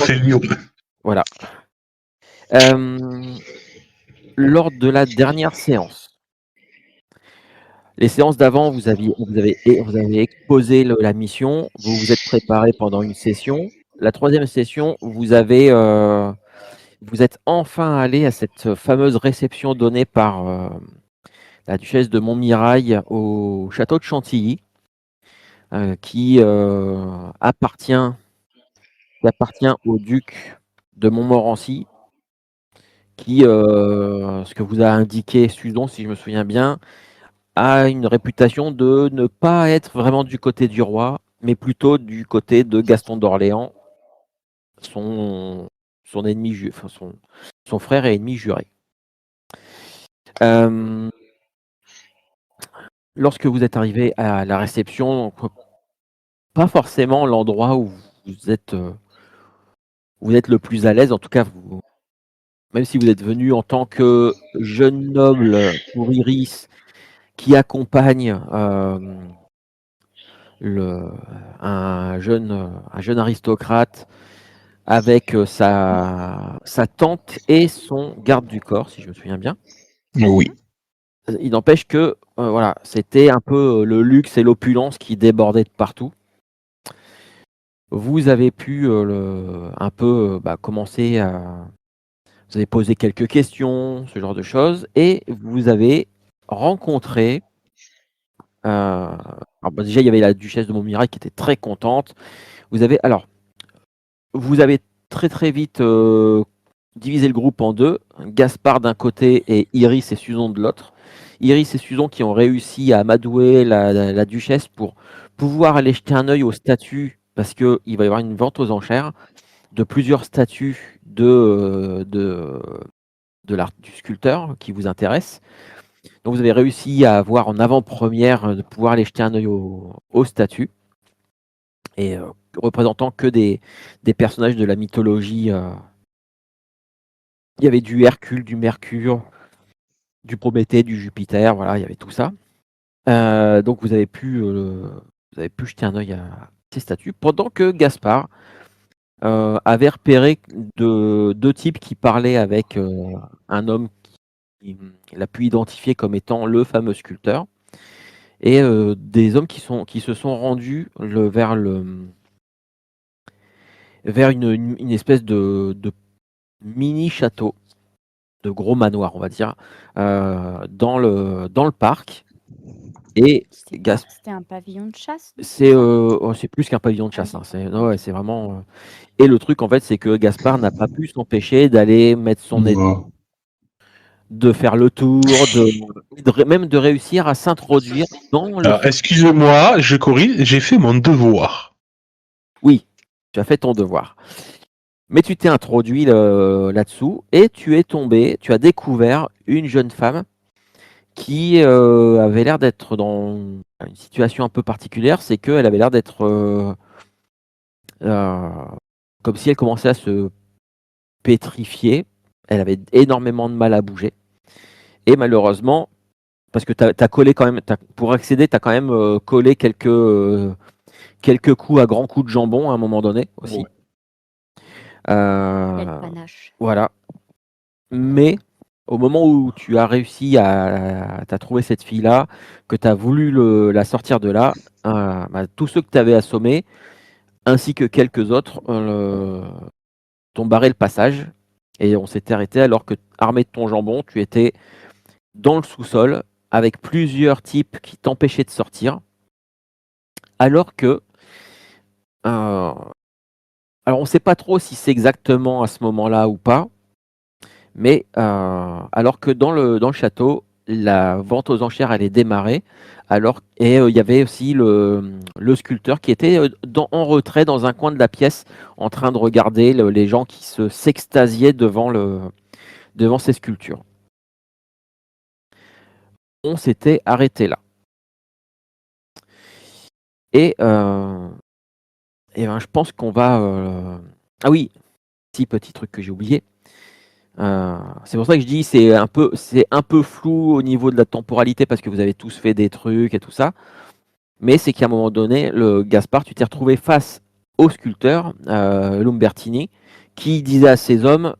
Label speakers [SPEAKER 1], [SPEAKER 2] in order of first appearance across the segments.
[SPEAKER 1] c'est mieux.
[SPEAKER 2] Voilà. Lors de la dernière séance, les séances d'avant, vous avez exposé la mission, vous vous êtes préparé pendant une session. La troisième session, vous êtes enfin allé à cette fameuse réception donnée par la duchesse de Montmirail au château de Chantilly, qui appartient au duc de Montmorency, qui, ce que vous a indiqué Suzon, si je me souviens bien, a une réputation de ne pas être vraiment du côté du roi, mais plutôt du côté de Gaston d'Orléans, son ennemi, son frère et ennemi juré. Lorsque vous êtes arrivé à la réception, pas forcément l'endroit où vous êtes le plus à l'aise, en tout cas, même si vous êtes venu en tant que jeune noble pour Iris qui accompagne un jeune aristocrate avec sa tante et son garde du corps, si je me souviens bien.
[SPEAKER 1] Oui.
[SPEAKER 2] Il n'empêche que voilà, c'était un peu le luxe et l'opulence qui débordaient de partout. Vous avez pu un peu commencer à... Vous avez posé quelques questions, ce genre de choses, et vous avez rencontré... déjà, il y avait la duchesse de Montmirail qui était très contente. Vous avez très très vite divisé le groupe en deux. Gaspard d'un côté et Iris et Suzon de l'autre. Iris et Suzon qui ont réussi à amadouer la duchesse pour pouvoir aller jeter un œil aux statues, parce qu'il va y avoir une vente aux enchères de plusieurs statues de l'art du sculpteur qui vous intéresse. Donc vous avez réussi à avoir en avant-première de pouvoir aller jeter un œil aux statues, et représentant que des personnages de la mythologie. Il y avait du Hercule, du Mercure, du Prométhée, du Jupiter, voilà, il y avait tout ça. Donc vous avez pu jeter un œil à ces statues, pendant que Gaspard avait repéré deux types qui parlaient avec un homme qu'il a pu identifier comme étant le fameux sculpteur, et des hommes qui se sont rendus vers une espèce de mini château, de gros manoir, on va dire, dans le parc. Et
[SPEAKER 3] C'était un pavillon de chasse?
[SPEAKER 2] c'est plus qu'un pavillon de chasse, hein. C'est vraiment. Et le truc, en fait, c'est que Gaspard n'a pas pu s'empêcher d'aller mettre son nez, de faire le tour, même de réussir à s'introduire dans le.
[SPEAKER 1] Alors, excusez-moi, je corrige, j'ai fait mon devoir.
[SPEAKER 2] Oui, tu as fait ton devoir. Mais tu t'es introduit là-dessous et tu as découvert une jeune femme qui avait l'air d'être dans une situation un peu particulière. C'est qu'elle avait l'air d'être comme si elle commençait à se pétrifier. Elle avait énormément de mal à bouger. Et malheureusement, parce que tu as collé quand même, pour accéder, tu as quand même collé quelques coups à grands coups de jambon à un moment donné aussi.
[SPEAKER 1] Ouais.
[SPEAKER 3] Quel panache.
[SPEAKER 2] Voilà. Mais au moment où tu as réussi t'as trouvé cette fille-là, que tu as voulu la sortir de là, tous ceux que tu avais assommés, ainsi que quelques autres, t'ont barré le passage. Et on s'était arrêté alors que, armé de ton jambon, tu étais dans le sous-sol avec plusieurs types qui t'empêchaient de sortir. Alors que... alors on ne sait pas trop si c'est exactement à ce moment-là ou pas, mais alors que dans le château, la vente aux enchères allait démarrer, et il y avait aussi le sculpteur qui était en retrait dans un coin de la pièce, en train de regarder les gens qui s'extasiaient devant ces sculptures. On s'était arrêté là. Et je pense qu'on va... Ah oui, petit truc que j'ai oublié. C'est pour ça que je dis c'est un peu flou au niveau de la temporalité, parce que vous avez tous fait des trucs et tout ça. Mais c'est qu'à un moment donné, le Gaspard, tu t'es retrouvé face au sculpteur Lumbertini, qui disait à ses hommes,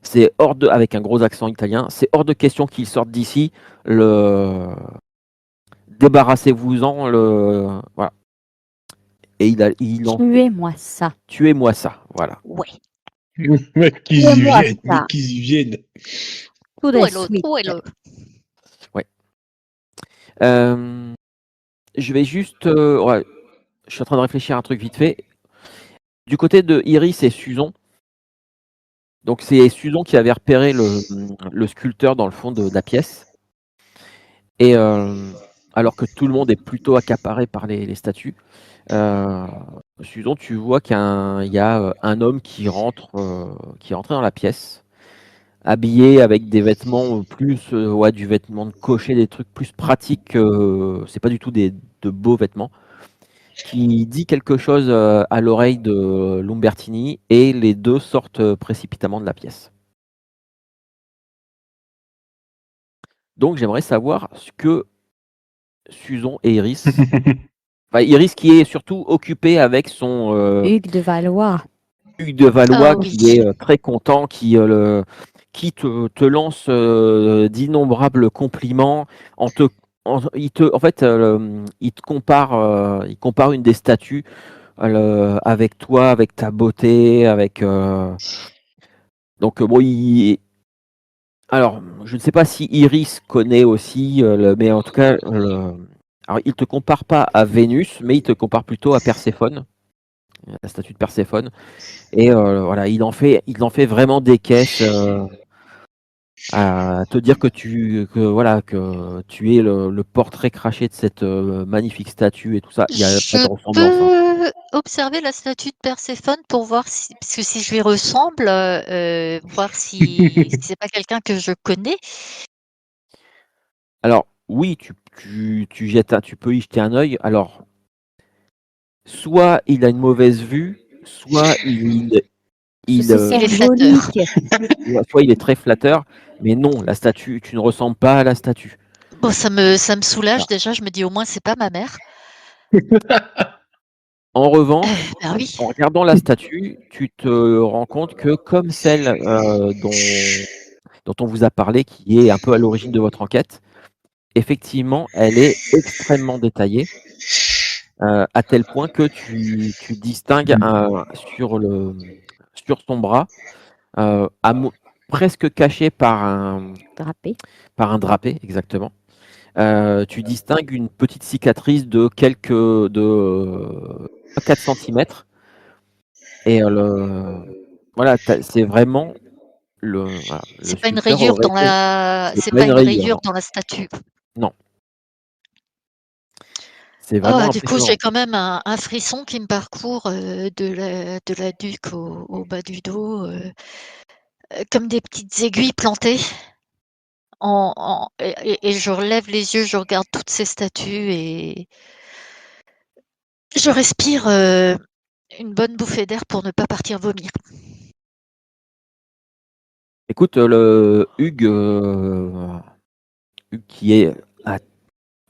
[SPEAKER 2] c'est avec un gros accent italien, c'est hors de question qu'ils sortent d'ici. Débarrassez-vous-en. Voilà. Et il en fait
[SPEAKER 3] Tuez-moi ça.
[SPEAKER 2] tuez-moi ça. Voilà.
[SPEAKER 3] Ouais.
[SPEAKER 1] Mais qu'ils y
[SPEAKER 3] Tuez-moi
[SPEAKER 1] viennent, mais
[SPEAKER 3] ça.
[SPEAKER 1] qu'ils y viennent.
[SPEAKER 3] Tout de
[SPEAKER 4] Tuez-le,
[SPEAKER 3] suite.
[SPEAKER 4] tuez-le.
[SPEAKER 2] Je vais juste. Ouais, je suis en train de réfléchir à un truc vite fait. Du côté de Iris et Suzon, donc c'est Suzon qui avait repéré le sculpteur dans le fond de la pièce. Et alors que tout le monde est plutôt accaparé par les statues, Suzon, tu vois qu'il y a un homme qui est rentré dans la pièce, habillé avec des vêtements plus, ouais, du vêtement de cocher, des trucs plus pratiques. C'est pas du tout de beaux vêtements. Qui dit quelque chose à l'oreille de Lumbertini et les deux sortent précipitamment de la pièce. Donc j'aimerais savoir ce que Suzon et Iris, enfin, Iris qui est surtout occupée avec son
[SPEAKER 3] Hugues de Valois.
[SPEAKER 2] Hugues de Valois
[SPEAKER 4] Ah oui.
[SPEAKER 2] qui est très content, qui te lance d'innombrables compliments en fait il compare une des statues avec toi, avec ta beauté, avec donc bon, alors je ne sais pas si Iris connaît aussi, mais en tout cas, alors il te compare pas à Vénus, mais il te compare plutôt à Perséphone, la statue de Perséphone, et voilà, il en fait vraiment des caisses à te dire voilà, que tu es le portrait craché de cette magnifique statue et tout ça. Il n'y a pas de
[SPEAKER 4] Je
[SPEAKER 2] ressemblance, hein.
[SPEAKER 4] peux observer la statue de Perséphone pour voir si, parce que si je lui ressemble, voir si c'est pas quelqu'un que je connais.
[SPEAKER 2] Alors oui, tu peux y jeter un œil. Alors soit il a une mauvaise vue, soit il,
[SPEAKER 3] C'est
[SPEAKER 4] Il est
[SPEAKER 3] symbolique.
[SPEAKER 2] soit il est très flatteur, mais non, la statue, tu ne ressembles pas à la statue.
[SPEAKER 4] Bon, ça me soulage
[SPEAKER 2] Ah.
[SPEAKER 4] déjà. Je me dis au moins c'est pas ma mère.
[SPEAKER 2] En revanche,
[SPEAKER 4] Ah oui.
[SPEAKER 2] en regardant la statue, tu te rends compte que comme celle dont on vous a parlé, qui est un peu à l'origine de votre enquête, effectivement, elle est extrêmement détaillée, à tel point que tu distingues sur son bras, presque caché
[SPEAKER 3] Drapé.
[SPEAKER 2] par un drapé, exactement. Tu distingues une petite cicatrice de 4 centimètres. Et voilà, c'est vraiment voilà, le
[SPEAKER 4] C'est pas une
[SPEAKER 2] sculpteur
[SPEAKER 4] rayure
[SPEAKER 2] aurait
[SPEAKER 4] dans
[SPEAKER 2] été.
[SPEAKER 4] la,
[SPEAKER 2] C'est
[SPEAKER 4] c'est
[SPEAKER 2] pas
[SPEAKER 4] pas
[SPEAKER 2] une
[SPEAKER 4] une
[SPEAKER 2] rayure,
[SPEAKER 4] rayure
[SPEAKER 2] non.
[SPEAKER 4] dans la statue.
[SPEAKER 2] Non. C'est
[SPEAKER 4] Ah,
[SPEAKER 2] vraiment
[SPEAKER 4] du coup, j'ai
[SPEAKER 2] impressionnant.
[SPEAKER 4] quand même un frisson qui me parcourt de la nuque au bas du dos, comme des petites aiguilles plantées. Et je relève les yeux, je regarde toutes ces statues et je respire une bonne bouffée d'air pour ne pas partir vomir.
[SPEAKER 2] Écoute, Hugues qui est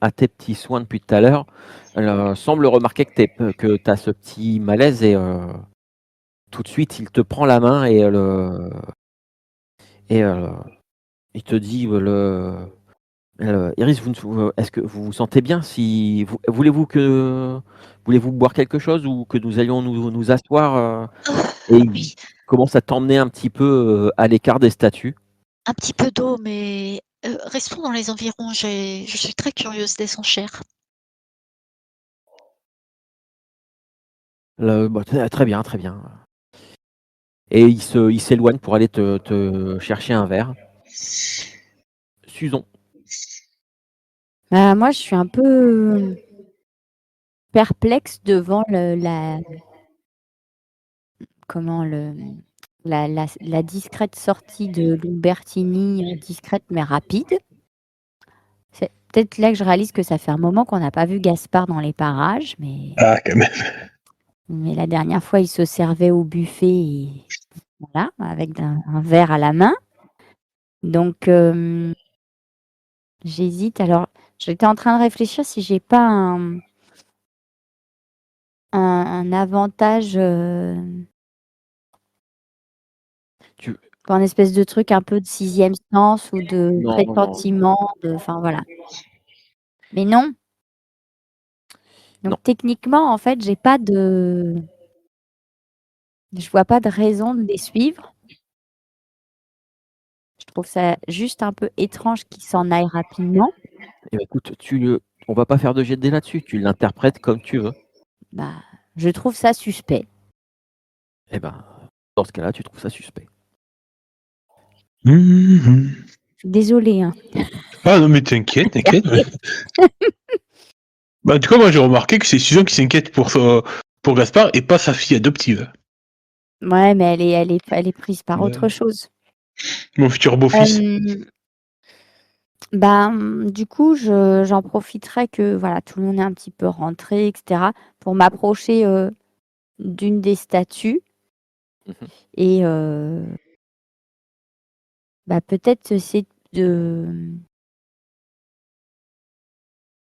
[SPEAKER 2] à tes petits soins depuis tout à l'heure, semble remarquer que tu as ce petit malaise et tout de suite, il te prend la main et il te dit Iris, est-ce que vous vous sentez bien si voulez-vous boire quelque chose ou que nous allions nous asseoir et il
[SPEAKER 4] Oui,
[SPEAKER 2] commence à t'emmener un petit peu à l'écart des statues.
[SPEAKER 4] un petit peu d'eau, mais restons dans les environs. Je suis très curieuse des enchères.
[SPEAKER 2] Bah, très bien, très bien. Et il s'éloigne pour aller te chercher un verre. Suzon.
[SPEAKER 3] Bah, moi, je suis un peu perplexe devant comment la discrète sortie de Lumbertini, discrète mais rapide. C'est peut-être là que je réalise que ça fait un moment qu'on n'a pas vu Gaspard dans les parages, mais
[SPEAKER 1] Ah, quand même.
[SPEAKER 3] la dernière fois, il se servait au buffet, voilà, avec un verre à la main. Donc, j'hésite. Alors, j'étais en train de réfléchir si j'ai pas un avantage,
[SPEAKER 2] Tu
[SPEAKER 3] pour un espèce de truc un peu de sixième sens ou de
[SPEAKER 2] Non, non, non.
[SPEAKER 3] pressentiment, enfin voilà. Mais non. Donc
[SPEAKER 2] Non.
[SPEAKER 3] techniquement, en fait, je vois pas de raison de les suivre. Je trouve ça juste un peu étrange qu'ils s'en aillent rapidement.
[SPEAKER 2] Eh ben, écoute, on va pas faire de jet de dés là-dessus, tu l'interprètes comme tu veux.
[SPEAKER 3] Bah, je trouve ça suspect.
[SPEAKER 2] Eh ben, dans ce cas-là, tu trouves ça suspect.
[SPEAKER 1] Mhm.
[SPEAKER 3] Désolée, hein.
[SPEAKER 1] Ah non, mais t'inquiète. Bah, en tout cas, moi j'ai remarqué que c'est Susan qui s'inquiète pour Gaspard et pas sa fille adoptive.
[SPEAKER 3] Ouais, mais elle est prise par autre chose.
[SPEAKER 1] Mon futur beau-fils.
[SPEAKER 3] Du coup, j'en profiterai que voilà, tout le monde est un petit peu rentré, etc., pour m'approcher d'une des statues
[SPEAKER 2] Mhm.
[SPEAKER 3] et peut-être essayer de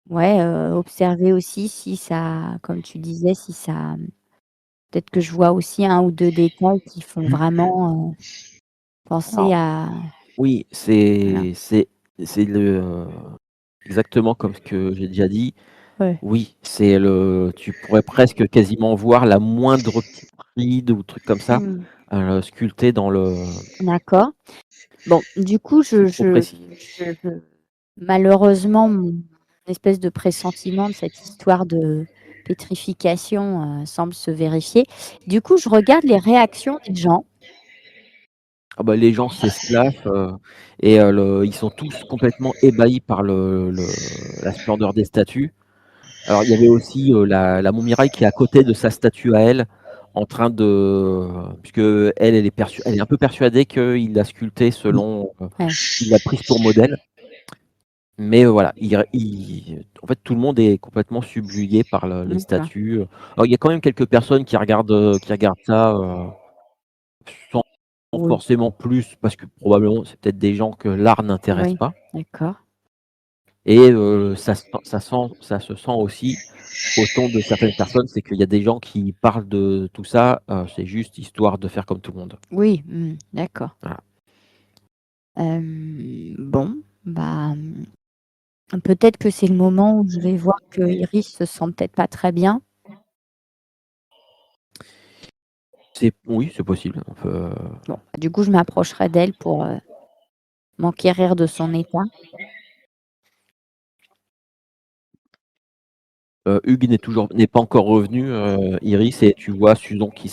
[SPEAKER 3] observer aussi si ça, comme tu disais, si ça, peut-être que je vois aussi 1 ou 2 détails qui font vraiment penser à
[SPEAKER 2] Oui,
[SPEAKER 3] voilà.
[SPEAKER 2] c'est exactement comme ce que j'ai déjà dit.
[SPEAKER 3] Ouais.
[SPEAKER 2] Oui, tu pourrais presque quasiment voir la moindre petite ride ou truc comme ça,
[SPEAKER 3] Mmh.
[SPEAKER 2] sculpté dans le
[SPEAKER 3] D'accord. Bon, du coup,
[SPEAKER 2] c'est trop précis.
[SPEAKER 3] je malheureusement, mon espèce de pressentiment de cette histoire de pétrification, semble se vérifier. Du coup, je regarde les réactions des gens.
[SPEAKER 2] Ah bah, les gens s'esclaffent, et ils sont tous complètement ébahis par la splendeur des statues. Alors il y avait aussi, la Montmirail qui est à côté de sa statue à elle, en train de puisque elle est un peu persuadée qu'il l'a sculptée selon,
[SPEAKER 3] Ouais.
[SPEAKER 2] il l'a prise pour modèle. Mais voilà, en fait, tout le monde est complètement subjugué par les
[SPEAKER 3] D'accord.
[SPEAKER 2] statues. Alors il y a quand même quelques personnes qui regardent ça, sans
[SPEAKER 3] Oui.
[SPEAKER 2] forcément plus, parce que probablement c'est peut-être des gens que l'art n'intéresse
[SPEAKER 3] Oui,
[SPEAKER 2] pas.
[SPEAKER 3] d'accord.
[SPEAKER 2] Et ça se sent aussi au ton de certaines personnes, c'est qu'il y a des gens qui parlent de tout ça, c'est juste histoire de faire comme tout le monde.
[SPEAKER 3] Oui, d'accord.
[SPEAKER 2] Voilà.
[SPEAKER 3] Bon, peut-être que c'est le moment où je vais voir que Iris se sent peut-être pas très bien.
[SPEAKER 2] Oui, c'est possible. On peut,
[SPEAKER 3] Bon, du coup, je m'approcherai d'elle pour, m'enquérir de son état.
[SPEAKER 2] Hugues n'est pas encore revenu, Iris, et tu vois Susan qui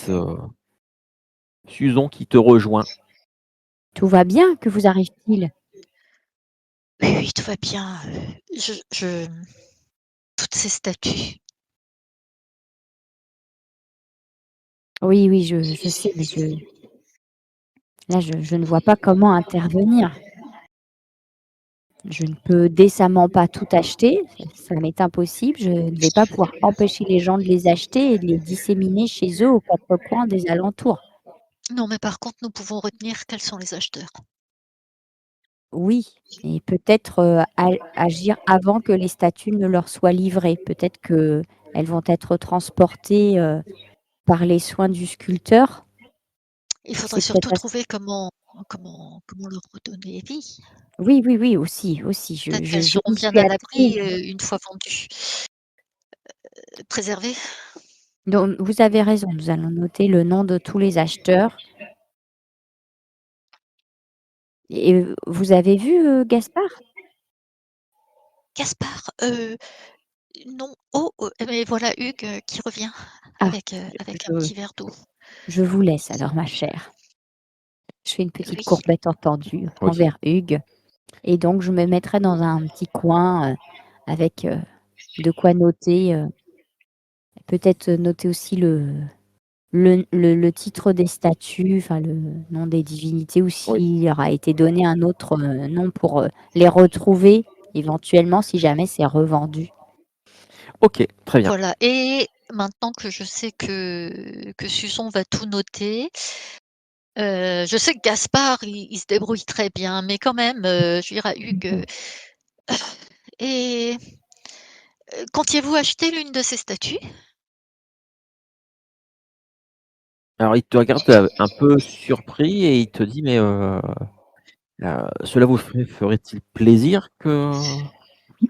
[SPEAKER 2] te rejoint.
[SPEAKER 3] Tout va bien? Que vous arrive-t-il?
[SPEAKER 4] Oui, oui, tout va bien. Je toutes ces statues.
[SPEAKER 3] Oui, oui, je sais, mais là, je ne vois pas comment intervenir. Je ne peux décemment pas tout acheter, ça m'est impossible. Je ne vais pas pouvoir empêcher les gens de les acheter et de les disséminer chez eux aux 4 coins des alentours.
[SPEAKER 4] Non, mais par contre, nous pouvons retenir quels sont les acheteurs.
[SPEAKER 3] Oui, et peut-être, agir avant que les statues ne leur soient livrées. Peut-être qu'elles vont être transportées, par les soins du sculpteur.
[SPEAKER 4] Il faudrait
[SPEAKER 3] C'est
[SPEAKER 4] surtout
[SPEAKER 3] peut-être ass
[SPEAKER 4] trouver comment leur redonner vie.
[SPEAKER 3] Oui, oui, oui, aussi, aussi.
[SPEAKER 4] Peut-être qu'elles
[SPEAKER 3] Je
[SPEAKER 4] seront
[SPEAKER 3] m'y
[SPEAKER 4] bien
[SPEAKER 3] suis
[SPEAKER 4] à
[SPEAKER 3] attelée.
[SPEAKER 4] l'abri, une fois vendues. Préservées?
[SPEAKER 3] Donc vous avez raison, nous allons noter le nom de tous les acheteurs. Et vous avez vu, Gaspard?
[SPEAKER 4] Gaspard? Non. Oh, mais voilà Hugues, qui revient
[SPEAKER 3] Ah,
[SPEAKER 4] avec un
[SPEAKER 3] je
[SPEAKER 4] petit verre d'eau.
[SPEAKER 3] je vous laisse alors, ma chère. Je fais une petite
[SPEAKER 4] Oui.
[SPEAKER 3] courbette entendue
[SPEAKER 2] OK.
[SPEAKER 3] envers Hugues et donc je me mettrai dans un petit coin, avec, de quoi noter, peut-être noter aussi le titre des statues, enfin le nom des divinités ou
[SPEAKER 2] Oui.
[SPEAKER 3] s'il leur a été donné un autre, nom pour, les retrouver éventuellement si jamais c'est revendu.
[SPEAKER 2] OK, très bien.
[SPEAKER 4] Voilà, et maintenant que je sais que Susan va tout noter, je sais que Gaspard, il se débrouille très bien, mais quand même, je veux dire à Hugues, et comptiez-vous acheter l'une de ces statues?
[SPEAKER 2] Alors, il te regarde un peu surpris et il te dit: «Mais cela vous ferait-il plaisir que...»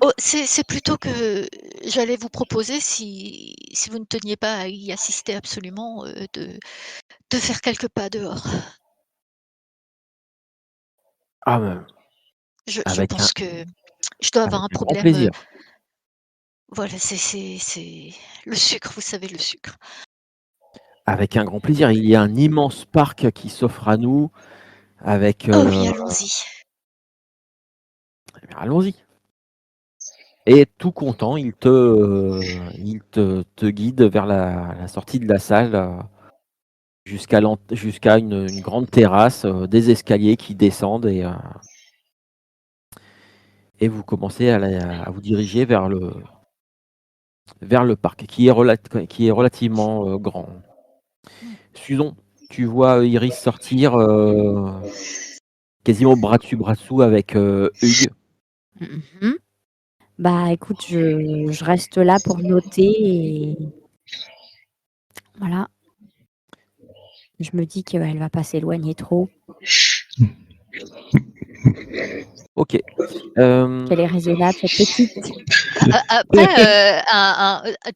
[SPEAKER 4] Oh, c'est plutôt que j'allais vous proposer, si vous ne teniez pas à y assister absolument, de faire quelques pas dehors.
[SPEAKER 2] Ah, mais
[SPEAKER 4] Je
[SPEAKER 2] avec un
[SPEAKER 4] pense que je dois avoir
[SPEAKER 2] avec
[SPEAKER 4] un
[SPEAKER 2] un grand
[SPEAKER 4] problème,
[SPEAKER 2] plaisir.
[SPEAKER 4] voilà, c'est le sucre, vous savez, le sucre.
[SPEAKER 2] Avec un grand plaisir. Il y a un immense parc qui s'offre à nous avec,
[SPEAKER 4] Oh oui, allons-y.
[SPEAKER 2] allons-y. Et tout content, il te guide vers la sortie de la salle, jusqu'à une grande terrasse, des escaliers qui descendent et vous commencez à vous diriger vers le parc qui est relativement, grand.
[SPEAKER 4] Mmh.
[SPEAKER 2] Susan, tu vois Iris sortir, quasiment bras dessus bras dessous avec, Hugues.
[SPEAKER 3] Mhm. Bah écoute, je reste là pour noter et voilà. Je me dis qu'elle va pas s'éloigner trop,
[SPEAKER 2] OK.
[SPEAKER 3] qu'elle est raisonnable, cette petite.
[SPEAKER 4] Après,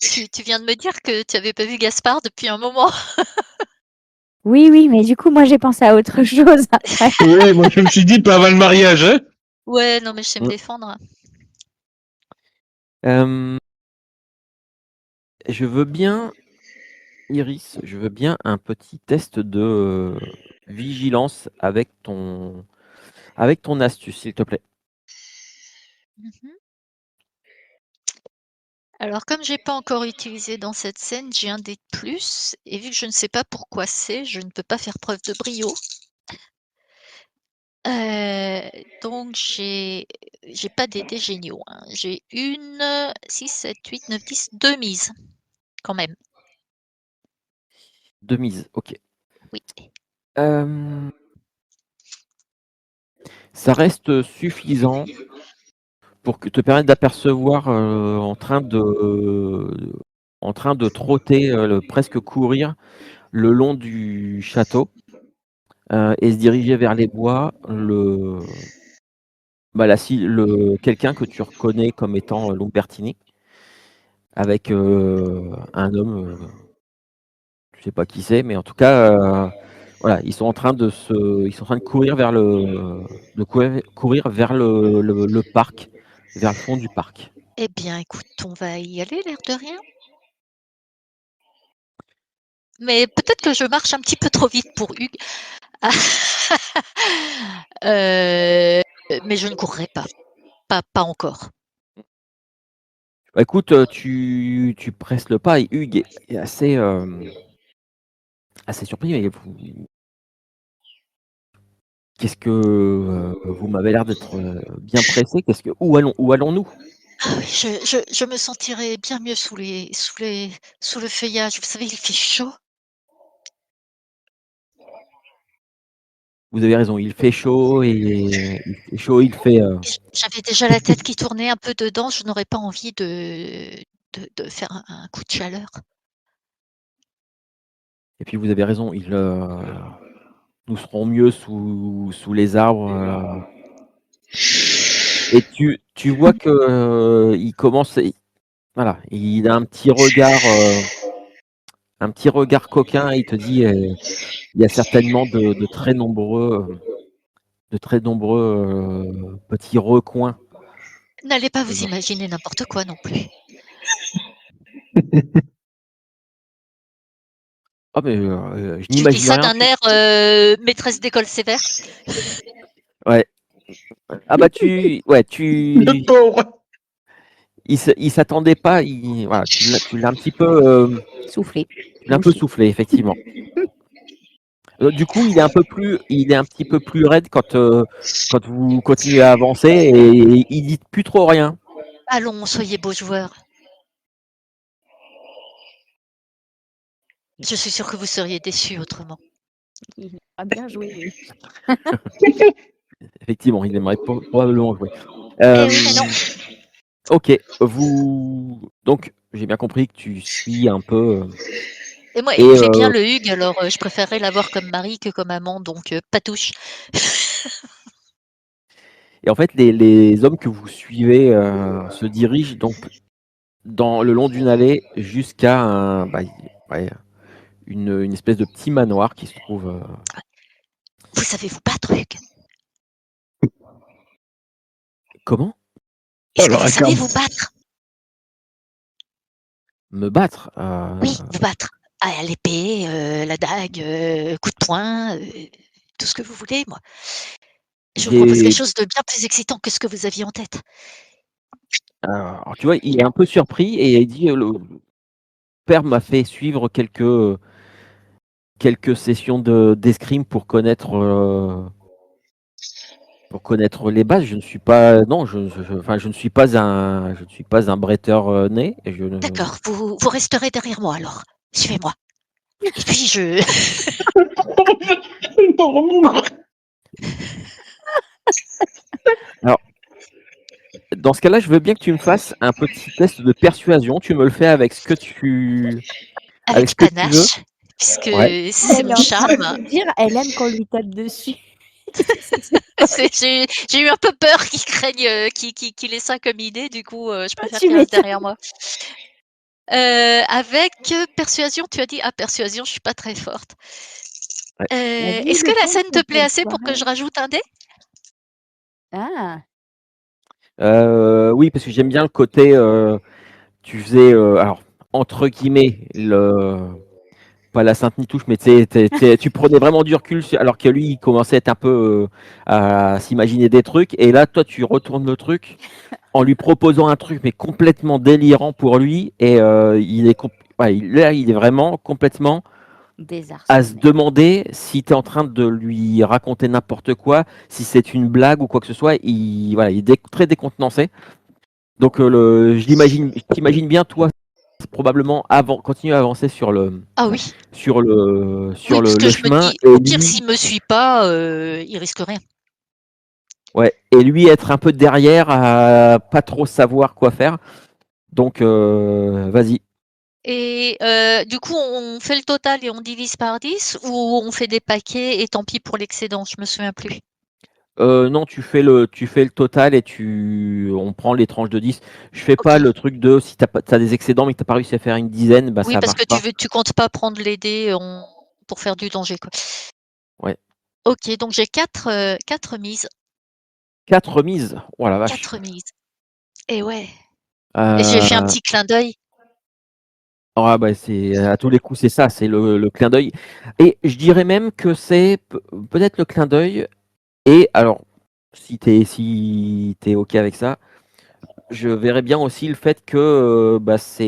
[SPEAKER 4] tu viens de me dire que tu avais pas vu Gaspard depuis un moment.
[SPEAKER 3] Oui, oui, mais du coup, moi, j'ai pensé à autre chose après.
[SPEAKER 1] Oui, moi je me suis dit pas avant le mariage, hein.
[SPEAKER 4] Ouais, non, mais je sais me
[SPEAKER 2] Mmh.
[SPEAKER 4] défendre.
[SPEAKER 2] Hem, je veux bien, Iris, je veux bien un petit test de, vigilance avec ton astuce, s'il te plaît.
[SPEAKER 4] Mmh. Alors comme j'ai pas encore utilisé dans cette scène, j'ai un dé de plus et vu que je ne sais pas pourquoi c'est, je ne peux pas faire preuve de brio. Donc j'ai pas des dés géniaux, hein. J'ai 1, 6, 7, 8, 9, 10, 2 mises quand même.
[SPEAKER 2] 2 mises, OK.
[SPEAKER 4] Oui.
[SPEAKER 2] Hem, ça reste suffisant pour que te permettre d'apercevoir, en train de trotter, presque courir le long du château, et se diriger vers les bois, quelqu'un que tu reconnais comme étant, Lambertini, avec, un homme, je sais pas qui c'est, mais en tout cas, voilà, ils sont en train de courir vers le parc, vers le fond du parc.
[SPEAKER 4] Eh bien écoute, on va y aller, l'air de rien. Mais peut-être que je marche un petit peu trop vite pour Hugues. Mais je ne courrai pas. Pas encore.
[SPEAKER 2] Bah, écoute, tu presses le pas et Hugues est assez surpris. Mais qu'est-ce que, vous m'avez l'air d'être, bien pressé. Où allons-nous?
[SPEAKER 4] Ah oui, je me sentirais bien mieux sous le feuillage. Vous savez, il fait chaud.
[SPEAKER 2] Vous avez raison, il fait chaud il fait,
[SPEAKER 4] J'avais déjà la tête qui tournait un peu dedans, je n'aurais pas envie de faire un coup de chaleur.
[SPEAKER 2] et puis vous avez raison, nous serons mieux sous les arbres, et tu vois que, il commence, voilà, il a un petit regard coquin et il te dit, il y a certainement de très nombreux petits recoins.
[SPEAKER 4] N'allez pas vous
[SPEAKER 2] Dans
[SPEAKER 4] imaginer n'importe quoi non plus.
[SPEAKER 2] Ah mais, je
[SPEAKER 4] Je lui dis
[SPEAKER 2] n'imagine
[SPEAKER 4] ça
[SPEAKER 2] rien,
[SPEAKER 4] d'un air, maîtresse d'école sévère.
[SPEAKER 2] ouais. Ah bah
[SPEAKER 1] Le pauvre.
[SPEAKER 2] il s'attendait pas, voilà, tu l'as un petit peu,
[SPEAKER 3] Soufflé.
[SPEAKER 2] tu l'as un peu soufflé effectivement. Du coup, il est un petit peu plus raide quand vous continuez à avancer et il dit plus trop rien.
[SPEAKER 4] Allons, soyez beaux joueurs. Je suis sûre que vous seriez déçus autrement.
[SPEAKER 3] Il a bien joué, lui.
[SPEAKER 2] Effectivement, il aimerait probablement jouer.
[SPEAKER 4] Eh oui, mais non.
[SPEAKER 2] OK, donc j'ai bien compris que tu suis un peu,
[SPEAKER 4] Et moi,
[SPEAKER 2] Et,
[SPEAKER 4] j'ai bien le Hugues, alors je préférerais l'avoir comme mari que comme amant, donc pas touche.
[SPEAKER 2] et en fait, les hommes que vous suivez se dirigent donc dans le long d'une allée jusqu'à ouais, une espèce de petit manoir qui se trouve.
[SPEAKER 4] Vous savez vous battre, Hugues?
[SPEAKER 2] Comment?
[SPEAKER 1] Oh,
[SPEAKER 4] Est-ce que
[SPEAKER 1] alors,
[SPEAKER 4] vous savez
[SPEAKER 1] incarne.
[SPEAKER 4] vous battre?
[SPEAKER 2] Me battre?
[SPEAKER 4] Oui, vous battre. À l'épée, la dague, coup de poing, tout ce que vous voulez, moi. Je vous propose quelque
[SPEAKER 2] J'ai
[SPEAKER 4] chose de bien plus excitant que ce que vous aviez en tête.
[SPEAKER 2] alors tu vois, il est un peu surpris et il dit, «Le père m'a fait suivre quelques sessions d'escrime pour connaître les bases. Je ne suis pas non, enfin, je ne suis pas un bretteur, né et je ne»
[SPEAKER 4] D'accord, vous resterez derrière moi alors. Suivez-moi. Et puis je
[SPEAKER 2] alors, dans ce cas-là, je veux bien que tu me fasses un petit test de persuasion. Tu me le fais avec
[SPEAKER 4] avec
[SPEAKER 2] ce que tu veux.
[SPEAKER 4] panache, puisque
[SPEAKER 2] Ouais.
[SPEAKER 4] c'est
[SPEAKER 3] Elle est
[SPEAKER 4] mon
[SPEAKER 3] en train de
[SPEAKER 4] charme.
[SPEAKER 3] vous dire, elle aime qu'on lui tape dessus.
[SPEAKER 4] J'ai eu un peu peur qu'ils craignent, qu'ils aient ça comme idée, du coup, je préfère
[SPEAKER 3] Tu
[SPEAKER 4] qu'ils restent
[SPEAKER 3] m'étonnes.
[SPEAKER 4] derrière moi. Avec persuasion, tu as dit? Ah, persuasion, je suis pas très forte.
[SPEAKER 2] Ouais.
[SPEAKER 3] La vie
[SPEAKER 4] Est-ce que
[SPEAKER 3] de
[SPEAKER 4] la
[SPEAKER 3] compte
[SPEAKER 4] scène te
[SPEAKER 3] cette
[SPEAKER 4] plaît
[SPEAKER 3] belle
[SPEAKER 4] assez pour que
[SPEAKER 3] soirée.
[SPEAKER 4] je rajoute un dé?
[SPEAKER 3] Ah,
[SPEAKER 2] Oui, parce que j'aime bien le côté, tu faisais, alors entre guillemets, le pas la sainte nitouche, mais tu prenais vraiment du recul alors que lui, il commençait à être un peu, à s'imaginer des trucs et là, toi, tu retournes le truc en lui proposant un truc, mais complètement délirant pour lui et là, il est vraiment complètement à se
[SPEAKER 3] désarçonné.
[SPEAKER 2] demander si tu es en train de lui raconter n'importe quoi, si c'est une blague ou quoi que ce soit. Il est très décontenancé. Donc, je t'imagine bien, toi, probablement continuer à avancer
[SPEAKER 4] Ah oui.
[SPEAKER 2] sur
[SPEAKER 4] Oui, parce que
[SPEAKER 2] le
[SPEAKER 4] je me
[SPEAKER 2] chemin
[SPEAKER 4] dis:
[SPEAKER 2] et
[SPEAKER 4] «Au pire,
[SPEAKER 2] lui,
[SPEAKER 4] s'il me suit pas, il risque rien».
[SPEAKER 2] ouais, et lui être un peu derrière, à pas trop savoir quoi faire. Donc, vas-y.
[SPEAKER 4] Et du coup, on fait le total et on divise par 10 ou on fait des paquets et tant pis pour l'excédent? Je me souviens plus.
[SPEAKER 2] Non, tu fais le total et on prend les tranches de 10. Je fais pas
[SPEAKER 4] OK.
[SPEAKER 2] le truc de si t'as des excédents mais que t'as pas réussi à faire une dizaine, bah
[SPEAKER 4] Oui,
[SPEAKER 2] ça
[SPEAKER 4] parce que
[SPEAKER 2] marche pas.
[SPEAKER 4] tu comptes pas prendre les dés pour faire du danger, quoi.
[SPEAKER 2] Ouais.
[SPEAKER 4] OK, donc j'ai 4 mises.
[SPEAKER 2] 4 remises. Oh la vache.
[SPEAKER 4] 4 mises. Et ouais. Et j'ai fait un
[SPEAKER 2] Euh,
[SPEAKER 4] petit clin d'œil.
[SPEAKER 2] ah bah c'est à tous les coups c'est ça, c'est le clin d'œil. Et je dirais même que c'est peut-être le clin d'œil. Et alors, si t'es ok avec ça, je verrais bien aussi le fait que bah ça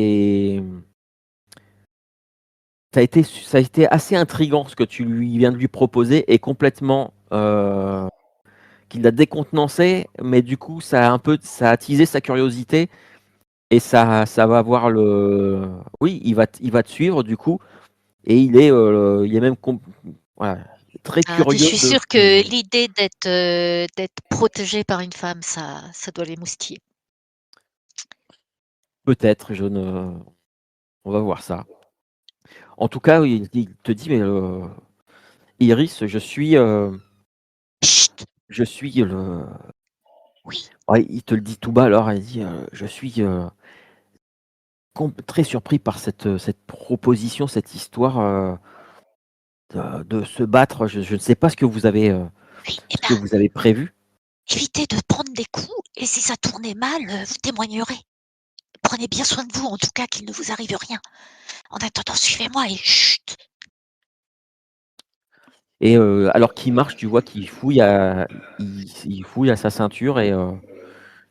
[SPEAKER 2] a été assez intriguant ce que tu lui viens de lui proposer et complètement qu'il l'a décontenancé, mais du coup ça a attisé sa curiosité et ça va avoir oui, il va te suivre du coup et il est même voilà, très
[SPEAKER 4] Ah, je
[SPEAKER 2] curieux
[SPEAKER 4] suis
[SPEAKER 2] de
[SPEAKER 4] sûre que l'idée d'être protégé par une femme, ça doit l'émoustiller.
[SPEAKER 2] peut-être, on va voir ça. En tout cas, il te dit, mais Iris,
[SPEAKER 4] Chut!
[SPEAKER 2] je suis le.
[SPEAKER 4] Oui.
[SPEAKER 2] Ouais, il te le dit tout bas alors, il dit, je suis très surpris par cette proposition, cette histoire de se battre. Je ne sais pas
[SPEAKER 4] Oui. Eh
[SPEAKER 2] ce que
[SPEAKER 4] ben,
[SPEAKER 2] vous avez prévu.
[SPEAKER 4] évitez de prendre des coups et si ça tournait mal, vous témoignerez. Prenez bien soin de vous, en tout cas, qu'il ne vous arrive rien. En attendant, suivez-moi et chut!
[SPEAKER 2] Et alors qu'il marche, tu vois il fouille à sa ceinture et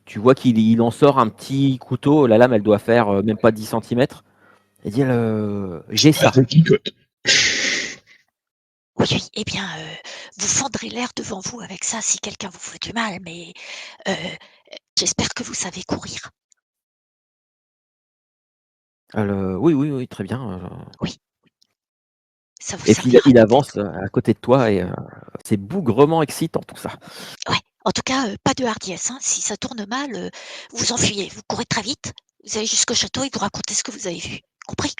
[SPEAKER 2] tu vois il en sort un petit couteau. La lame, elle doit faire même pas 10 centimètres. Il dit, j'ai
[SPEAKER 1] Ah,
[SPEAKER 2] ça.
[SPEAKER 1] ça picote.
[SPEAKER 4] Oui, oui, eh bien, vous fendrez l'air devant vous avec ça si quelqu'un vous fait du mal, mais heu, j'espère que vous savez courir.
[SPEAKER 2] Oui, oui, oui, très bien.
[SPEAKER 4] Oui, ça vous
[SPEAKER 2] Et puis
[SPEAKER 4] servira
[SPEAKER 2] il avance
[SPEAKER 4] peut-être.
[SPEAKER 2] à côté de toi et c'est bougrement excitant tout ça.
[SPEAKER 4] Ouais, en tout cas, pas de hardiesse, hein. Si ça tourne mal, vous enfuyez, vous courez très vite, vous allez jusqu'au château et vous racontez ce que vous avez vu. Compris?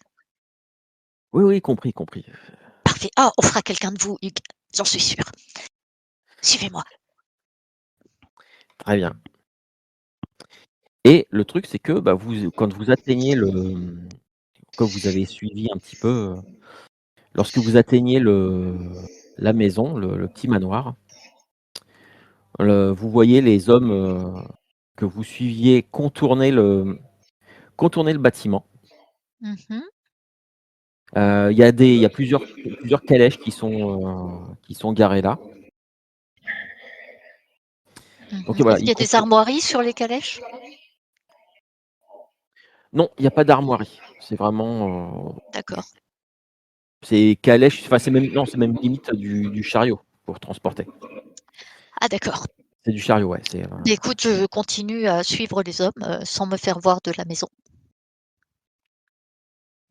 [SPEAKER 2] Oui, compris.
[SPEAKER 4] Parfait. Ah, on fera quelqu'un de vous, Hugues. J'en suis sûre. Suivez-moi.
[SPEAKER 2] Très bien. Et le truc, c'est que quand vous atteignez comme vous avez suivi un petit peu, lorsque vous atteignez la maison, le petit manoir, vous voyez les hommes que vous suiviez contourner le bâtiment.
[SPEAKER 4] Mhm.
[SPEAKER 2] Il y a plusieurs calèches qui sont garées là. Donc voilà,
[SPEAKER 4] Est-ce qu'il y a des armoiries sur les calèches?
[SPEAKER 2] Non, il n'y a pas d'armoirie. C'est vraiment
[SPEAKER 4] D'accord.
[SPEAKER 2] c'est calèche, enfin c'est même limite du chariot pour transporter.
[SPEAKER 4] Ah, d'accord.
[SPEAKER 2] C'est du chariot, ouais.
[SPEAKER 4] Mais écoute, je continue à suivre les hommes sans me faire voir de la maison.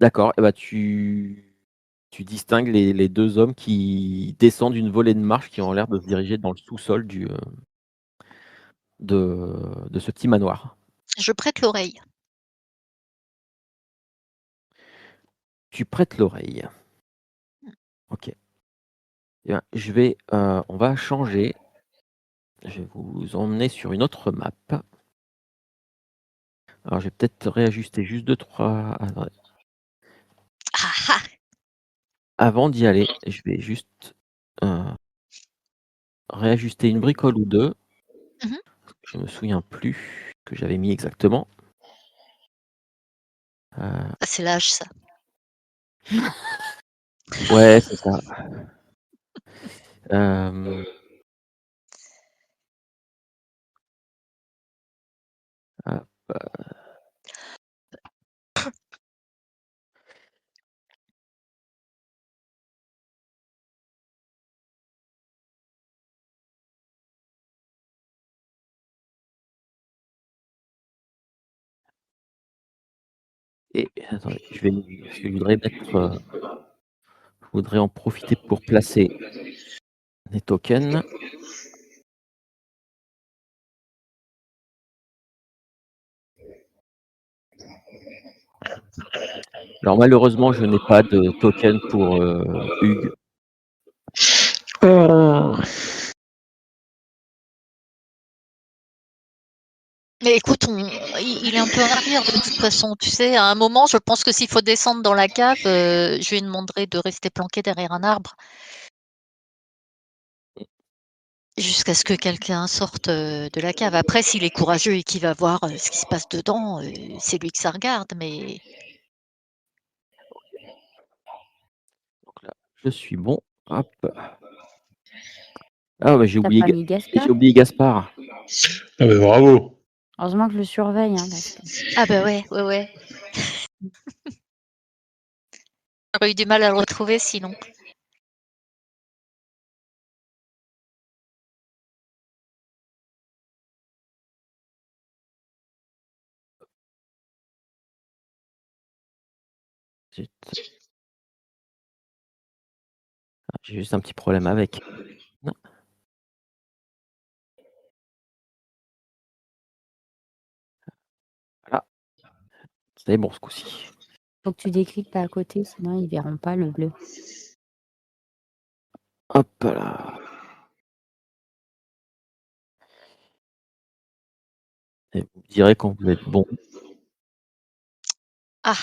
[SPEAKER 2] D'accord. Et tu distingues les deux hommes qui descendent une volée de marche qui ont l'air de se diriger dans le sous-sol de ce petit manoir.
[SPEAKER 4] Je prête l'oreille.
[SPEAKER 2] Tu prêtes l'oreille. Ok. Eh bien, on va changer. Je vais vous emmener sur une autre map. Alors, je vais peut-être réajuster juste 2-3.
[SPEAKER 4] Ah ah!
[SPEAKER 2] Avant d'y aller, je vais juste réajuster une bricole ou deux.
[SPEAKER 4] Mhm.
[SPEAKER 2] Je me souviens plus ce que j'avais mis exactement.
[SPEAKER 4] Ah, c'est l'âge, ça.
[SPEAKER 2] Ouais, c'est ça. Euh, hop. Et attendez, parce que je voudrais en profiter pour placer des tokens. Alors malheureusement, je n'ai pas de token pour Hugues.
[SPEAKER 4] Mais écoute, il est un peu en arrière de toute façon. Tu sais, à un moment, je pense que s'il faut descendre dans la cave, je lui demanderai de rester planqué derrière un arbre. Jusqu'à ce que quelqu'un sorte de la cave. Après, s'il est courageux et qu'il va voir ce qui se passe dedans, c'est lui que ça regarde. Mais
[SPEAKER 2] Donc là, je suis bon. Hop. Ah ouais,
[SPEAKER 3] T'as pas mis Gaspard?
[SPEAKER 2] j'ai oublié Gaspard.
[SPEAKER 1] Ah bah, bravo.
[SPEAKER 3] Heureusement que je le surveille. Hein, parce que...
[SPEAKER 4] ah bah ouais. J'aurais eu du mal à le retrouver sinon.
[SPEAKER 2] Zut. Ah, j'ai juste un petit problème avec. Non. Voilà. C'est bon ce coup-ci.
[SPEAKER 3] Faut que tu décliques pas à côté, sinon ils verront pas le bleu.
[SPEAKER 2] Hop là. Et vous me direz quand vous êtes bon.
[SPEAKER 4] Ah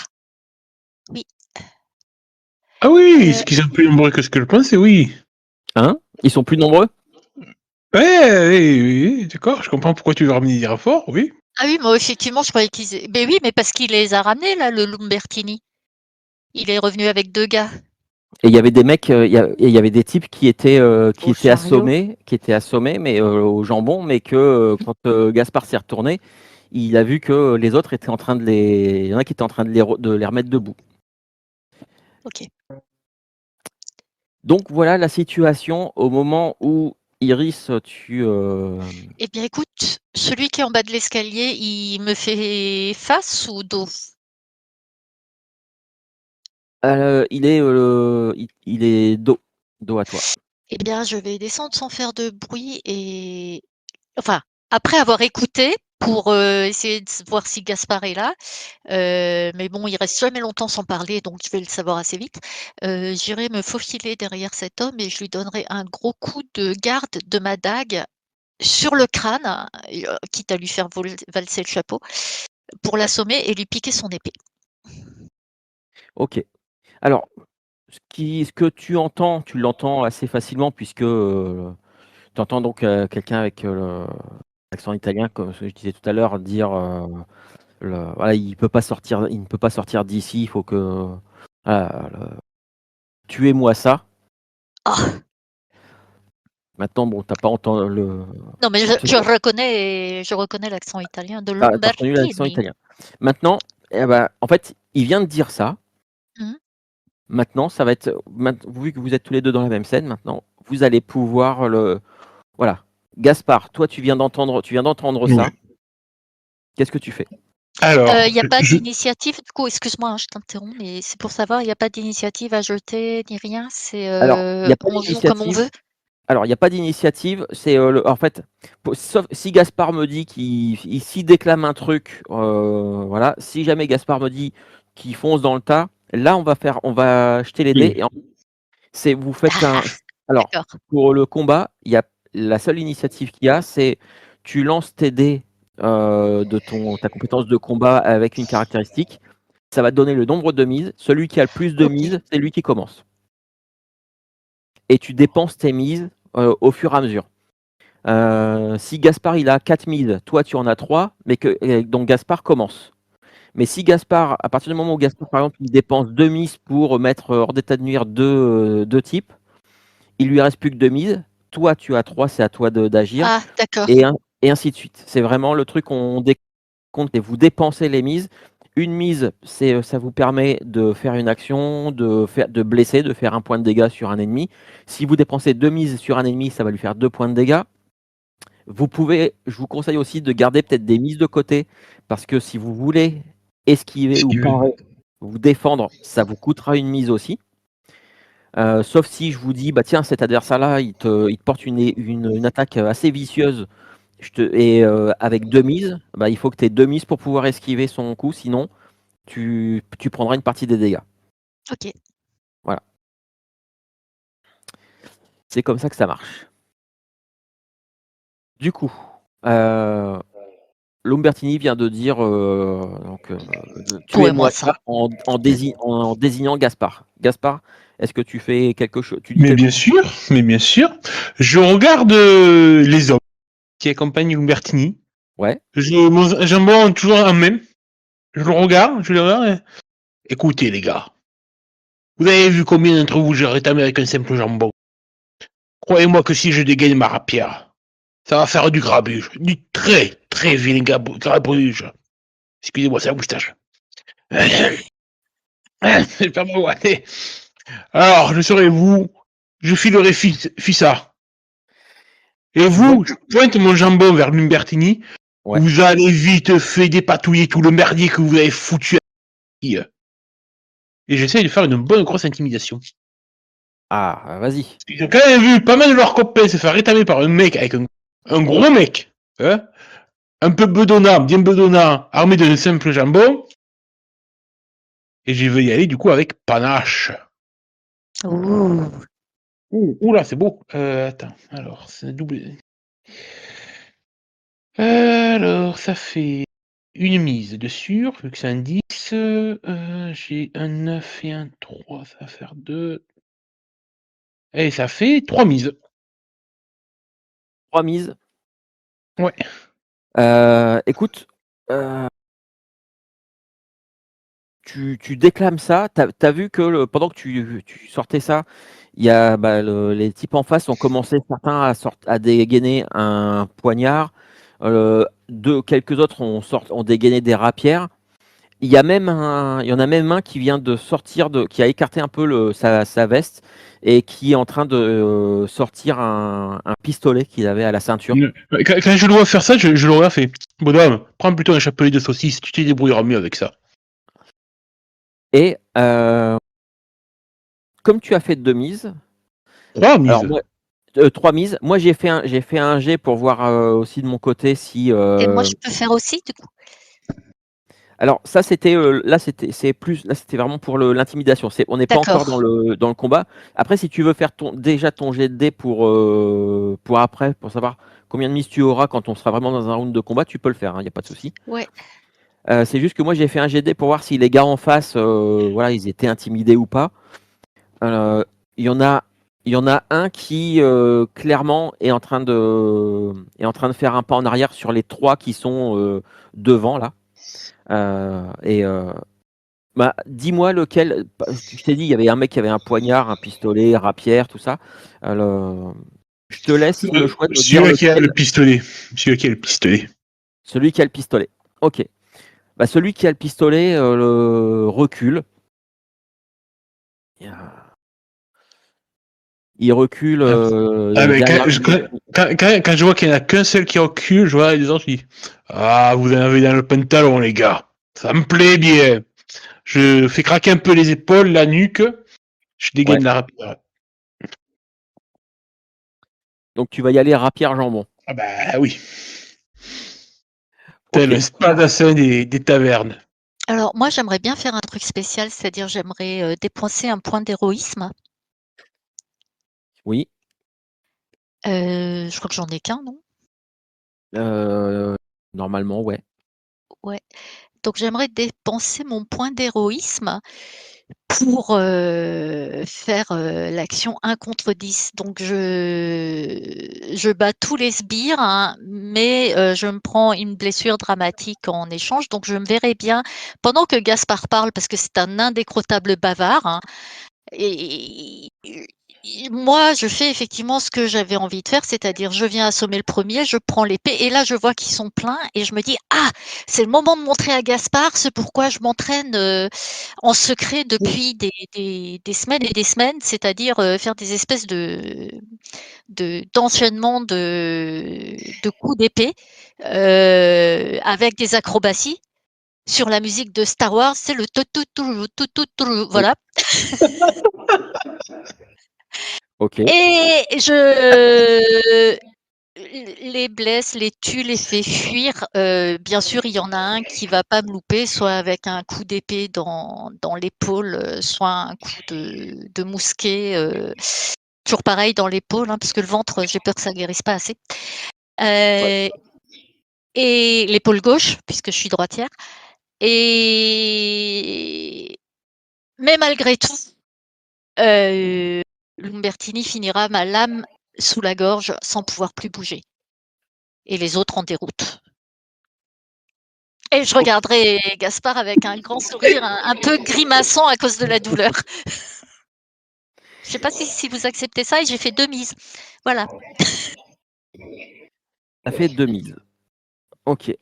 [SPEAKER 4] oui.
[SPEAKER 1] Ah oui, ce qui sont plus nombreux que ce que je pensais, oui.
[SPEAKER 2] Hein? Ils sont plus nombreux?
[SPEAKER 1] Ouais, oui, d'accord, je comprends pourquoi tu veux ramener des renforts, oui.
[SPEAKER 4] Ah oui, moi effectivement, je croyais qu'ils. Mais oui, mais parce qu'il les a ramenés là, le Lumbertini. Il est revenu avec 2 gars.
[SPEAKER 2] Et il y avait des mecs, il y avait des types qui étaient
[SPEAKER 3] chariot.
[SPEAKER 2] assommés, mais au jambon, mais que quand Gaspard s'est retourné, il a vu que les autres étaient en train il y en a qui étaient en train de les remettre debout.
[SPEAKER 4] Ok.
[SPEAKER 2] Donc voilà la situation au moment où Iris,
[SPEAKER 4] Eh bien, écoute, celui qui est en bas de l'escalier, il me fait face ou dos?
[SPEAKER 2] il est dos à toi.
[SPEAKER 4] Eh bien, je vais descendre sans faire de bruit et enfin, après avoir écouté, pour essayer de voir si Gaspard est là. Mais bon, il reste jamais longtemps sans parler, donc je vais le savoir assez vite. J'irai me faufiler derrière cet homme et je lui donnerai un gros coup de garde de ma dague sur le crâne, quitte à lui faire valser le chapeau, pour l'assommer et lui piquer son épée.
[SPEAKER 2] Ok. Alors, ce que tu entends, tu l'entends assez facilement puisque tu entends donc quelqu'un avec l'accent italien, comme je disais tout à l'heure, dire voilà, il ne peut pas sortir d'ici, il faut que voilà, tuez-moi ça.
[SPEAKER 4] Ah!
[SPEAKER 2] Maintenant, bon, t'as pas entendu le.
[SPEAKER 4] Non, mais je reconnais l'accent italien de
[SPEAKER 2] T'as reconnu l'accent
[SPEAKER 4] Lambertini.
[SPEAKER 2] italien. Maintenant, en fait, il vient de dire ça.
[SPEAKER 4] Mmh.
[SPEAKER 2] Maintenant, ça va être, vu que vous êtes tous les deux dans la même scène, maintenant, vous allez pouvoir voilà. Gaspard, toi, tu viens d'entendre ça. Qu'est-ce que tu fais?
[SPEAKER 1] Alors,
[SPEAKER 4] Il n'y a pas
[SPEAKER 1] je-
[SPEAKER 4] d'initiative, du coup, excuse-moi, hein, je t'interromps, mais c'est pour savoir, il n'y a pas d'initiative à jeter ni rien, c'est
[SPEAKER 2] Alors, il n'y a pas
[SPEAKER 4] on joue comme on
[SPEAKER 2] d'initiative.
[SPEAKER 4] veut?
[SPEAKER 2] Alors, il n'y a pas d'initiative. C'est en fait, sauf si Gaspard me dit qu'il s'y déclame un truc, voilà. Si jamais Gaspard me dit qu'il fonce dans le tas, là, on va jeter les dés.
[SPEAKER 1] oui.
[SPEAKER 2] C'est vous faites un.
[SPEAKER 4] Ah!
[SPEAKER 2] Alors,
[SPEAKER 4] D'accord.
[SPEAKER 2] pour le combat, il y a la seule initiative qu'il y a, c'est tu lances tes dés de ta compétence de combat avec une caractéristique. Ça va te donner le nombre de mises. Celui qui a le plus de
[SPEAKER 4] OK.
[SPEAKER 2] mises, c'est lui qui commence. Et tu dépenses tes mises au fur et à mesure. Si Gaspard il a 4 mises, toi tu en as 3, donc Gaspard commence. Mais si Gaspard, à partir du moment où Gaspard, par exemple, il dépense 2 mises pour mettre hors d'état de nuire deux types, il lui reste plus que 2 mises. Toi, tu as 3, c'est à toi d'agir.
[SPEAKER 4] Ah, d'accord.
[SPEAKER 2] Et ainsi de suite. C'est vraiment le truc, on décompte et vous dépensez les mises. Une mise, ça vous permet de faire une action, de blesser, de faire un point de dégâts sur un ennemi. Si vous dépensez 2 mises sur un ennemi, ça va lui faire 2 points de dégâts. Je vous conseille aussi de garder peut-être des mises de côté, parce que si vous voulez esquiver ou parer, vous défendre, ça vous coûtera une mise aussi. Sauf si je vous dis, bah tiens, cet adversaire-là, il te porte une attaque assez vicieuse, avec 2 mises, bah, il faut que tu aies 2 mises pour pouvoir esquiver son coup, sinon tu prendras une partie des dégâts.
[SPEAKER 4] OK.
[SPEAKER 2] Voilà. C'est comme ça que ça marche. Du coup, Lombertini vient de dire
[SPEAKER 4] Tuez-moi
[SPEAKER 2] tuez-moi
[SPEAKER 4] ça.
[SPEAKER 2] ça en désignant Gaspard. Gaspard, est-ce que tu fais quelque chose? Tu dis
[SPEAKER 1] Mais
[SPEAKER 2] quelque
[SPEAKER 1] bien
[SPEAKER 2] chose?
[SPEAKER 1] sûr, mais bien sûr. Je regarde les hommes qui accompagnent Umbertini.
[SPEAKER 2] Ouais.
[SPEAKER 1] Mon jambon toujours en main. Je le regarde, je le regarde. Écoutez, les gars. Vous avez vu combien d'entre vous j'ai rétamé avec un simple jambon? Croyez-moi que si je dégaine ma rapière, ça va faire du grabuge. Du très, très vilain grabuge. Excusez-moi, c'est la moustache. C'est pas moi, allez. Alors, je serai vous. Je filerai Fissa. Et
[SPEAKER 2] Tu vois?
[SPEAKER 1] vous, je pointe mon jambon vers Lumbertini.
[SPEAKER 2] Ouais.
[SPEAKER 1] Vous allez vite faire dépatouiller tout le merdier que vous avez foutu à la fille. Et j'essaye de faire une bonne grosse intimidation.
[SPEAKER 2] Ah, vas-y.
[SPEAKER 1] Ils ont quand même vu pas mal de leurs copains se faire rétamer par un mec avec un gros mec. Hein, un peu bedonnant, bien bedonnant, armé d'un simple jambon. Et je vais y aller du coup avec panache.
[SPEAKER 4] Ouh.
[SPEAKER 1] Ouh là, c'est beau. Attends, alors, c'est doublé. Alors, ça fait une mise de sûr, vu que c'est un 10. J'ai un 9 et un 3, ça va faire 2. Et ça fait 3 mises.
[SPEAKER 2] 3 mises.
[SPEAKER 1] Ouais.
[SPEAKER 2] Écoute, tu déclames ça. T'as vu que pendant que tu sortais ça, il y a les types en face ont commencé certains à dégainer un poignard. Quelques autres ont dégainé des rapières. Il y en a même un qui vient de sortir qui a écarté un peu sa veste et qui est en train de sortir un pistolet qu'il avait à la ceinture.
[SPEAKER 1] Quand je le vois faire ça, je l'aurais fait. Bonhomme, prends plutôt un chapelet de saucisse, tu te débrouilleras mieux avec ça.
[SPEAKER 2] Et comme tu as fait 2 mises,
[SPEAKER 1] 3
[SPEAKER 2] alors
[SPEAKER 1] mises.
[SPEAKER 2] moi, 3 mises. Moi, j'ai fait un jet pour voir aussi de mon côté si.
[SPEAKER 4] Et moi, je peux faire aussi, du coup.
[SPEAKER 2] Alors ça, c'était c'était vraiment pour l'intimidation. On n'est pas encore
[SPEAKER 4] D'accord.
[SPEAKER 2] dans le combat. Après, si tu veux faire déjà ton jet de dés pour après, pour savoir combien de mises tu auras quand on sera vraiment dans un round de combat, tu peux le faire. Il n'y a pas de souci.
[SPEAKER 4] Ouais.
[SPEAKER 2] C'est juste que moi, j'ai fait un jet de dés pour voir si les gars en face, voilà, ils étaient intimidés ou pas. Il y en a un qui clairement est en train de faire un pas en arrière sur les 3 qui sont devant là. Bah, dis-moi lequel. Je t'ai dit, il y avait un mec qui avait un poignard, un pistolet, rapière, tout ça. Alors, je te laisse le choix de me dire
[SPEAKER 1] Celui qui a
[SPEAKER 2] lequel.
[SPEAKER 1] le pistolet. Celui qui a le pistolet.
[SPEAKER 2] Celui qui a le pistolet. Ok. Bah, celui qui a le pistolet recule. Il recule
[SPEAKER 1] Mais
[SPEAKER 2] derrière lui.
[SPEAKER 1] quand je vois qu'il n'y en a qu'un seul qui recule, je vois les autres qui disent Ah, vous en avez dans le pantalon, les gars. Ça me plaît bien. Je fais craquer un peu les épaules, la nuque. Je dégaine
[SPEAKER 2] Ouais.
[SPEAKER 1] la rapière.
[SPEAKER 2] Donc tu vas y aller rapière jambon.
[SPEAKER 1] Ah bah oui.
[SPEAKER 2] Ok.
[SPEAKER 1] Tel un spadassin des tavernes.
[SPEAKER 4] Alors, moi, j'aimerais bien faire un truc spécial, c'est-à-dire j'aimerais dépenser un point d'héroïsme.
[SPEAKER 2] Oui.
[SPEAKER 4] Je crois que j'en ai qu'un, non?
[SPEAKER 2] Normalement, ouais.
[SPEAKER 4] Ouais. Donc, j'aimerais dépenser mon point d'héroïsme pour faire l'action 1 contre 10. Donc, je bats tous les sbires, hein, mais je me prends une blessure dramatique en échange. Donc, je me verrais bien, pendant que Gaspard parle, parce que c'est un indécrottable bavard, hein, et moi, je fais effectivement ce que j'avais envie de faire, c'est-à-dire je viens assommer le premier, je prends l'épée et là je vois qu'ils sont pleins et je me dis ah, c'est le moment de montrer à Gaspard ce pourquoi je m'entraîne en secret depuis des semaines et des semaines, c'est-à-dire faire des espèces d'enchaînement de coups d'épée avec des acrobaties sur la musique de Star Wars, c'est le tout tout tout tout tout tout, voilà.
[SPEAKER 2] Ok.
[SPEAKER 4] Et je les blesse, les tue, les fait fuir. Bien sûr, il y en a un qui va pas me louper, soit avec un coup d'épée dans l'épaule, soit un coup de mousquet, toujours pareil dans l'épaule, hein, parce que le ventre, j'ai peur que ça guérisse pas assez. Et l'épaule gauche, puisque je suis droitière. Et mais malgré tout, Lumbertini finira ma lame sous la gorge sans pouvoir plus bouger. Et les autres en déroute. Et je regarderai Gaspard avec un grand sourire, un peu grimaçant à cause de la douleur. Je sais pas si vous acceptez ça et j'ai fait 2 mises. Voilà.
[SPEAKER 2] Ça fait 2 mises. Ok.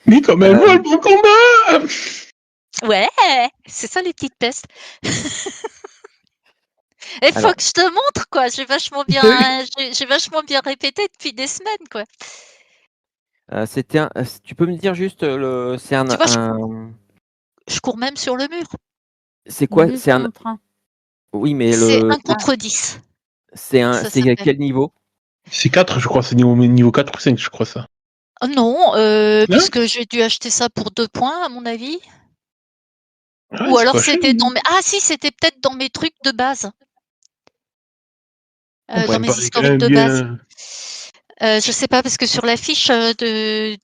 [SPEAKER 1] Mais quand même, le bon combat.
[SPEAKER 4] Ouais, c'est ça les petites pestes. Il faut
[SPEAKER 2] Alors.
[SPEAKER 4] que je te montre quoi. J'ai vachement bien répété depuis des semaines quoi.
[SPEAKER 2] Tu peux me dire juste c'est
[SPEAKER 4] Tu vois,
[SPEAKER 2] un.
[SPEAKER 4] je cours même sur le mur.
[SPEAKER 2] C'est quoi?
[SPEAKER 3] 2
[SPEAKER 2] C'est un.
[SPEAKER 3] contre 1.
[SPEAKER 2] Oui, mais
[SPEAKER 4] C'est 1 contre 10.
[SPEAKER 2] c'est
[SPEAKER 4] Ça
[SPEAKER 2] à
[SPEAKER 4] s'appelle.
[SPEAKER 2] quel niveau?
[SPEAKER 1] C'est 4, je crois. C'est niveau 4 ou 5, je crois ça.
[SPEAKER 4] Non,
[SPEAKER 1] Hein
[SPEAKER 4] puisque j'ai dû acheter ça pour 2 points à mon avis.
[SPEAKER 1] Ouais,
[SPEAKER 4] Ou
[SPEAKER 1] c'est
[SPEAKER 4] alors
[SPEAKER 1] pas cher.
[SPEAKER 4] c'était dans mes ah si, c'était peut-être dans mes trucs de base.
[SPEAKER 1] Ça
[SPEAKER 2] Ouais.
[SPEAKER 4] Dans
[SPEAKER 1] me
[SPEAKER 4] mes
[SPEAKER 1] paraît quand
[SPEAKER 4] historiques
[SPEAKER 1] même
[SPEAKER 4] de base.
[SPEAKER 1] bien.
[SPEAKER 4] Je sais pas parce que sur la fiche, de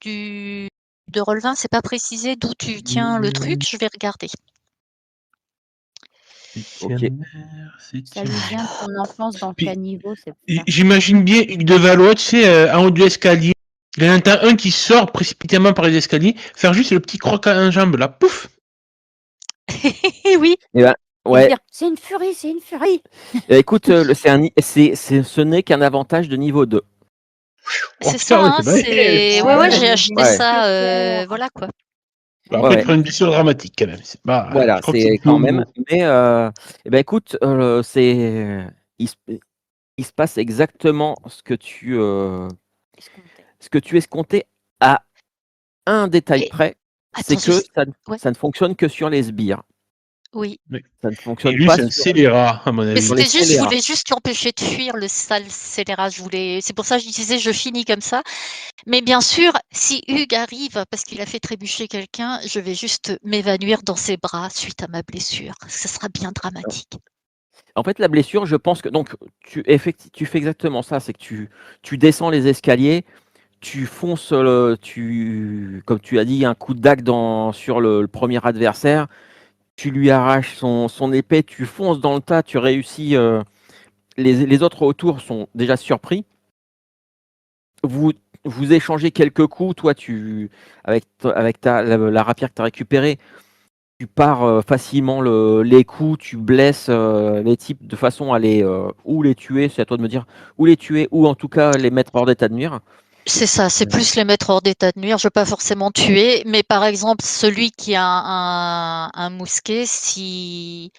[SPEAKER 4] Roll20, c'est pas précisé d'où tu tiens le truc, je vais regarder.
[SPEAKER 2] Ok.
[SPEAKER 3] Ça lui vient de son enfance dans le
[SPEAKER 1] Puis,
[SPEAKER 3] caniveau, c'est pour ça.
[SPEAKER 1] j'imagine bien Hugues de Valois, tu sais, en haut de l'escalier. Il y en a un qui sort précipitamment par les escaliers, faire juste le petit croc à un jambe, là, pouf.
[SPEAKER 4] Oui.
[SPEAKER 2] Eh ben,
[SPEAKER 3] Et
[SPEAKER 2] ouais.
[SPEAKER 3] dire c'est une furie, c'est une furie.
[SPEAKER 2] Écoute, ce n'est qu'un avantage de niveau 2.
[SPEAKER 1] Oh
[SPEAKER 4] C'est
[SPEAKER 1] putain,
[SPEAKER 4] ça,
[SPEAKER 1] ouais,
[SPEAKER 4] hein,
[SPEAKER 1] c'est balèze.
[SPEAKER 4] ouais, j'ai acheté
[SPEAKER 2] Ouais.
[SPEAKER 4] ça, voilà quoi.
[SPEAKER 1] Bon, après,
[SPEAKER 2] Ouais.
[SPEAKER 1] tu prends une blessure dramatique quand même. C'est pas,
[SPEAKER 2] Voilà,
[SPEAKER 1] je crois que c'est
[SPEAKER 2] c'est
[SPEAKER 1] plus
[SPEAKER 2] quand
[SPEAKER 1] haut
[SPEAKER 2] même.
[SPEAKER 1] niveau.
[SPEAKER 2] Mais eh ben écoute, il se passe exactement ce que tu escomptais à un détail
[SPEAKER 4] Et
[SPEAKER 2] près, c'est
[SPEAKER 4] attends
[SPEAKER 2] que
[SPEAKER 4] juste. Ouais.
[SPEAKER 2] ça ne fonctionne que sur les sbires.
[SPEAKER 4] Oui.
[SPEAKER 2] Ça ne
[SPEAKER 1] Et
[SPEAKER 2] fonctionne
[SPEAKER 1] lui,
[SPEAKER 2] pas
[SPEAKER 1] c'est un
[SPEAKER 2] sur
[SPEAKER 1] scélérat, à mon
[SPEAKER 4] Mais
[SPEAKER 1] avis.
[SPEAKER 2] sur les
[SPEAKER 4] c'était juste, je
[SPEAKER 2] scélérats.
[SPEAKER 4] voulais juste l'empêcher de fuir le sale scélérat. C'est pour ça que je disais, je finis comme ça. Mais bien sûr, si Hugues arrive parce qu'il a fait trébucher quelqu'un, je vais juste m'évanouir dans ses bras suite à ma blessure. Ce sera bien dramatique.
[SPEAKER 2] En fait, la blessure, je pense que donc tu fais exactement ça, c'est que tu descends les escaliers, tu fonces comme tu as dit, un coup de dague sur le premier adversaire, tu lui arraches son épée, tu fonces dans le tas, tu réussis. Les autres autour sont déjà surpris. Vous, vous échangez quelques coups, toi, avec la rapière que tu as récupérée, tu pars facilement les coups, tu blesses les types de façon à ou les tuer, c'est à toi de me dire, ou les tuer, ou en tout cas les mettre hors d'état de nuire.
[SPEAKER 4] C'est ça, c'est plus les mettre hors d'état de nuire. Je ne veux pas forcément tuer, mais par exemple, celui qui a un mousquet, s'il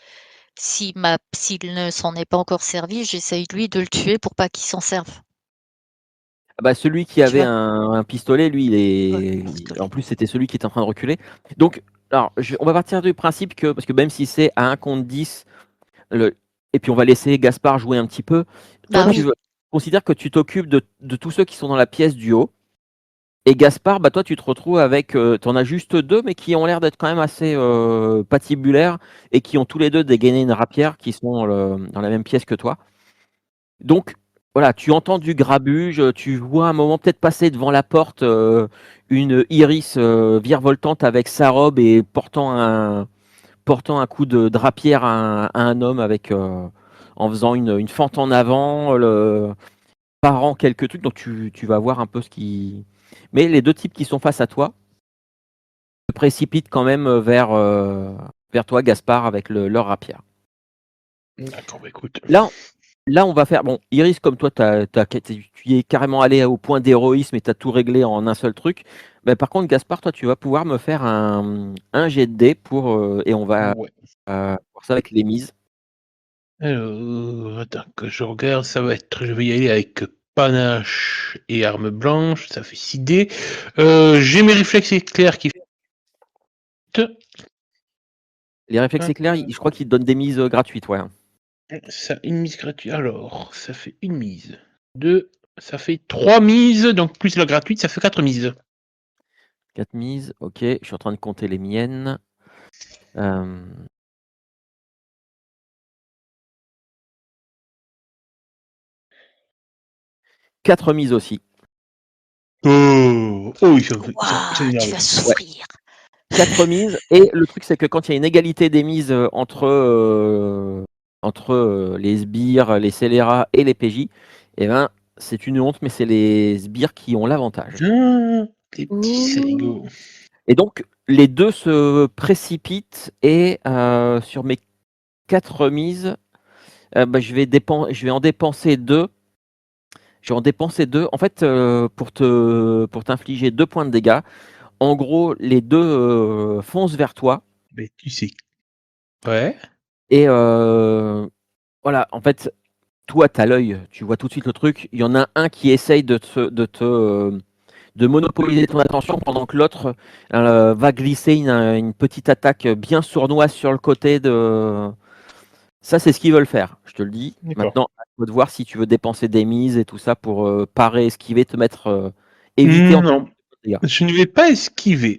[SPEAKER 4] ne s'en est pas encore servi, j'essaye lui de le tuer pour pas qu'il s'en serve.
[SPEAKER 2] Ah bah, celui qui
[SPEAKER 4] Tu
[SPEAKER 2] avait
[SPEAKER 4] vois?
[SPEAKER 2] un pistolet, lui,
[SPEAKER 4] Ouais, pistolet.
[SPEAKER 2] en plus, c'était celui qui était en train de reculer. Donc, alors, on va partir du principe que, parce que même si c'est à 1 contre 10, et puis on va laisser Gaspard jouer un petit peu, toi,
[SPEAKER 4] Bah oui,
[SPEAKER 2] considère que tu t'occupes de tous ceux qui sont dans la pièce du haut. Et Gaspard, bah toi, tu te retrouves avec, tu en as juste deux, mais qui ont l'air d'être quand même assez patibulaires et qui ont tous les deux dégainé une rapière, qui sont dans la même pièce que toi. Donc, voilà, tu entends du grabuge, tu vois un moment peut-être passer devant la porte une Iris virevoltante avec sa robe et portant un coup de rapière à un homme en faisant une fente en avant, parant quelques trucs. Donc, tu vas voir un peu ce qui. Mais les deux types qui sont face à toi se précipitent quand même vers toi, Gaspard, avec leur rapière.
[SPEAKER 1] D'accord, bah écoute.
[SPEAKER 2] Là, on va faire. Bon, Iris, comme toi, tu es carrément allé au point d'héroïsme et tu as tout réglé en un seul truc. Mais par contre, Gaspard, toi, tu vas pouvoir me faire un jet de dés et on va
[SPEAKER 1] Ouais.
[SPEAKER 2] voir ça avec les mises.
[SPEAKER 1] Alors, attends que je regarde, ça va être. Je vais y aller avec panache et arme blanche, ça fait 6 dés. J'ai mes réflexes éclairs qui fait.
[SPEAKER 2] Les réflexes éclairs, je crois qu'ils te donnent des mises gratuites, ouais.
[SPEAKER 1] Ça, une mise gratuite. Alors, ça fait une mise. 2, ça fait 3 mises, donc plus la gratuite, ça fait 4 mises.
[SPEAKER 2] 4 mises, ok. Je suis en train de compter les miennes. Euh, 4 mises aussi.
[SPEAKER 1] Oh, oh, ils sont
[SPEAKER 4] Waouh, tu
[SPEAKER 1] énervés.
[SPEAKER 4] vas
[SPEAKER 2] Ouais.
[SPEAKER 4] souffrir.
[SPEAKER 2] 4 mises. Et le truc, c'est que quand il y a une égalité des mises entre les sbires, les scélérats et les PJ, eh ben, c'est une honte, mais c'est les sbires qui ont l'avantage.
[SPEAKER 1] Ah, les petits
[SPEAKER 3] Ouh.
[SPEAKER 1] saligots.
[SPEAKER 2] Et donc, les deux se précipitent et sur mes 4 mises, bah, je vais en dépenser 2. Je vais en dépenser 2. En fait, pour t'infliger 2 points de dégâts. En gros, les deux foncent vers toi.
[SPEAKER 1] Mais tu sais. Ouais.
[SPEAKER 2] Et voilà, en fait, toi, tu as l'œil, tu vois tout de suite le truc. Il y en a un qui essaye de monopoliser ton attention pendant que l'autre va glisser une petite attaque bien sournoise sur le côté de. Ça, c'est ce qu'ils veulent faire, je te le dis.
[SPEAKER 1] D'accord.
[SPEAKER 2] Maintenant, à toi de voir si tu veux dépenser des mises et tout ça pour parer, esquiver, éviter encore
[SPEAKER 1] Non,
[SPEAKER 2] des dégâts.
[SPEAKER 1] je ne vais pas esquiver.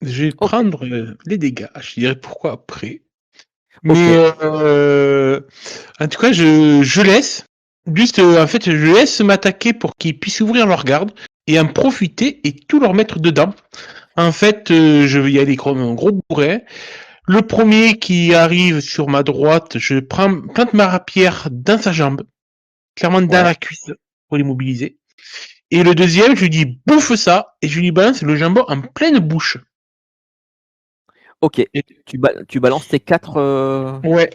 [SPEAKER 1] Je vais
[SPEAKER 2] Ok,
[SPEAKER 1] prendre les dégâts. Je dirais pourquoi après.
[SPEAKER 2] ok,
[SPEAKER 1] Mais en tout cas, je laisse. Juste, en fait, je laisse m'attaquer pour qu'ils puissent ouvrir leur garde et en profiter et tout leur mettre dedans. En fait, je vais y aller comme un gros bourrin. Le premier qui arrive sur ma droite, je plante ma rapière dans sa jambe, clairement dans
[SPEAKER 2] ouais,
[SPEAKER 1] la cuisse, pour l'immobiliser. Et le deuxième, je lui dis bouffe ça, et je lui balance le jambon en pleine bouche.
[SPEAKER 2] ok.
[SPEAKER 1] Et-
[SPEAKER 2] Tu balances tes 4.
[SPEAKER 1] Ouais.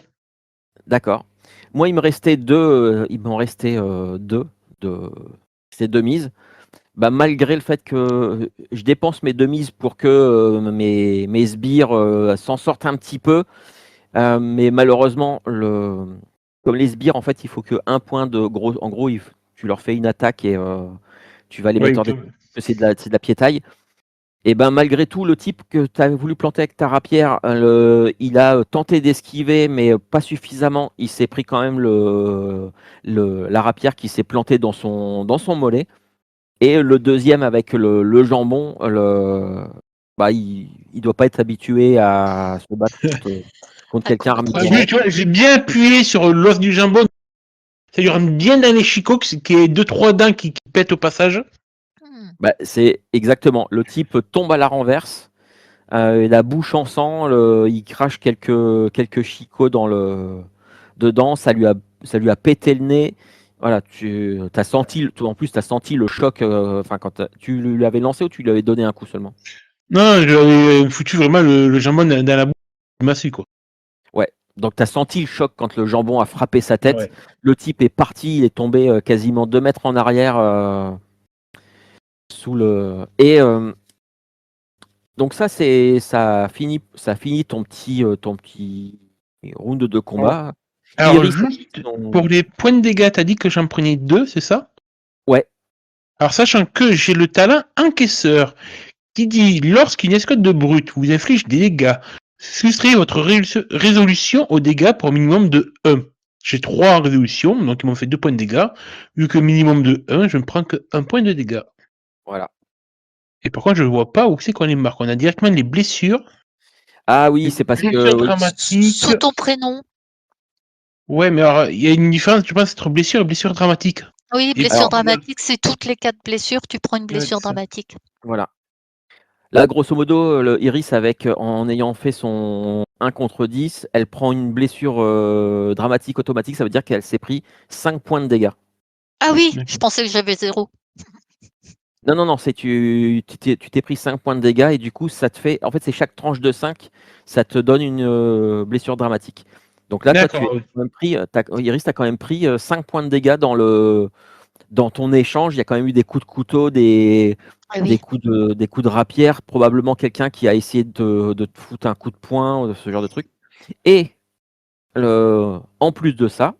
[SPEAKER 2] D'accord. Moi, il m'en restait deux de ces deux mises. Bah, malgré le fait que je dépense mes deux mises pour que mes sbires s'en sortent un petit peu, mais malheureusement, comme les sbires, en fait, il faut que un point de gros. En gros, tu leur fais une attaque et tu vas les
[SPEAKER 1] Ouais,
[SPEAKER 2] mettre hors d'état. C'est de la piétaille. Et ben malgré tout, le type que tu as voulu planter avec ta rapière, il a tenté d'esquiver, mais pas suffisamment. Il s'est pris quand même la rapière qui s'est plantée dans son mollet. Et le deuxième avec le jambon, il doit pas être habitué à se battre contre
[SPEAKER 4] À
[SPEAKER 2] quelqu'un
[SPEAKER 4] combattre
[SPEAKER 2] armé de
[SPEAKER 1] Ah,
[SPEAKER 4] autrui.
[SPEAKER 2] jambon.
[SPEAKER 1] tu vois, j'ai bien appuyé sur l'os du jambon. Ça lui rentre bien dans les chicots, qui est 2-3 dents qui pètent au passage.
[SPEAKER 2] Bah, c'est exactement. Le type tombe à la renverse, la bouche en sang, il crache quelques chicots dedans, ça lui a pété le nez. Voilà, en plus, tu as senti le choc. Enfin, tu lui avais lancé ou tu lui avais donné un coup seulement?
[SPEAKER 1] Non, je lui avais foutu vraiment le jambon dans la bouche. Massue, quoi.
[SPEAKER 2] Ouais. Donc, tu as senti le choc quand le jambon a frappé sa tête.
[SPEAKER 1] Ouais.
[SPEAKER 2] Le type est parti, il est tombé quasiment 2 mètres en arrière sous le. Et donc ça finit ton petit round de combat.
[SPEAKER 1] Alors,
[SPEAKER 2] Iris,
[SPEAKER 1] juste
[SPEAKER 2] ton-
[SPEAKER 1] pour les points de dégâts, t'as dit que j'en prenais 2, c'est ça?
[SPEAKER 2] ouais,
[SPEAKER 1] Alors, sachant que j'ai le talent encaisseur, qui dit lorsqu'une escouade de brutes vous inflige des dégâts, soustrayez votre résolution aux dégâts pour un minimum de 1. J'ai 3 en résolution, donc ils m'ont fait 2 points de dégâts. Vu que minimum de 1, je ne prends que 1 point de dégâts.
[SPEAKER 2] voilà.
[SPEAKER 1] Et par contre, je ne vois pas où c'est qu'on les marque. On a directement les blessures.
[SPEAKER 2] Ah oui,
[SPEAKER 1] Les
[SPEAKER 2] c'est parce
[SPEAKER 1] blessures
[SPEAKER 2] que oui.
[SPEAKER 1] dramatiques.
[SPEAKER 4] Sous ton prénom.
[SPEAKER 1] Ouais, mais alors, il y a une différence, je pense, entre blessure et blessure dramatique.
[SPEAKER 4] Oui,
[SPEAKER 1] Et
[SPEAKER 4] blessure
[SPEAKER 2] Alors,
[SPEAKER 4] dramatique, c'est toutes les 4 blessures, tu prends une
[SPEAKER 1] Ouais,
[SPEAKER 4] blessure
[SPEAKER 1] c'est ça.
[SPEAKER 4] dramatique.
[SPEAKER 2] voilà. Là, grosso modo, le Iris, en ayant fait son 1 contre 10, elle prend une blessure dramatique automatique. Ça veut dire qu'elle s'est pris 5 points de dégâts.
[SPEAKER 4] Ah oui,
[SPEAKER 1] D'accord.
[SPEAKER 4] je pensais que j'avais 0.
[SPEAKER 2] Non, non, non, tu t'es pris 5 points de dégâts et du coup, ça te fait. En fait, c'est chaque tranche de 5, ça te donne une blessure dramatique. Donc là, toi, tu as
[SPEAKER 1] D'accord.
[SPEAKER 2] quand même pris, Iris, tu as quand même pris 5 points de dégâts dans ton échange. Il y a quand même eu des coups de couteau, des
[SPEAKER 4] Ah oui.
[SPEAKER 2] coups de rapière, probablement quelqu'un qui a essayé de te foutre un coup de poing, ce genre de truc. Et en plus de ça,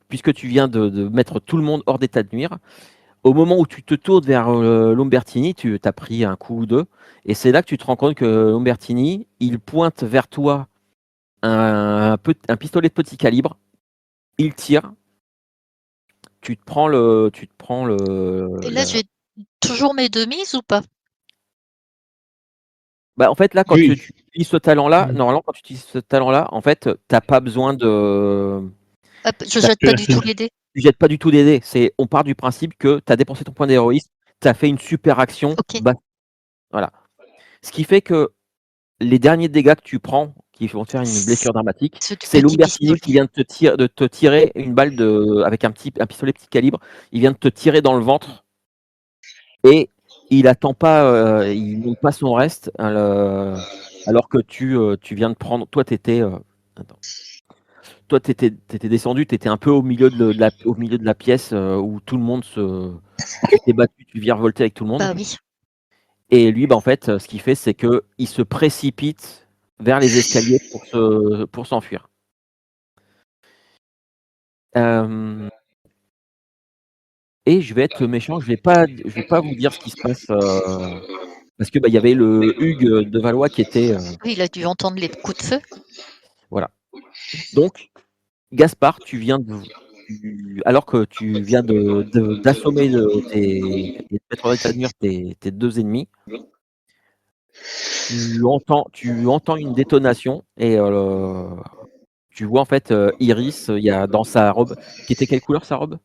[SPEAKER 2] puisque tu viens de mettre tout le monde hors d'état de nuire, au moment où tu te tournes vers Lambertini, tu as pris un coup ou deux, et c'est là que tu te rends compte que Lambertini, il pointe vers toi un pistolet de petit calibre, il tire, tu te prends
[SPEAKER 4] Et là, j'ai toujours mes demises ou pas?
[SPEAKER 2] Bah, en fait, là, quand tu
[SPEAKER 1] Oui.
[SPEAKER 2] utilises ce talent-là,
[SPEAKER 1] Mm.
[SPEAKER 2] normalement, quand tu utilises ce talent-là, en fait, t'as pas besoin de.
[SPEAKER 4] Hop, je
[SPEAKER 2] t'as-
[SPEAKER 4] jette pas du tout les dés.
[SPEAKER 2] Tu jettes pas du tout des dés. On part du principe que tu as dépensé ton point d'héroïsme, tu as fait une super action.
[SPEAKER 4] Ok.
[SPEAKER 2] Voilà. Ce qui fait que les derniers dégâts que tu prends, qui vont te faire une blessure dramatique,
[SPEAKER 4] Ceux du
[SPEAKER 2] c'est
[SPEAKER 4] petit
[SPEAKER 2] Lambertini
[SPEAKER 4] pistolet.
[SPEAKER 2] qui vient de te tirer une balle avec un pistolet petit calibre. Il vient de te tirer dans le ventre et il attend pas, il monte pas son reste, hein, alors que tu viens de prendre. Toi, tu étais. Attends. Toi, tu étais descendu, tu étais un peu au milieu au milieu de la pièce où tout le monde tu t'es battu, tu virevoltais avec tout le monde.
[SPEAKER 4] Bah oui.
[SPEAKER 2] Et lui, bah, en fait, ce qu'il fait, c'est qu'il se précipite vers les escaliers pour s'enfuir. Et je vais être méchant, je vais pas vous dire ce qui se passe parce que bah, il y avait le Hugues de Valois qui était
[SPEAKER 4] Oui, il a dû entendre les coups de feu.
[SPEAKER 2] voilà. Donc Gaspard, alors que tu viens d'assommer et de mettre en état de nuire tes deux ennemis, tu entends une détonation et tu vois en fait Iris, il y a dans sa robe, qui était quelle couleur sa robe?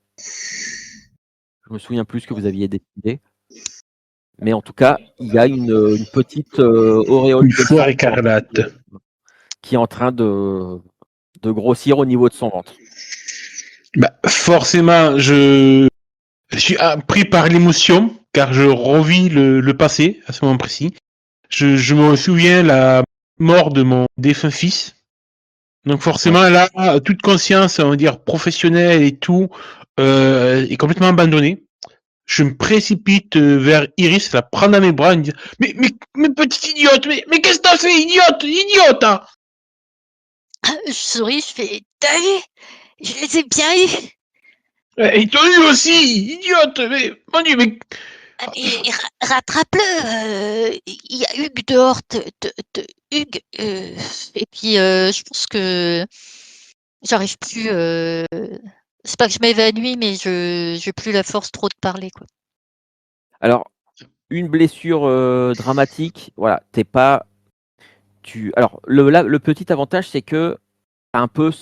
[SPEAKER 2] Je me souviens plus ce que vous aviez décidé. Mais en tout cas, il y a une petite auréole
[SPEAKER 1] Une
[SPEAKER 2] de
[SPEAKER 1] fleur
[SPEAKER 2] sang
[SPEAKER 1] écarlate.
[SPEAKER 2] qui est en train de grossir au niveau de son ventre.
[SPEAKER 1] Bah, forcément, je suis pris par l'émotion, car je revis le passé à ce moment précis. Je me souviens la mort de mon défunt fils. Donc forcément, là, toute conscience, on va dire, professionnelle et tout, est complètement abandonnée. Je me précipite vers Iris, la prendre dans mes bras et me dire mais petite idiote, mais qu'est-ce que t'as fait, idiote hein.
[SPEAKER 4] Je souris, je fais t'as vu? Je les ai bien eu.
[SPEAKER 1] Et t'as eu aussi, idiote, mais mon Dieu, mais
[SPEAKER 4] Ah, mais rattrape-le. Il y a Hugues dehors. Hugues. Et puis, je pense que j'arrive plus. C'est pas que je m'évanouis, mais je j'ai plus la force trop de parler, quoi.
[SPEAKER 2] Alors, une blessure dramatique, voilà, t'es pas. Alors, le petit avantage, c'est que un peu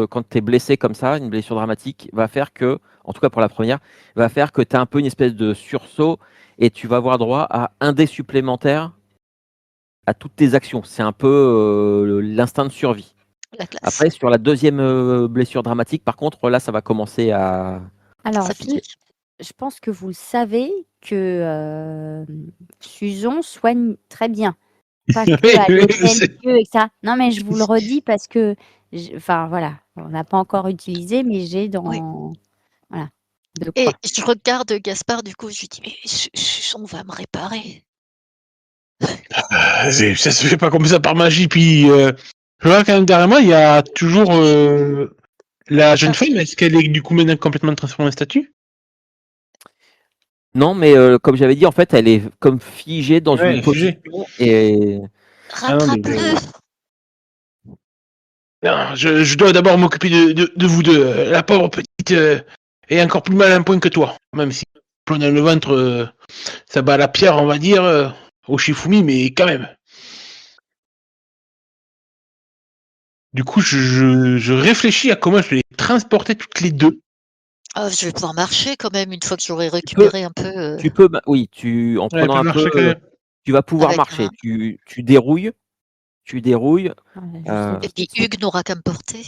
[SPEAKER 2] quand tu es blessé comme ça, une blessure dramatique, va faire que, en tout cas pour la première, va faire que tu as un peu une espèce de sursaut et tu vas avoir droit à un dé supplémentaire à toutes tes actions. C'est un peu l'instinct de survie.
[SPEAKER 4] La classe.
[SPEAKER 2] Après, sur la deuxième blessure dramatique, par contre, là, ça va commencer à.
[SPEAKER 3] Alors,
[SPEAKER 4] Ça
[SPEAKER 3] je
[SPEAKER 4] pique.
[SPEAKER 3] pense que vous le savez que Suzon soigne très bien. Pas que à l'hôtel, que et ça. Non, mais je vous le redis parce que, enfin voilà, on n'a pas encore utilisé, mais j'ai
[SPEAKER 4] Oui.
[SPEAKER 3] voilà, de
[SPEAKER 4] Et
[SPEAKER 3] quoi.
[SPEAKER 4] je regarde Gaspard, du coup, je lui dis, mais Suçon va me réparer.
[SPEAKER 1] Ça se fait pas comme ça par magie. Puis, je vois quand même derrière moi, il y a toujours la jeune femme. Est-ce qu'elle est du coup maintenant complètement transformée en statue?
[SPEAKER 2] Non, mais comme j'avais dit, en fait, elle est comme figée dans une
[SPEAKER 1] Ouais, figée.
[SPEAKER 2] position et.
[SPEAKER 1] Ah non, mais
[SPEAKER 4] Rattrape-le.
[SPEAKER 1] non, je dois d'abord m'occuper de vous deux. La pauvre petite est encore plus mal à un point que toi. Même si dans le ventre, ça bat la pierre, on va dire, au Shifumi, mais quand même. Du coup, je réfléchis à comment je vais les transporter toutes les deux.
[SPEAKER 4] Ah, je vais pouvoir marcher quand même une fois que j'aurai
[SPEAKER 2] Tu peux,
[SPEAKER 4] récupéré un peu
[SPEAKER 2] oui, en
[SPEAKER 1] Ouais, elle
[SPEAKER 2] prenant
[SPEAKER 1] peut
[SPEAKER 2] un peu,
[SPEAKER 1] marcher quand même.
[SPEAKER 2] tu vas pouvoir
[SPEAKER 4] avec
[SPEAKER 2] marcher.
[SPEAKER 4] un.
[SPEAKER 2] Tu dérouilles. Tu dérouilles.
[SPEAKER 3] Juste
[SPEAKER 4] Et puis
[SPEAKER 3] une seconde.
[SPEAKER 4] Hugues n'aura qu'à me porter.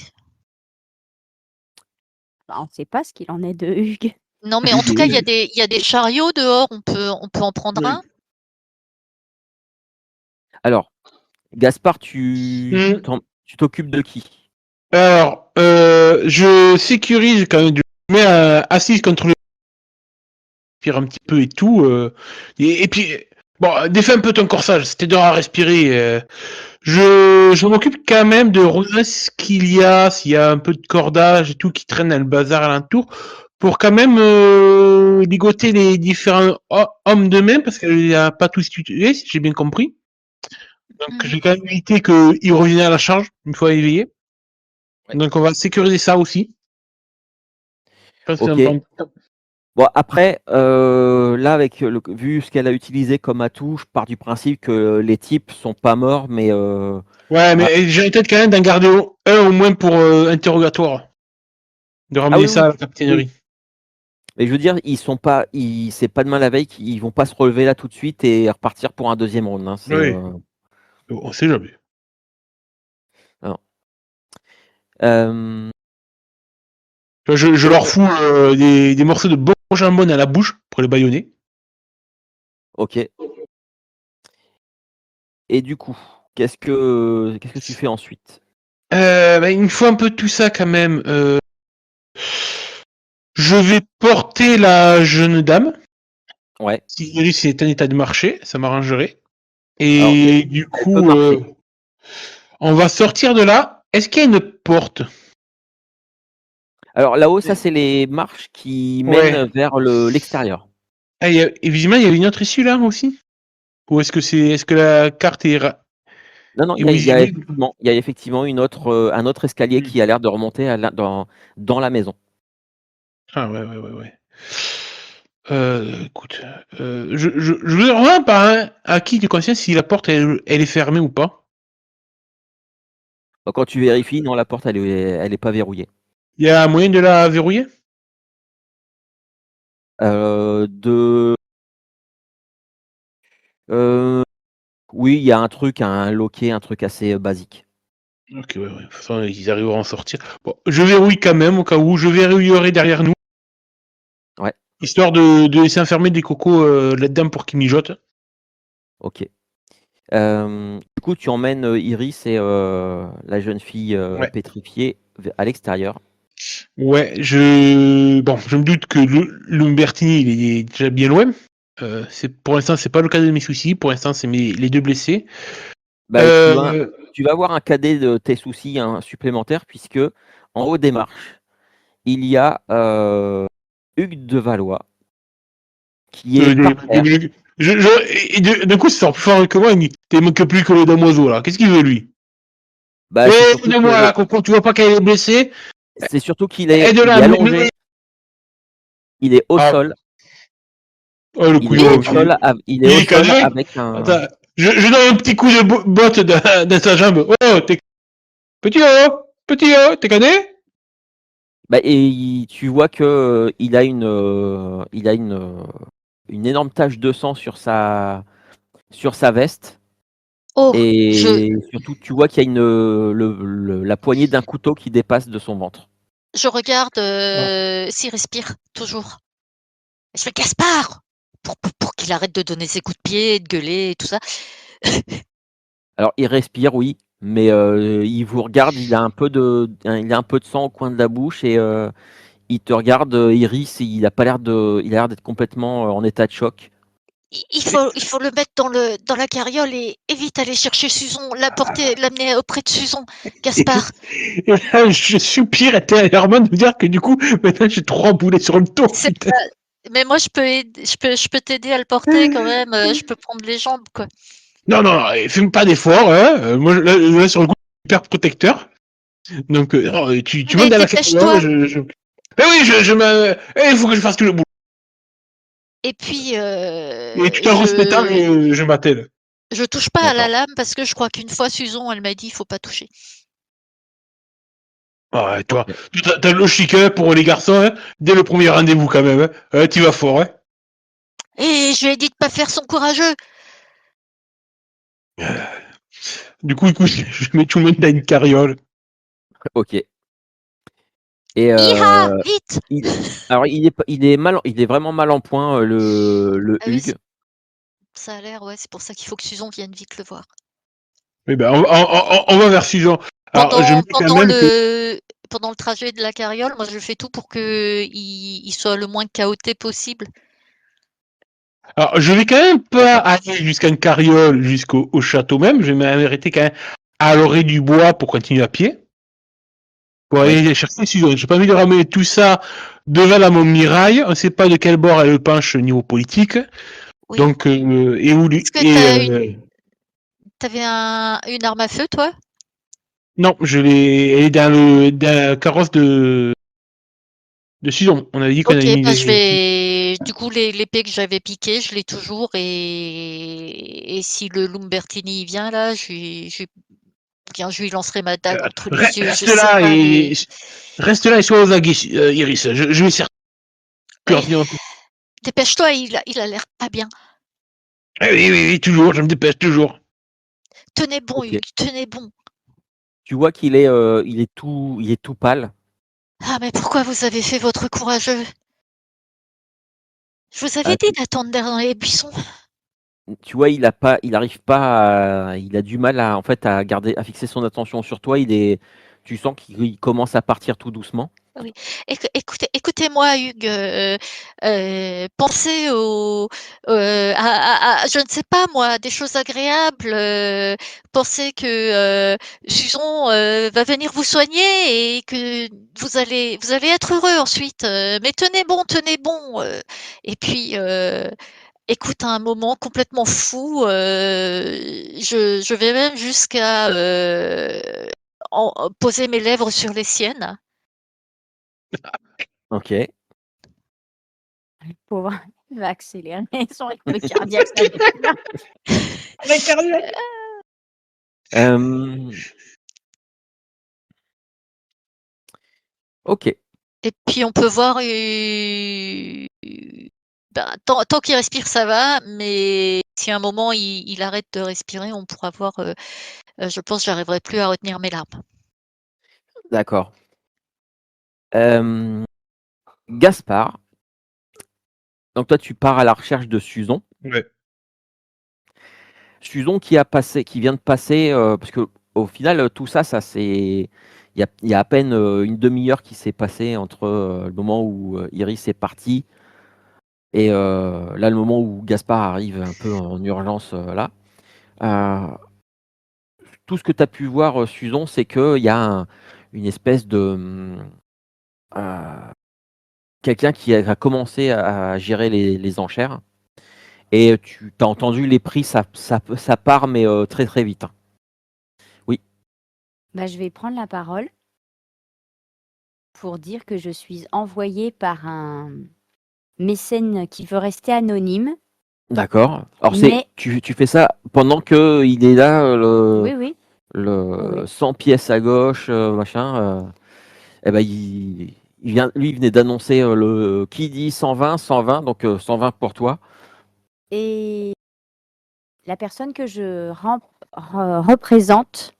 [SPEAKER 3] On ne sait pas ce qu'il en est de Hugues.
[SPEAKER 4] Non, mais en tout cas, il y a des chariots dehors. On peut en prendre
[SPEAKER 1] Oui.
[SPEAKER 4] un.
[SPEAKER 2] Alors, Gaspard,
[SPEAKER 1] Hmm.
[SPEAKER 2] tu t'occupes de qui?
[SPEAKER 1] Alors, je sécurise quand même. Je mets assise contre le pire un petit peu et tout. Et puis, bon, défais un peu ton corsage. C'était dur à respirer. Je m'occupe quand même de regarder ce qu'il y a, s'il y a un peu de cordage et tout qui traîne dans le bazar alentour, pour quand même ligoter les différents hommes de main, parce qu'il n'y a pas tous tués, si j'ai bien compris. Donc
[SPEAKER 4] Mhm.
[SPEAKER 1] j'ai quand même évité qu'ils reviennent à la charge une fois éveillés.
[SPEAKER 2] Ouais.
[SPEAKER 1] Donc on va sécuriser ça aussi. Je pense que c'est
[SPEAKER 2] Ok.
[SPEAKER 1] important.
[SPEAKER 2] Bon, après, là, vu ce qu'elle a utilisé comme atout, je pars du principe que les types sont pas morts, mais
[SPEAKER 1] Ouais,
[SPEAKER 2] ah,
[SPEAKER 1] mais j'ai en tête quand même d'en garder un au moins pour interrogatoire. De
[SPEAKER 2] ah
[SPEAKER 1] ramener
[SPEAKER 2] oui,
[SPEAKER 1] ça à
[SPEAKER 2] oui,
[SPEAKER 1] la
[SPEAKER 2] oui.
[SPEAKER 1] capitainerie.
[SPEAKER 2] Mais je veux dire, c'est pas demain la veille, ils vont pas se relever là tout de suite et repartir pour un deuxième round. Hein,
[SPEAKER 1] Oui, on sait jamais.
[SPEAKER 2] non. Euh,
[SPEAKER 1] Je leur fous des morceaux de bon jambon à la bouche pour les bâillonner.
[SPEAKER 2] ok. Et du coup, qu'est-ce que tu fais ensuite?
[SPEAKER 1] Bah, il me faut un peu de tout ça quand même. Je vais porter la jeune dame.
[SPEAKER 2] Ouais.
[SPEAKER 1] Si Iris est en état de marcher, ça m'arrangerait.
[SPEAKER 2] Alors,
[SPEAKER 1] Et du
[SPEAKER 2] elle peut
[SPEAKER 1] coup,
[SPEAKER 2] marcher.
[SPEAKER 1] on va sortir de là. Est-ce qu'il y a une porte?
[SPEAKER 2] Alors là-haut, ça c'est les marches qui
[SPEAKER 1] Ouais.
[SPEAKER 2] mènent vers l'extérieur.
[SPEAKER 1] Ah, et visiblement, il y a une autre issue là aussi? Ou est-ce que la carte
[SPEAKER 2] Non, non,
[SPEAKER 1] est visible?
[SPEAKER 2] il y a effectivement un autre escalier
[SPEAKER 1] Hmm.
[SPEAKER 2] qui a l'air de remonter dans la maison.
[SPEAKER 1] Ah ouais, ouais, ouais, ouais. Écoute, je vous demande par un acquis de conscience si la porte elle est fermée ou pas.
[SPEAKER 2] Donc, quand tu vérifies, non, la porte elle est pas verrouillée.
[SPEAKER 1] Il y a moyen de la verrouiller?
[SPEAKER 2] De euh, oui, il y a un loquet, un truc assez basique.
[SPEAKER 1] Ok, ouais, ouais. De toute façon, ils arriveront à en sortir. Bon, je verrouille quand même, au cas où. Je verrouillerai derrière nous,
[SPEAKER 2] Ouais,
[SPEAKER 1] histoire de laisser enfermer des cocos là-dedans pour qu'ils mijotent.
[SPEAKER 2] ok. Du coup, tu emmènes Iris et la jeune fille
[SPEAKER 1] Ouais.
[SPEAKER 2] pétrifiée à l'extérieur.
[SPEAKER 1] Ouais, bon, je me doute que l'Umbertini, il est déjà bien loin. Pour l'instant, c'est pas le cas de mes soucis. Pour l'instant, c'est les deux blessés.
[SPEAKER 2] Bah,
[SPEAKER 1] Euh,
[SPEAKER 2] tu vas avoir un cadet de tes soucis supplémentaire puisque en haut des marches, il y a Hugues de Valois qui est par terre.
[SPEAKER 1] D'un coup, c'est sort plus fort que moi. Il t'es manque plus que le damoiseau, là. Qu'est-ce qu'il veut, lui?
[SPEAKER 2] Bah, c'est surtout
[SPEAKER 1] Aide-moi,
[SPEAKER 2] que-
[SPEAKER 1] là, Coco. Tu vois pas qu'elle est blessée?
[SPEAKER 2] c'est surtout qu'il est, il
[SPEAKER 1] Aide-la.
[SPEAKER 2] est allongé, il est au
[SPEAKER 1] Ah,
[SPEAKER 2] sol,
[SPEAKER 1] oh, le
[SPEAKER 2] il est au
[SPEAKER 1] couillon.
[SPEAKER 2] sol, il est
[SPEAKER 1] Il
[SPEAKER 2] au
[SPEAKER 1] est
[SPEAKER 2] sol
[SPEAKER 1] cané.
[SPEAKER 2] avec un.
[SPEAKER 1] Attends, je donne un petit coup de botte dans sa jambe. Oh, t'es... Petit oh, t'es cané?
[SPEAKER 2] Bah, et tu vois que il a une énorme tache de sang sur sa veste.
[SPEAKER 4] Oh,
[SPEAKER 2] Et surtout, tu vois qu'il y a la poignée d'un couteau qui dépasse de son ventre.
[SPEAKER 4] je regarde s'il respire toujours. Je fais Gaspard pour qu'il arrête de donner ses coups de pied, de gueuler et tout ça.
[SPEAKER 2] Alors, il respire, oui, mais il vous regarde, il a un peu de sang au coin de la bouche et il te regarde, Iris, et il a l'air d'être complètement en état de choc.
[SPEAKER 4] Il faut le mettre dans la carriole et vite aller chercher Susan, l'amener auprès de Susan, Gaspard.
[SPEAKER 1] Je soupire intérieurement de me dire que du coup, maintenant j'ai 3 boulets sur le dos.
[SPEAKER 4] C'est
[SPEAKER 1] Putain.
[SPEAKER 4] pas- Mais moi, je peux t'aider à le porter quand même. Je peux prendre les jambes, quoi.
[SPEAKER 1] Non, fais pas d'effort. Hein. Moi, là, sur le coup, je suis hyper protecteur. Donc, non, tu
[SPEAKER 4] Mais
[SPEAKER 1] montes dans la
[SPEAKER 4] dépêche-toi.
[SPEAKER 1] carriole. Mais oui, il faut que je fasse tout le boulot.
[SPEAKER 4] Et puis,
[SPEAKER 1] Et tout en respectant, je m'attelle.
[SPEAKER 4] je touche pas à la
[SPEAKER 2] D'accord.
[SPEAKER 4] lame parce que je crois qu'une fois, Susan, elle m'a dit, il faut pas toucher.
[SPEAKER 1] Ouais, toi,
[SPEAKER 2] Ok.
[SPEAKER 1] t'as le chic pour les garçons, hein, dès le premier rendez-vous quand même. Hein. Tu vas fort. Hein.
[SPEAKER 4] Et je lui ai dit de pas faire son courageux.
[SPEAKER 1] Du coup, écoute, je mets tout le monde dans une carriole.
[SPEAKER 2] Ok. Et
[SPEAKER 4] Iha, vite.
[SPEAKER 2] alors, il est vraiment mal en point, le
[SPEAKER 4] Ah oui,
[SPEAKER 2] Hugues.
[SPEAKER 4] ça a l'air, ouais, c'est pour ça qu'il faut que Susan vienne vite le voir.
[SPEAKER 1] Eh ben, on va vers 6 ans. Alors, je me dis quand même que.
[SPEAKER 4] Pendant le trajet de la carriole, moi, je fais tout pour qu'il soit le moins chaoté possible.
[SPEAKER 1] Alors, je vais quand même pas aller jusqu'à une carriole, jusqu'au château même. Je vais m'arrêter quand même à l'orée du bois pour continuer à pied. Pour aller chercher Susan. J'ai pas envie de ramener tout ça devant la Montmirail. On sait pas de quel bord elle penche au niveau politique.
[SPEAKER 4] Oui.
[SPEAKER 1] Donc, et où lui.
[SPEAKER 4] Est-ce que t'avais une arme à feu, toi?
[SPEAKER 1] Non, elle est dans le carrosse de Susan. On avait dit qu'on
[SPEAKER 4] Ok,
[SPEAKER 1] avait mis.
[SPEAKER 4] bah je vais. Du coup, l'épée que j'avais piquée, je l'ai toujours. Et si le Lumbertini vient là, je lui lancerai ma dague entre les yeux. Je
[SPEAKER 1] Reste
[SPEAKER 4] sais
[SPEAKER 1] là
[SPEAKER 4] pas, mais.
[SPEAKER 1] reste là et sois aux aguets, Iris. Je vais servir.
[SPEAKER 4] Ouais. Dépêche-toi, il a l'air pas bien.
[SPEAKER 1] Oui, toujours. Je me dépêche toujours.
[SPEAKER 4] Tenez bon,
[SPEAKER 2] Ok.
[SPEAKER 4] Hugues, tenez bon.
[SPEAKER 2] Tu vois qu'il est, il est tout pâle.
[SPEAKER 4] Ah, mais pourquoi vous avez fait votre courageux? Je vous avais
[SPEAKER 2] Ah,
[SPEAKER 4] dit d'attendre dans les buissons.
[SPEAKER 2] tu vois, il arrive pas il a du mal à, en fait, à fixer son attention sur toi. Tu sens qu'il commence à partir tout doucement.
[SPEAKER 4] Oui. Écoutez-moi, Hugues. Pensez je ne sais pas moi, des choses agréables. Pensez que Susan va venir vous soigner et que vous allez être heureux ensuite. Mais tenez bon. Et puis, écoute, à un moment complètement fou, je vais même jusqu'à poser mes lèvres sur les siennes.
[SPEAKER 2] Ok.
[SPEAKER 3] Le pauvre, il va accélérer son rythme cardiaque.
[SPEAKER 2] Ok.
[SPEAKER 4] Et puis on peut voir, tant qu'il respire, ça va, mais si à un moment il arrête de respirer, on pourra voir. Je pense, que j'arriverai plus à retenir mes larmes.
[SPEAKER 2] D'accord. Gaspard. Donc toi, tu pars à la recherche de Susan.
[SPEAKER 1] Ouais.
[SPEAKER 2] Susan qui vient de passer, parce que au final, tout ça, il y a à peine une demi-heure qui s'est passée entre le moment où Iris est partie et là, le moment où Gaspard arrive un peu en urgence là. Tout ce que tu as pu voir, Susan, c'est qu'il y a une espèce de quelqu'un qui a commencé à gérer les enchères. Et tu as entendu les prix, ça part, mais très très vite. Hein. Oui.
[SPEAKER 3] Bah, je vais prendre la parole pour dire que je suis envoyée par un mécène qui veut rester anonyme.
[SPEAKER 2] D'accord. Alors
[SPEAKER 3] Mais
[SPEAKER 2] tu fais ça pendant que il est là,
[SPEAKER 3] oui, oui.
[SPEAKER 2] le
[SPEAKER 3] Oui.
[SPEAKER 2] 100 pièces à gauche, machin. Eh ben lui il venait d'annoncer le qui dit 120, donc 120 pour toi.
[SPEAKER 3] Et la personne que je représente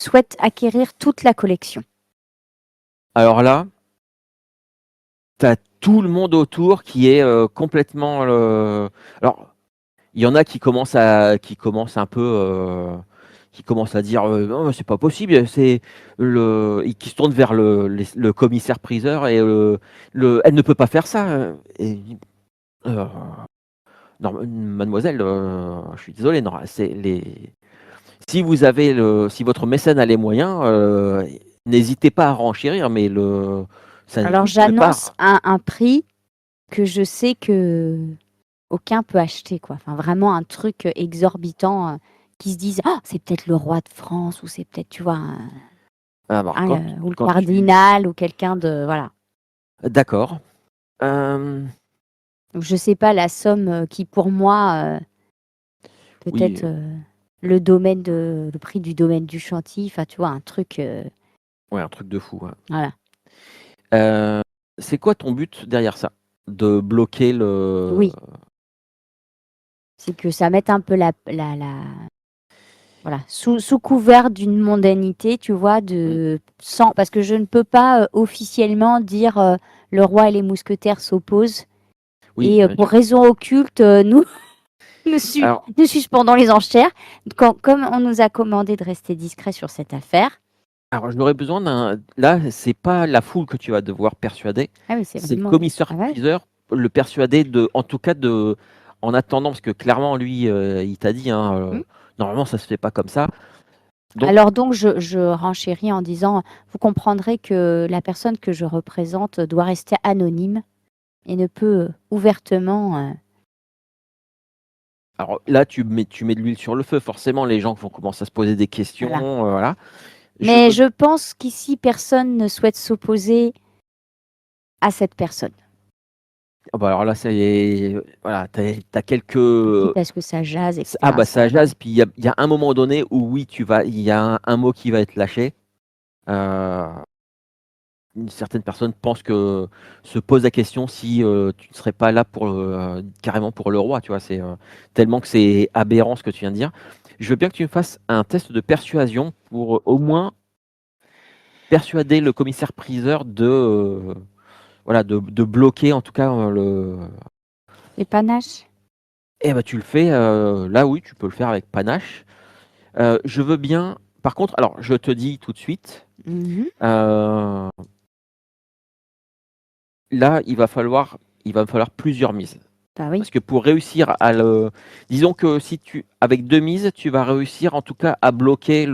[SPEAKER 3] souhaite acquérir toute la collection.
[SPEAKER 2] Alors là, t'as tout le monde autour qui est complètement. Alors, il y en a qui commencent un peu, qui commencent à dire non, mais c'est pas possible. C'est qui se tournent vers le commissaire priseur et elle ne peut pas faire ça. Et euh, non, mademoiselle, je suis désolé, non, c'est les. Si vous avez si votre mécène a les moyens, n'hésitez pas à renchérir, mais ça
[SPEAKER 3] Alors
[SPEAKER 2] n'existe nulle
[SPEAKER 3] j'annonce
[SPEAKER 2] part.
[SPEAKER 3] un prix que je sais que aucun peut acheter, quoi. Enfin, vraiment un truc exorbitant qui se disent ah, c'est peut-être le roi de France ou c'est peut-être, tu vois,
[SPEAKER 2] Alors,
[SPEAKER 3] ou le
[SPEAKER 2] quand
[SPEAKER 3] cardinal ou quelqu'un de voilà.
[SPEAKER 2] D'accord.
[SPEAKER 3] Donc je sais pas la somme qui pour moi
[SPEAKER 2] Oui,
[SPEAKER 3] peut-être le prix du domaine du Chantilly, enfin tu vois un truc
[SPEAKER 2] ouais, un truc de fou. Ouais.
[SPEAKER 3] voilà.
[SPEAKER 2] C'est quoi ton but derrière ça? De bloquer le.
[SPEAKER 3] Oui. C'est que ça mette un peu voilà, sous couvert d'une mondanité, tu vois, sans parce que je ne peux pas officiellement dire le roi et les mousquetaires s'opposent
[SPEAKER 2] Oui.
[SPEAKER 3] et pour raison occulte nous
[SPEAKER 2] Alors,
[SPEAKER 3] nous suspendons les enchères comme on nous a commandé de rester discret sur cette affaire.
[SPEAKER 2] alors j'aurais besoin d'un. Là, c'est pas la foule que tu vas devoir persuader.
[SPEAKER 3] Ah oui, c'est
[SPEAKER 2] C'est le
[SPEAKER 3] vraiment
[SPEAKER 2] commissaire
[SPEAKER 3] ah ouais.
[SPEAKER 2] priseur, le persuader en tout cas en attendant, parce que clairement lui, il t'a dit, hein,
[SPEAKER 3] Hmm.
[SPEAKER 2] normalement ça se fait pas comme ça. Donc,
[SPEAKER 3] Alors donc je renchéris en disant vous comprendrez que la personne que je représente doit rester anonyme et ne peut ouvertement
[SPEAKER 2] alors là, tu mets de l'huile sur le feu. Forcément, les gens vont commencer à se poser des questions.
[SPEAKER 3] voilà.
[SPEAKER 2] Voilà.
[SPEAKER 3] Mais je pense qu'ici, personne ne souhaite s'opposer à cette personne.
[SPEAKER 2] Ah bah alors là, voilà, t'as quelques.
[SPEAKER 3] Oui, parce que ça jase, etc.
[SPEAKER 2] Ah bah ça jase, puis il y a un moment donné où oui, il y a un mot qui va être lâché. Une certaine personne se pose la question si tu ne serais pas là carrément pour le roi, tu vois. C'est tellement que c'est aberrant ce que tu viens de dire. Je veux bien que tu me fasses un test de persuasion pour au moins persuader le commissaire priseur voilà, de bloquer en tout cas
[SPEAKER 3] Les panaches.
[SPEAKER 2] Eh ben tu le fais là, oui, tu peux le faire avec panache. Je veux bien. Par contre, alors je te dis tout de suite,
[SPEAKER 3] Mhm.
[SPEAKER 2] là, il va me falloir plusieurs mises.
[SPEAKER 3] Bah oui.
[SPEAKER 2] Parce que pour réussir disons que avec 2 mises, tu vas réussir en tout cas à bloquer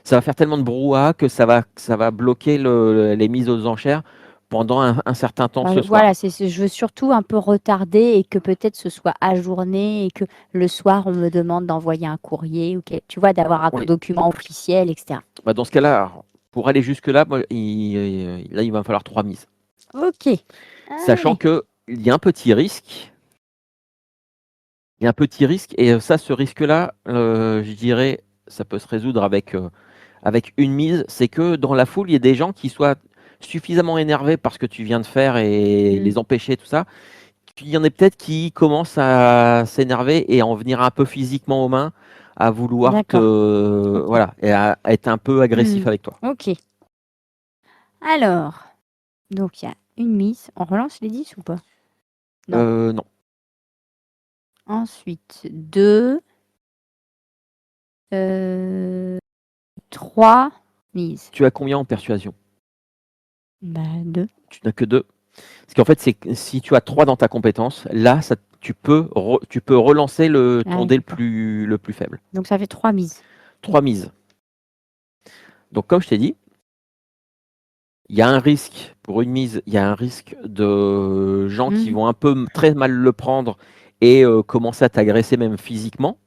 [SPEAKER 2] ça va faire tellement de brouhaha que ça va bloquer les mises aux enchères pendant un certain temps
[SPEAKER 3] Bah,
[SPEAKER 2] ce soir.
[SPEAKER 3] voilà, je veux surtout un peu retarder et que peut-être ce soit ajourné et que le soir, on me demande d'envoyer un courrier ou tu vois, d'avoir un
[SPEAKER 2] Oui.
[SPEAKER 3] document officiel, etc.
[SPEAKER 2] Bah, dans ce cas-là, alors, pour aller jusque-là, là, il va me falloir 3 mises.
[SPEAKER 3] Ok.
[SPEAKER 2] Sachant
[SPEAKER 3] Allez.
[SPEAKER 2] qu'il y a un petit risque. Il y a un petit risque, et ça, ce risque-là, je dirais, ça peut se résoudre avec une mise. C'est que dans la foule, il y a des gens qui soient suffisamment énervés par ce que tu viens de faire et les empêcher, tout ça. Il y en a peut-être qui commencent à s'énerver et à en venir un peu physiquement aux mains, à vouloir
[SPEAKER 3] Ok.
[SPEAKER 2] voilà, et à être un peu agressif avec toi.
[SPEAKER 3] Ok. Alors, donc il y a une mise. On relance les 10 ou pas?
[SPEAKER 2] Non.
[SPEAKER 3] Ensuite, 2, 3 mises.
[SPEAKER 2] Tu as combien en persuasion?
[SPEAKER 3] Bah, 2.
[SPEAKER 2] Tu n'as que 2. Parce qu'en fait, si tu as 3 dans ta compétence, là, tu peux relancer ton dé le plus faible.
[SPEAKER 3] Donc ça fait 3 mises.
[SPEAKER 2] 3 mises. Donc, comme je t'ai dit, il y a un risque, pour une mise, il y a un risque de gens qui vont un peu très mal le prendre et commencer à t'agresser même physiquement.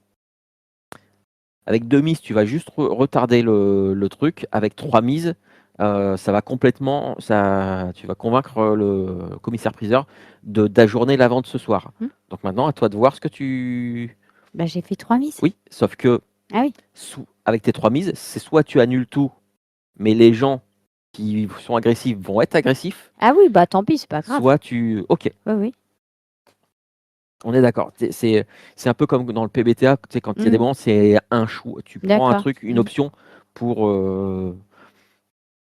[SPEAKER 2] Avec 2 mises, tu vas juste retarder le truc. Avec 3 mises, ça va complètement. Tu vas convaincre le commissaire-priseur d'ajourner la vente ce soir.
[SPEAKER 3] Hmm.
[SPEAKER 2] Donc maintenant, à toi de voir ce que tu.
[SPEAKER 3] Bah, j'ai fait 3 mises.
[SPEAKER 2] Oui, sauf que
[SPEAKER 3] Ah oui.
[SPEAKER 2] avec tes 3 mises, c'est soit tu annules tout, mais les gens qui sont agressifs vont être agressifs,
[SPEAKER 3] Ah oui, bah tant pis, c'est pas grave.
[SPEAKER 2] soit tu. Ok,
[SPEAKER 3] Oui, oui.
[SPEAKER 2] on est d'accord. C'est un peu comme dans le PBTA, tu sais, quand il y a des moments, c'est un choix. Tu prends un
[SPEAKER 3] D'accord.
[SPEAKER 2] truc, une option pour.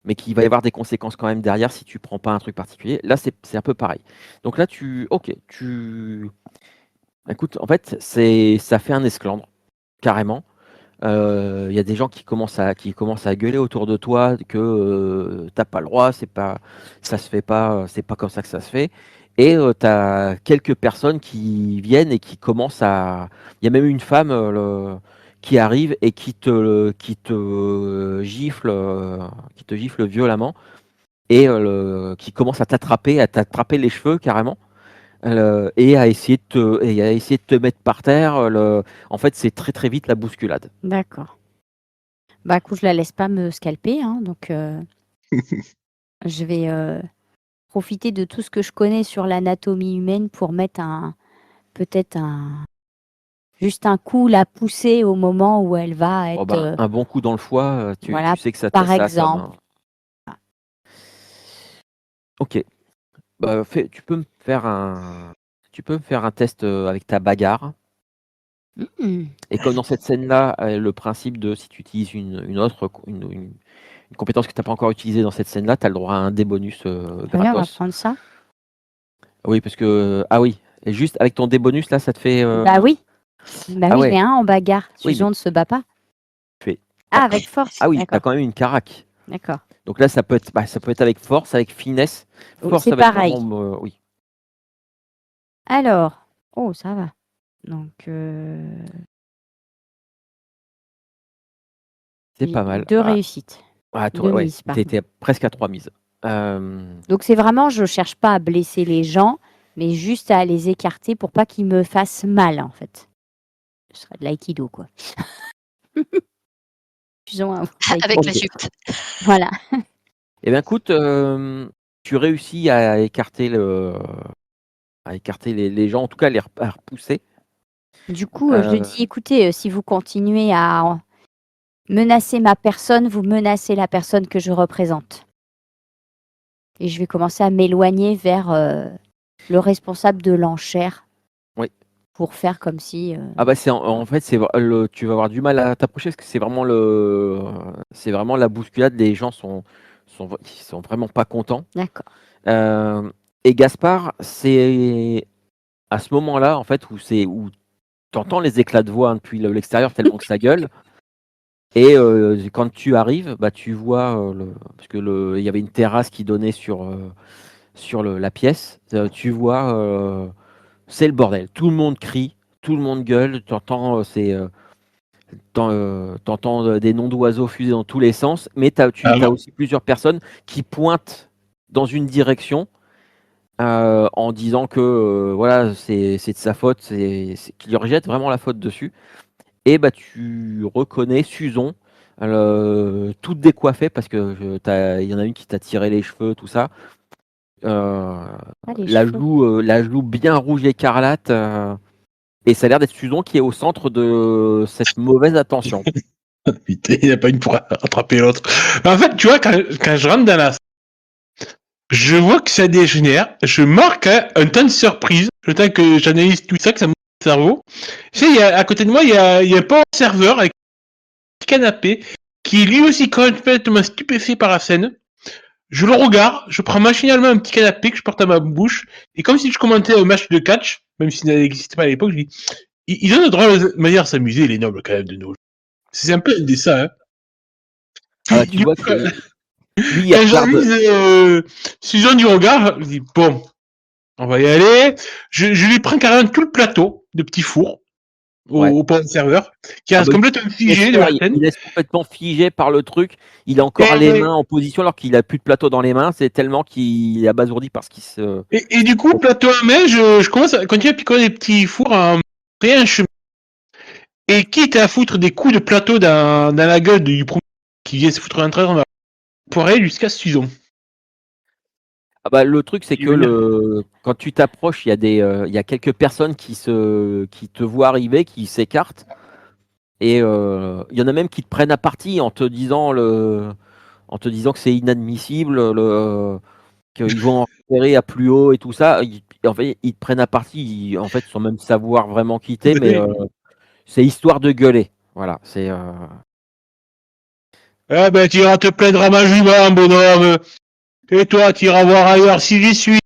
[SPEAKER 2] Mais qu'il va y avoir des conséquences quand même derrière si tu prends pas un truc particulier. Là, c'est un peu pareil. Donc là, écoute, en fait, ça fait un esclandre, carrément. Il y a des gens qui commencent à gueuler autour de toi que t'as pas le droit, ça se fait pas, c'est pas comme ça que ça se fait. Et tu as quelques personnes qui viennent et qui commencent à. Il y a même une femme qui arrive et qui te gifle violemment et qui commence à t'attraper les cheveux carrément. Et à essayer de te mettre par terre. En fait, c'est très très vite la bousculade.
[SPEAKER 3] D'accord. Bah écoute, je la laisse pas me scalper, hein, donc je vais profiter de tout ce que je connais sur l'anatomie humaine pour mettre peut-être juste un coup, la pousser au moment où elle va
[SPEAKER 2] Oh
[SPEAKER 3] être,
[SPEAKER 2] bah, un bon coup dans le foie,
[SPEAKER 3] voilà,
[SPEAKER 2] tu sais que ça
[SPEAKER 3] par
[SPEAKER 2] assomme,
[SPEAKER 3] exemple.
[SPEAKER 2] hein. Ok. Bah, tu peux me faire un test avec ta bagarre.
[SPEAKER 3] Mmh.
[SPEAKER 2] Et comme dans cette scène-là, le principe de si tu utilises une compétence que tu n'as pas encore utilisée dans cette scène-là, tu as le droit à un dé bonus
[SPEAKER 3] Très bien, on va
[SPEAKER 2] gratos.
[SPEAKER 3] prendre ça.
[SPEAKER 2] Oui, parce que. Ah oui. Et juste avec ton dé bonus, là, ça te fait.
[SPEAKER 3] Bah oui. Bah
[SPEAKER 2] Ah
[SPEAKER 3] oui,
[SPEAKER 2] ouais.
[SPEAKER 3] j'ai un en bagarre.
[SPEAKER 2] Oui,
[SPEAKER 3] Sujon ne se bat pas.
[SPEAKER 2] tu
[SPEAKER 3] Ah, avec force.
[SPEAKER 2] Ah oui, tu as
[SPEAKER 3] D'accord.
[SPEAKER 2] quand même une carac.
[SPEAKER 3] D'accord.
[SPEAKER 2] Donc là, ça peut être avec force, avec finesse.
[SPEAKER 3] Oh,
[SPEAKER 2] Force,
[SPEAKER 3] c'est
[SPEAKER 2] ça va être
[SPEAKER 3] pareil.
[SPEAKER 2] vraiment. Oui.
[SPEAKER 3] Alors, oh, ça va. Donc,
[SPEAKER 2] C'est
[SPEAKER 3] oui,
[SPEAKER 2] pas mal.
[SPEAKER 3] 2 réussites.
[SPEAKER 2] Ah,
[SPEAKER 3] 2
[SPEAKER 2] ouais,
[SPEAKER 3] mises,
[SPEAKER 2] tu
[SPEAKER 3] pardon.
[SPEAKER 2] étais presque à 3 mises.
[SPEAKER 3] Donc c'est vraiment, je cherche pas à blesser les gens, mais juste à les écarter pour pas qu'ils me fassent mal, en fait. Ce serait de l'aïkido, quoi. Excusez-moi,
[SPEAKER 4] Avec la
[SPEAKER 2] Ok.
[SPEAKER 4] jute.
[SPEAKER 3] Voilà.
[SPEAKER 2] Eh bien, écoute, tu réussis à écarter les gens, en tout cas à repousser.
[SPEAKER 3] Du coup, je lui dis, écoutez, si vous continuez à menacer ma personne, vous menacez la personne que je représente. Et je vais commencer à m'éloigner vers le responsable de l'enchère.
[SPEAKER 2] Oui.
[SPEAKER 3] Pour faire comme si.
[SPEAKER 2] Ah bah en fait tu vas avoir du mal à t'approcher parce que c'est vraiment la bousculade. Les gens ils sont vraiment pas contents.
[SPEAKER 3] D'accord.
[SPEAKER 2] Et Gaspard, c'est à ce moment-là en fait où t'entends les éclats de voix hein, depuis l'extérieur tellement que ça gueule. Et quand tu arrives, bah tu vois parce que il y avait une terrasse qui donnait sur la pièce. Tu vois, c'est le bordel. Tout le monde crie, tout le monde gueule. T'entends des noms d'oiseaux fuser dans tous les sens, mais tu as aussi plusieurs personnes qui pointent dans une direction en disant que voilà, c'est de sa faute, qu'il lui rejette vraiment la faute dessus. Et bah tu reconnais Suzon, toute décoiffée parce que il y en a une qui t'a tiré les cheveux, tout ça.
[SPEAKER 3] Les
[SPEAKER 2] La
[SPEAKER 3] cheveux.
[SPEAKER 2] la joue bien rouge écarlate. Et ça a l'air d'être Suzon qui est au centre de cette mauvaise attention.
[SPEAKER 1] Putain, il n'y a pas une pour rattraper l'autre. En fait, tu vois, quand je rentre dans la salle, je vois que ça dégénère, je marque un temps de surprise, le temps que j'analyse tout ça, que ça monte le cerveau. Tu sais, à côté de moi, il y a un pauvre serveur avec un petit canapé qui est lui aussi complètement stupéfait par la scène. Je le regarde, je prends machinalement un petit canapé que je porte à ma bouche, et comme si je commentais un match de catch, même s'il n'existait pas à l'époque, je dis, ils ont le droit de manière à s'amuser, les nobles, quand même, de nos jours. C'est un peu un dessin, hein.
[SPEAKER 2] Ah bah,
[SPEAKER 1] Puis,
[SPEAKER 2] tu
[SPEAKER 1] du
[SPEAKER 2] vois
[SPEAKER 1] coup,
[SPEAKER 2] que lui, il
[SPEAKER 1] quand
[SPEAKER 2] regarde.
[SPEAKER 1] j'avise Suzanne du regard, je dis, bon, on va y aller. Je lui prends carrément tout le plateau de petits fours.
[SPEAKER 2] Ouais.
[SPEAKER 1] au point de serveur, qui
[SPEAKER 2] Ah
[SPEAKER 1] reste
[SPEAKER 2] bah,
[SPEAKER 1] complètement figé de
[SPEAKER 2] il
[SPEAKER 1] Martin.
[SPEAKER 2] laisse complètement figé par le truc. Il a encore les mains en position alors qu'il a plus de plateau dans les mains. C'est tellement qu'il est abasourdi parce qu'il se.
[SPEAKER 1] Et du coup, plateau à main, je commence à continuer à picorer des petits fours en créer un chemin. Et quitte à foutre des coups de plateau dans la gueule du premier qui vient se foutre un trait, on va pouvoir aller jusqu'à Suzon.
[SPEAKER 2] Ah bah, le truc, c'est
[SPEAKER 1] Tu
[SPEAKER 2] que
[SPEAKER 1] veux dire
[SPEAKER 2] quand tu t'approches, il y a quelques personnes qui te voient arriver, qui s'écartent. Et il y en a même qui te prennent à partie en te disant que c'est inadmissible, qu'ils vont en récupérer à plus haut et tout ça. En fait, ils te prennent à partie. En fait, sans même savoir vraiment quitter, mais c'est histoire de gueuler. Voilà, c'est.
[SPEAKER 1] Ah ben, tu iras te plaindre à ma jument, bonhomme. Et toi, tu iras voir ailleurs si j'y suis.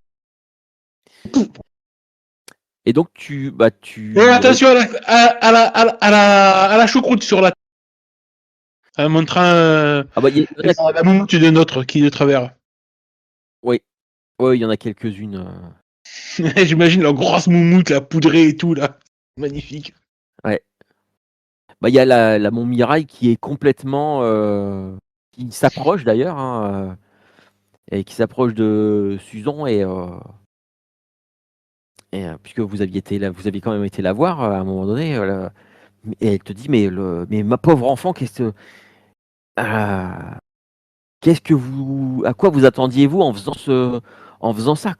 [SPEAKER 2] Et donc
[SPEAKER 1] Et attention à la choucroute sur la en montrant
[SPEAKER 2] Ah bah, il y en a.
[SPEAKER 1] la moumoute de notre qui est de travers.
[SPEAKER 2] Oui, il y en a quelques-unes.
[SPEAKER 1] J'imagine la grosse moumoute, la poudrée et tout, là. Magnifique.
[SPEAKER 2] Ouais. Bah, il y a la Montmirail qui est complètement. Qui s'approche d'ailleurs, hein, et qui s'approche de Suzon puisque vous aviez quand même été la voir à un moment donné. Et elle te dit mais ma pauvre enfant, euh, à quoi vous attendiez-vous en faisant ça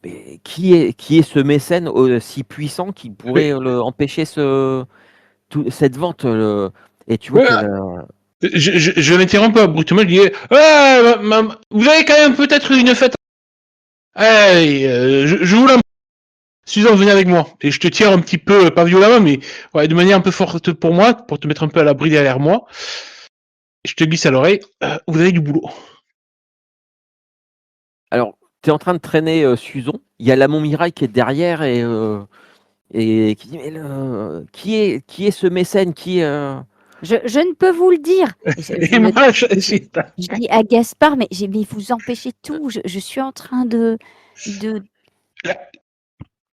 [SPEAKER 2] mais qui est ce mécène si puissant qui pourrait empêcher cette vente et tu vois
[SPEAKER 1] Ouais,
[SPEAKER 2] qu'elle
[SPEAKER 1] je l'interromps abruptement, je dis vous avez quand même peut-être une fête. Hey, je vous l'en. Suzanne, venez avec moi. Et je te tire un petit peu, pas violemment, mais ouais, de manière un peu forte pour moi, pour te mettre un peu à l'abri derrière moi. Je te glisse à l'oreille, vous avez du boulot.
[SPEAKER 2] alors tu es en train de traîner Suzon, il y a la Montmirail qui est derrière et qui dit mais qui est ce mécène
[SPEAKER 3] Je ne peux vous le dire.
[SPEAKER 1] Et moi,
[SPEAKER 3] Je dis à Gaspard, mais vous empêchez tout. Je suis en train de.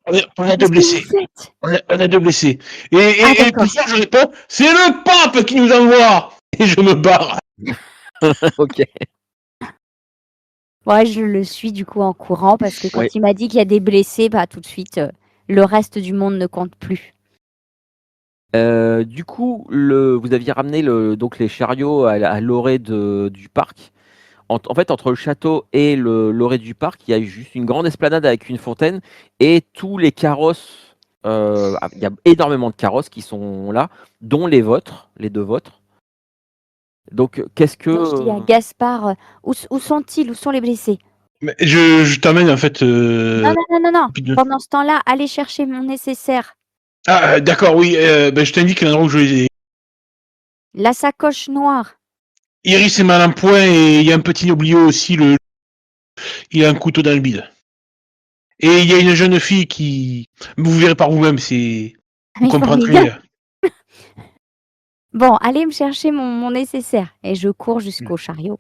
[SPEAKER 1] on a deux
[SPEAKER 3] Qu'est-ce que
[SPEAKER 1] blessés.
[SPEAKER 3] vous faites?
[SPEAKER 1] On a deux blessés.
[SPEAKER 3] Ah,
[SPEAKER 1] Et
[SPEAKER 3] d'accord.
[SPEAKER 1] plus tard, je réponds, c'est le pape qui nous envoie. Et je me barre.
[SPEAKER 2] Ok.
[SPEAKER 3] Ouais, je le suis du coup en courant parce que quand
[SPEAKER 2] Ouais.
[SPEAKER 3] il m'a dit qu'il y a des blessés, bah tout de suite, le reste du monde ne compte plus.
[SPEAKER 2] Du coup, vous aviez ramené donc les chariots à l'orée du parc. En fait, entre le château et l'orée du parc, il y a juste une grande esplanade avec une fontaine et tous les carrosses. Il y a énormément de carrosses qui sont là, dont les deux vôtres. Donc, qu'est-ce
[SPEAKER 3] Donc je dis à
[SPEAKER 2] que.
[SPEAKER 3] Gaspard, où sont-ils? Où sont les blessés?
[SPEAKER 1] Mais je t'emmène en fait.
[SPEAKER 3] Non. Pendant ce temps-là, allez chercher mon nécessaire.
[SPEAKER 1] Ah, d'accord, oui. Je t'indique l'endroit où je les ai.
[SPEAKER 3] La sacoche noire.
[SPEAKER 1] Iris est mal en point et il y a un petit oublié aussi. Il a un couteau dans le bide. Et il y a une jeune fille qui. Vous verrez par vous-même, c'est. Vous
[SPEAKER 3] Mais
[SPEAKER 1] comprendrez.
[SPEAKER 3] Bon, allez me chercher mon nécessaire. Et je cours jusqu'au chariot.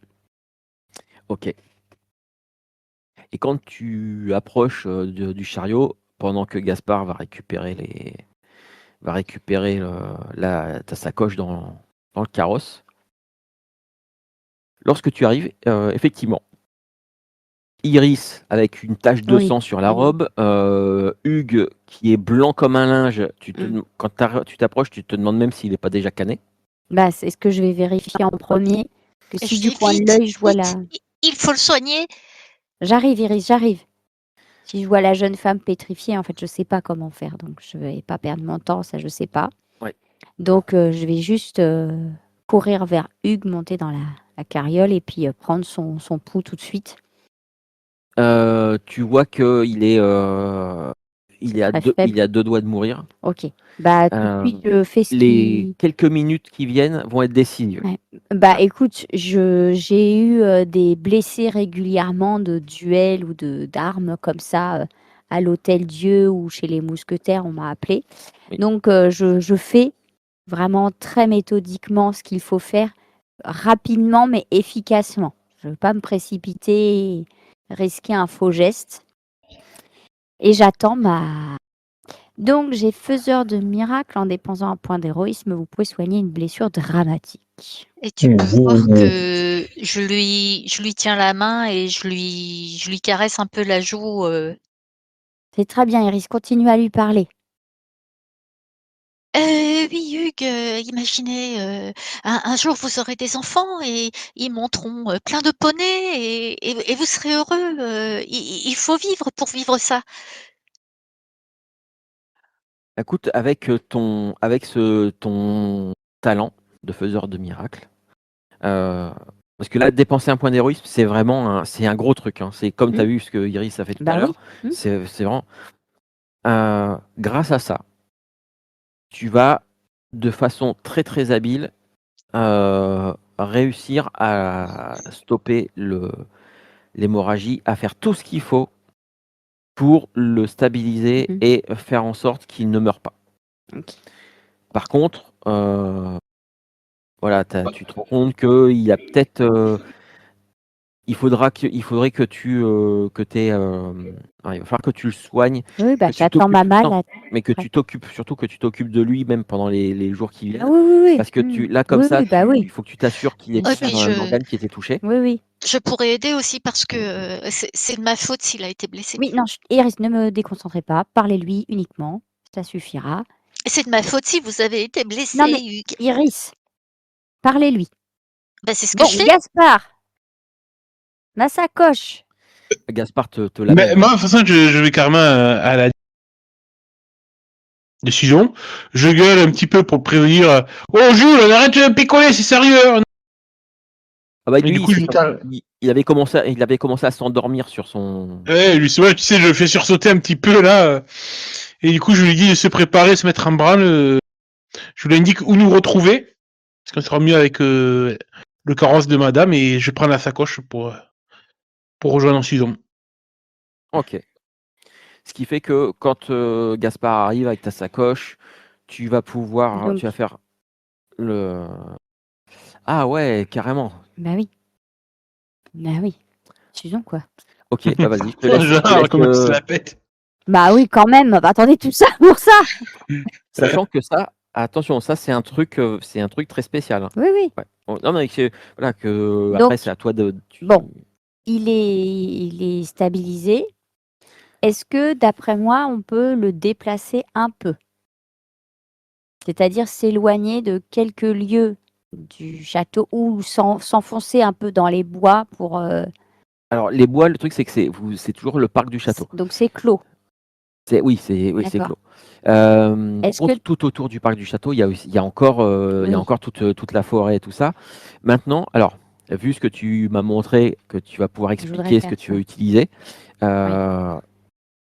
[SPEAKER 2] Ok. Et quand tu approches du chariot, pendant que Gaspard va récupérer ta sacoche dans le carrosse, lorsque tu arrives, effectivement, Iris avec une tache de
[SPEAKER 3] Oui.
[SPEAKER 2] sang sur la robe, Hugues qui est blanc comme un linge, quand tu t'approches, tu te demandes même s'il n'est pas déjà cané.
[SPEAKER 3] Bah, c'est ce que je vais vérifier en premier. Que si
[SPEAKER 4] Je
[SPEAKER 3] du
[SPEAKER 4] dis
[SPEAKER 3] coin de
[SPEAKER 4] vite,
[SPEAKER 3] l'œil, je vois
[SPEAKER 4] vite, il faut le soigner.
[SPEAKER 3] J'arrive, Iris, j'arrive. Si je vois la jeune femme pétrifiée, en fait, je sais pas comment faire. Donc, je vais pas perdre mon temps, ça, je sais pas.
[SPEAKER 2] Ouais.
[SPEAKER 3] Donc, je vais juste courir vers Hugues, monter dans la carriole et puis prendre son pouls tout de suite.
[SPEAKER 2] Tu vois qu'il est, il est à
[SPEAKER 3] Très
[SPEAKER 2] deux,
[SPEAKER 3] faible.
[SPEAKER 2] il est à 2 doigts de mourir.
[SPEAKER 3] Ok. Bah, tout de suite, je fais ce
[SPEAKER 2] Les
[SPEAKER 3] qui...
[SPEAKER 2] quelques minutes qui viennent vont être décisives.
[SPEAKER 3] Ouais. Bah, écoute, j'ai eu des blessés régulièrement de duels ou d'armes comme ça à l'Hôtel Dieu ou chez les mousquetaires, on m'a appelé.
[SPEAKER 2] Oui.
[SPEAKER 3] Donc, je fais vraiment très méthodiquement ce qu'il faut faire, rapidement mais efficacement. Je ne veux pas me précipiter et risquer un faux geste. Et j'attends Donc, j'ai faiseur de miracle. En dépensant un point d'héroïsme, vous pouvez soigner une blessure dramatique.
[SPEAKER 4] Et tu peux voir que je lui tiens la main et je lui caresse un peu la joue.
[SPEAKER 3] C'est très bien, Iris. Continue à lui parler.
[SPEAKER 4] Oui, Hugues, imaginez, un jour vous aurez des enfants et ils monteront plein de poneys et vous serez heureux. Il faut vivre pour vivre ça.
[SPEAKER 2] Écoute, avec ton talent de faiseur de miracles, parce que là, dépenser un point d'héroïsme, c'est vraiment c'est un gros truc. Hein. C'est comme tu as vu ce que Iris a fait tout à
[SPEAKER 3] Bah
[SPEAKER 2] l'heure.
[SPEAKER 3] oui.
[SPEAKER 2] C'est vraiment. Grâce à ça, tu vas de façon très très habile réussir à stopper l'hémorragie, à faire tout ce qu'il faut pour le stabiliser
[SPEAKER 3] Mhm.
[SPEAKER 2] et faire en sorte qu'il ne meure pas.
[SPEAKER 3] Ok.
[SPEAKER 2] Par contre, voilà, tu te rends compte qu'il y a peut-être, il faudrait que tu il va falloir que tu le soignes,
[SPEAKER 3] Oui, bah,
[SPEAKER 2] que tu
[SPEAKER 3] j'attends ma
[SPEAKER 2] t'occupes,
[SPEAKER 3] malle.
[SPEAKER 2] non, mais que tu t'occupes surtout que tu t'occupes de lui même pendant les jours qui
[SPEAKER 3] Ah
[SPEAKER 2] viennent,
[SPEAKER 3] oui, oui, oui.
[SPEAKER 2] parce que là comme
[SPEAKER 3] Oui,
[SPEAKER 2] ça,
[SPEAKER 3] oui, bah
[SPEAKER 2] il
[SPEAKER 3] oui.
[SPEAKER 2] faut que tu t'assures qu'il n'y ait
[SPEAKER 3] Bien
[SPEAKER 4] Et
[SPEAKER 2] pas
[SPEAKER 3] sûr.
[SPEAKER 4] puis
[SPEAKER 2] un organe qui ait été touché.
[SPEAKER 3] Oui, oui.
[SPEAKER 4] je pourrais aider aussi parce que c'est de ma faute s'il a été blessé.
[SPEAKER 3] Oui, non, Iris, ne me déconcentrez pas. Parlez-lui uniquement. Ça suffira.
[SPEAKER 4] Et c'est de ma faute si vous avez été blessé,
[SPEAKER 3] Non, mais
[SPEAKER 4] Hugues.
[SPEAKER 3] Iris, parlez-lui.
[SPEAKER 4] Bah, c'est ce que
[SPEAKER 3] Bon,
[SPEAKER 4] je fais.
[SPEAKER 3] Gaspard, ma sacoche.
[SPEAKER 2] Gaspard te
[SPEAKER 1] Mais
[SPEAKER 2] l'amène.
[SPEAKER 1] moi, de toute façon, je vais carrément à la décision. Je gueule un petit peu pour prévenir. Oh Jules, arrête de picoler, c'est sérieux.
[SPEAKER 2] Ah bah
[SPEAKER 1] Et du
[SPEAKER 2] lui,
[SPEAKER 1] coup, je lui carre-
[SPEAKER 2] il avait commencé à s'endormir sur son.
[SPEAKER 1] lui, c'est vrai, tu sais, je le fais sursauter un petit peu là. Et du coup, je lui dis de se préparer, de se mettre en branle. Je lui indique où nous retrouver. Parce qu'on sera mieux avec le carrosse de madame. Et je prends la sacoche pour rejoindre Susan.
[SPEAKER 2] Ok. Ce qui fait que quand Gaspard arrive avec ta sacoche, tu vas
[SPEAKER 3] Donc,
[SPEAKER 2] faire le. Ah ouais, carrément.
[SPEAKER 3] bah oui. Bah oui. Susan, quoi.
[SPEAKER 2] Ok, bah vas-y, je te laisse.
[SPEAKER 1] Genre, comment tu se la pètes.
[SPEAKER 3] Bah oui, quand même. Bah, attendez, tout ça pour ça.
[SPEAKER 2] Sachant que ça, attention, ça c'est un truc très spécial. Hein.
[SPEAKER 3] Oui, oui.
[SPEAKER 2] Ouais. Bon, non mais voilà que
[SPEAKER 3] Donc,
[SPEAKER 2] après c'est à toi de.
[SPEAKER 3] bon. Il est stabilisé. Est-ce que, d'après moi, on peut le déplacer un peu? C'est-à-dire s'éloigner de quelques lieux du château ou s'enfoncer un peu dans les bois pour.
[SPEAKER 2] Alors les bois, le truc c'est que c'est toujours le parc du château.
[SPEAKER 3] Donc c'est clos.
[SPEAKER 2] C'est
[SPEAKER 3] D'accord.
[SPEAKER 2] clos. Par
[SPEAKER 3] Est-ce
[SPEAKER 2] contre,
[SPEAKER 3] que.
[SPEAKER 2] tout autour du parc du château, il y a encore
[SPEAKER 3] Oui.
[SPEAKER 2] toute la forêt et tout ça. Maintenant, alors, vu ce que tu m'as montré, que tu vas pouvoir
[SPEAKER 3] Je voudrais
[SPEAKER 2] expliquer ce que
[SPEAKER 3] faire
[SPEAKER 2] tu
[SPEAKER 3] ça.
[SPEAKER 2] veux utiliser,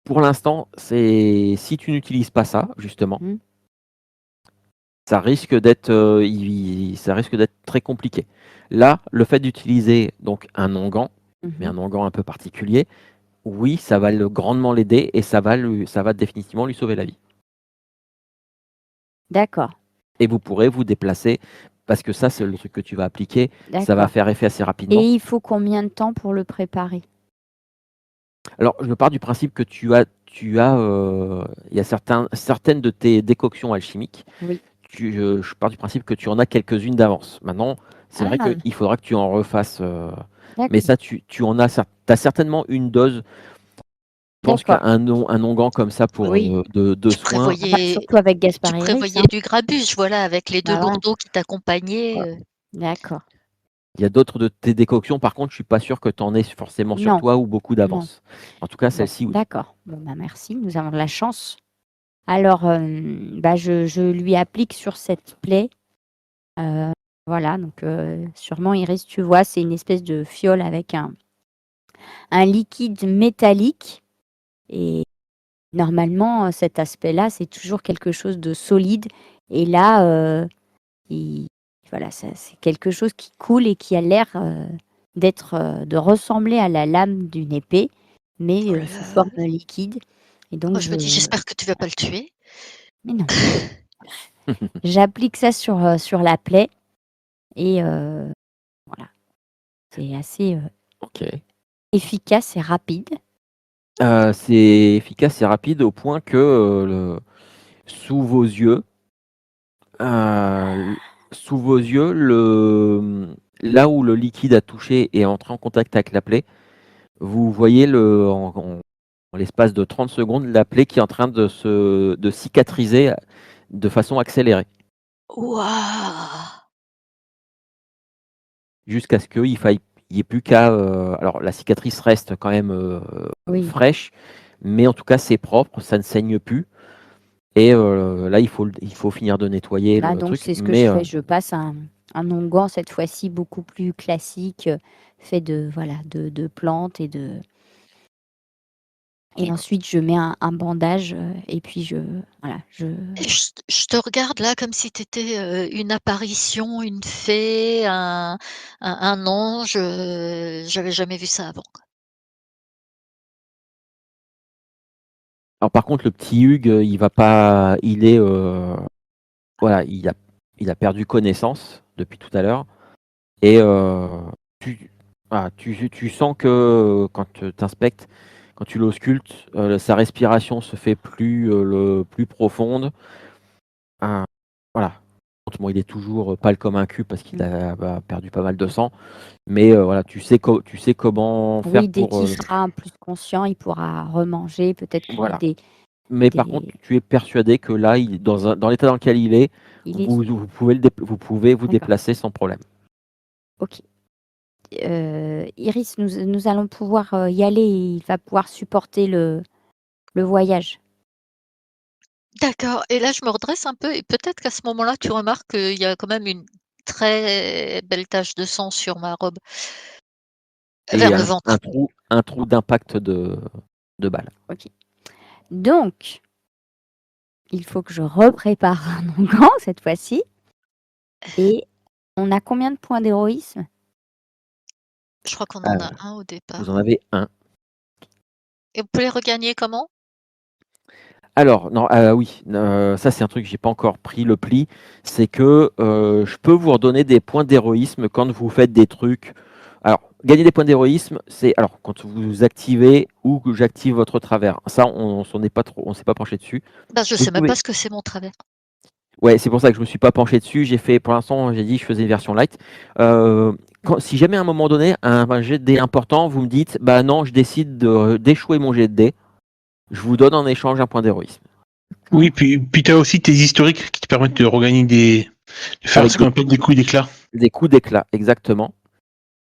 [SPEAKER 2] pour l'instant, si tu n'utilises pas ça, justement,
[SPEAKER 3] Hmm.
[SPEAKER 2] ça risque d'être très compliqué. Là, le fait d'utiliser donc un onguent, mais
[SPEAKER 3] Mhm.
[SPEAKER 2] un onguent un peu particulier, oui, ça va grandement l'aider et ça va définitivement lui sauver la vie.
[SPEAKER 3] D'accord.
[SPEAKER 2] Et vous pourrez vous déplacer, parce que ça, c'est le truc que tu vas appliquer, ça va
[SPEAKER 3] D'accord.
[SPEAKER 2] faire effet assez rapidement.
[SPEAKER 3] Et il faut combien de temps pour le préparer?
[SPEAKER 2] Alors, je pars du principe que il y a certaines de tes décoctions alchimiques,
[SPEAKER 3] Oui.
[SPEAKER 2] je pars du principe que tu en as quelques-unes d'avance. Maintenant, c'est vrai
[SPEAKER 3] Ah,
[SPEAKER 2] qu'il faudra que tu en refasses, mais
[SPEAKER 3] d'accord.
[SPEAKER 2] ça, tu en as, t'as certainement une dose. Je pense
[SPEAKER 3] D'accord.
[SPEAKER 2] qu'un onguent comme ça pour
[SPEAKER 3] Oui.
[SPEAKER 2] de
[SPEAKER 4] Tu
[SPEAKER 2] soins,
[SPEAKER 3] Enfin,
[SPEAKER 4] prévoyais,
[SPEAKER 3] surtout avec
[SPEAKER 4] tu
[SPEAKER 3] Gaspard et Iris,
[SPEAKER 4] prévoyais
[SPEAKER 3] hein.
[SPEAKER 4] du grabuge, voilà, avec les deux
[SPEAKER 3] Bah ouais.
[SPEAKER 4] lourdeaux qui t'accompagnaient.
[SPEAKER 2] voilà.
[SPEAKER 3] D'accord.
[SPEAKER 2] Il y a d'autres de tes décoctions, par contre, je suis pas sûr que tu en aies forcément sur
[SPEAKER 3] Non.
[SPEAKER 2] toi ou beaucoup
[SPEAKER 3] Non.
[SPEAKER 2] d'avance. En tout cas,
[SPEAKER 3] Bon,
[SPEAKER 2] celle-ci, oui.
[SPEAKER 3] d'accord. Bon, bah merci. Nous avons de la chance. Alors, bah, je lui applique sur cette plaie. Voilà, donc sûrement, Iris, tu vois, c'est une espèce de fiole avec un liquide métallique. Et normalement, cet aspect-là, c'est toujours quelque chose de solide. Et là, voilà, c'est quelque chose qui coule et qui a l'air de ressembler à la lame d'une épée, mais
[SPEAKER 4] Oh là
[SPEAKER 3] sous
[SPEAKER 4] là.
[SPEAKER 3] forme liquide. Et donc,
[SPEAKER 4] Oh, je me dis, j'espère que tu vas pas le tuer.
[SPEAKER 3] Mais non. J'applique ça sur la plaie et voilà. C'est assez
[SPEAKER 2] Ok.
[SPEAKER 3] efficace et rapide.
[SPEAKER 2] C'est efficace et rapide au point que sous vos yeux, euh, là où le liquide a touché et est entré en contact avec la plaie, vous voyez en l'espace de 30 secondes la plaie qui est en train de cicatriser de façon accélérée,
[SPEAKER 4] Waouh!
[SPEAKER 2] jusqu'à ce qu'il n'y ait plus qu'à. Alors la cicatrice reste quand même
[SPEAKER 3] Oui.
[SPEAKER 2] fraîche, mais en tout cas c'est propre, ça ne saigne plus. Et là, il faut finir de nettoyer
[SPEAKER 3] Là,
[SPEAKER 2] le
[SPEAKER 3] donc,
[SPEAKER 2] truc.
[SPEAKER 3] c'est ce que
[SPEAKER 2] Mais
[SPEAKER 3] je fais. Je passe un onguent, cette fois-ci, beaucoup plus classique, fait de plantes et ensuite, je mets un bandage et puis
[SPEAKER 4] Et je te regarde là comme si tu étais une apparition, une fée, un ange. J'avais jamais vu ça avant.
[SPEAKER 2] alors, par contre, le petit Hugues, il va pas. Il est. Voilà, il a perdu connaissance depuis tout à l'heure. Et tu sens que quand tu inspectes, quand tu l'auscultes, sa respiration se fait plus profonde. Voilà. Bon, il est toujours pâle comme un cul parce qu'il a perdu pas mal de sang. Mais voilà, tu sais comment faire
[SPEAKER 3] Oui, dès
[SPEAKER 2] pour.
[SPEAKER 3] qu'il sera plus conscient, il pourra remanger, peut-être
[SPEAKER 2] Voilà.
[SPEAKER 3] des
[SPEAKER 2] Mais par contre, tu es persuadé que là, dans l'état dans lequel il est,
[SPEAKER 3] il est
[SPEAKER 2] vous pouvez vous
[SPEAKER 3] D'accord.
[SPEAKER 2] déplacer sans problème.
[SPEAKER 3] OK. Iris, nous allons pouvoir y aller. Il va pouvoir supporter le voyage.
[SPEAKER 4] D'accord. Et là, je me redresse un peu et peut-être qu'à ce moment-là, tu remarques qu'il y a quand même une très belle tache de sang sur ma robe.
[SPEAKER 2] Et
[SPEAKER 4] Vers le ventre.
[SPEAKER 2] un trou d'impact de balle.
[SPEAKER 3] OK. Donc, il faut que je reprépare un onguent cette fois-ci. Et on a combien de points d'héroïsme?
[SPEAKER 4] Je crois qu'on en a un au départ.
[SPEAKER 2] Vous en avez un.
[SPEAKER 4] Et vous pouvez les regagner comment?
[SPEAKER 2] Alors, non, oui, ça c'est un truc, j'ai pas encore pris le pli. C'est que je peux vous redonner des points d'héroïsme quand vous faites des trucs. Alors, gagner des points d'héroïsme, c'est alors quand vous activez ou que j'active votre travers. Ça, on s'en est pas trop, on s'est pas penché dessus.
[SPEAKER 4] Ben, je
[SPEAKER 2] Vous
[SPEAKER 4] sais même
[SPEAKER 2] pouvez-
[SPEAKER 4] pas ce que c'est mon travers.
[SPEAKER 2] Ouais, c'est pour ça que je me suis pas penché dessus. J'ai fait, pour l'instant, j'ai dit, je faisais une version light. Si jamais à un moment donné, un jet de dés important, vous me dites, bah non, je décide d'échouer mon jet de dés, je vous donne en échange un point d'héroïsme.
[SPEAKER 1] Oui, puis tu as aussi tes historiques qui te permettent de regagner de faire
[SPEAKER 2] Avec
[SPEAKER 1] ce qu'on appelle des coups d'éclat.
[SPEAKER 2] Des coups d'éclat, exactement.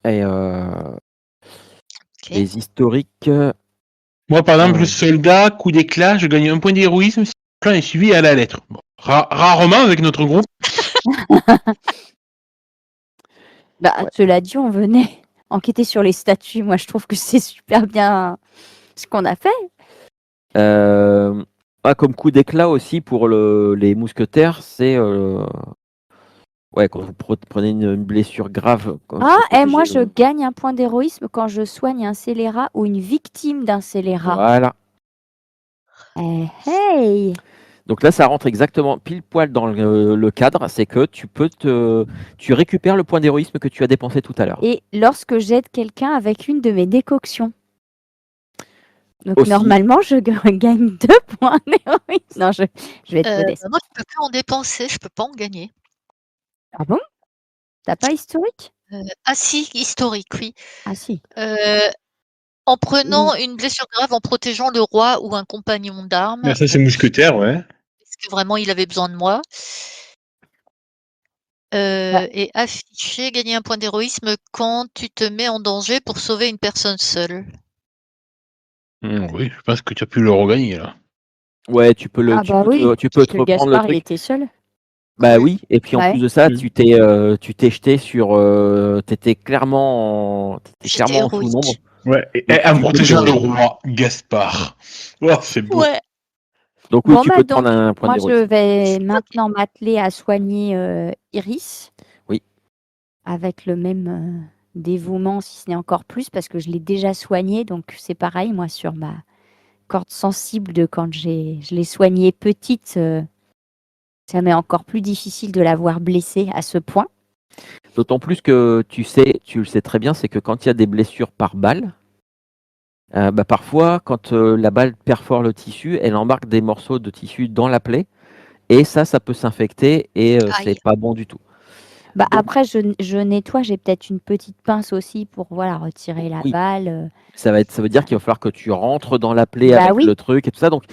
[SPEAKER 2] Et
[SPEAKER 4] Ok.
[SPEAKER 2] les historiques.
[SPEAKER 1] Moi, par exemple, le soldat, coup d'éclat, je gagne un point d'héroïsme si le plan est suivi à la lettre. Bon, rarement avec notre groupe.
[SPEAKER 3] Bah, cela dit, on venait enquêter sur les statues. Moi, je trouve que c'est super bien ce qu'on a fait.
[SPEAKER 2] Comme coup d'éclat aussi pour les mousquetaires, c'est quand vous prenez une blessure grave.
[SPEAKER 3] Moi, je gagne un point d'héroïsme quand je soigne un scélérat ou une victime d'un scélérat.
[SPEAKER 2] Voilà.
[SPEAKER 3] Hey!
[SPEAKER 2] Donc là, ça rentre exactement pile poil dans le cadre. C'est que tu récupères le point d'héroïsme que tu as dépensé tout à l'heure.
[SPEAKER 3] Et lorsque j'aide quelqu'un avec une de mes décoctions. Donc
[SPEAKER 2] Aussi.
[SPEAKER 3] normalement, je gagne 2 points d'héroïsme. Non, je vais être modeste.
[SPEAKER 4] Moi, je peux plus en dépenser, je peux pas en gagner.
[SPEAKER 3] Ah bon? T'as pas historique?
[SPEAKER 4] Ah si, historique, oui.
[SPEAKER 3] Ah si.
[SPEAKER 4] En prenant une blessure grave, en protégeant le roi ou un compagnon d'armes.
[SPEAKER 1] Ça, c'est mousquetaire, ouais.
[SPEAKER 4] Est-ce que vraiment il avait besoin de moi? Et afficher, gagner un point d'héroïsme quand tu te mets en danger pour sauver une personne seule.
[SPEAKER 1] Oui, je pense que tu as pu le regagner, là.
[SPEAKER 2] Ouais, tu peux
[SPEAKER 3] oui.
[SPEAKER 2] tu peux te reprendre le
[SPEAKER 3] Gaspard, il
[SPEAKER 2] truc.
[SPEAKER 3] était seul.
[SPEAKER 2] Bah oui, et puis en
[SPEAKER 3] Ouais.
[SPEAKER 2] plus de ça, tu t'es jeté sur. T'étais clairement
[SPEAKER 4] J'étais
[SPEAKER 2] en
[SPEAKER 4] héroïque.
[SPEAKER 2] sous-nombre.
[SPEAKER 1] Ouais, et
[SPEAKER 2] Donc,
[SPEAKER 1] en
[SPEAKER 2] tu peux
[SPEAKER 1] protégeant
[SPEAKER 2] te-
[SPEAKER 1] le roi Gaspard. Oh, c'est beau.
[SPEAKER 4] Ouais.
[SPEAKER 2] Donc oui,
[SPEAKER 3] Bon,
[SPEAKER 2] tu
[SPEAKER 3] bah,
[SPEAKER 2] peux te prendre un point
[SPEAKER 3] moi, je
[SPEAKER 2] d'héroïsme.
[SPEAKER 3] vais maintenant m'atteler à soigner Iris.
[SPEAKER 2] Oui.
[SPEAKER 3] Avec le même dévouement, si ce n'est encore plus, parce que je l'ai déjà soignée. Donc, c'est pareil, moi, sur ma corde sensible de quand je l'ai soignée petite, ça m'est encore plus difficile de la voir blessée à ce point.
[SPEAKER 2] D'autant plus que tu le sais très bien, c'est que quand il y a des blessures par balle, parfois, quand la balle perfore le tissu, elle embarque des morceaux de tissu dans la plaie. et ça peut s'infecter et
[SPEAKER 4] Aïe.
[SPEAKER 2] c'est pas bon du tout.
[SPEAKER 3] Bah,
[SPEAKER 2] Donc
[SPEAKER 3] après, je nettoie, j'ai peut-être une petite pince aussi pour voilà, retirer la
[SPEAKER 2] oui,
[SPEAKER 3] balle.
[SPEAKER 2] ça veut dire qu'il va falloir que tu rentres dans la plaie
[SPEAKER 3] Bah
[SPEAKER 2] avec
[SPEAKER 3] oui.
[SPEAKER 2] le truc et tout ça. Donc,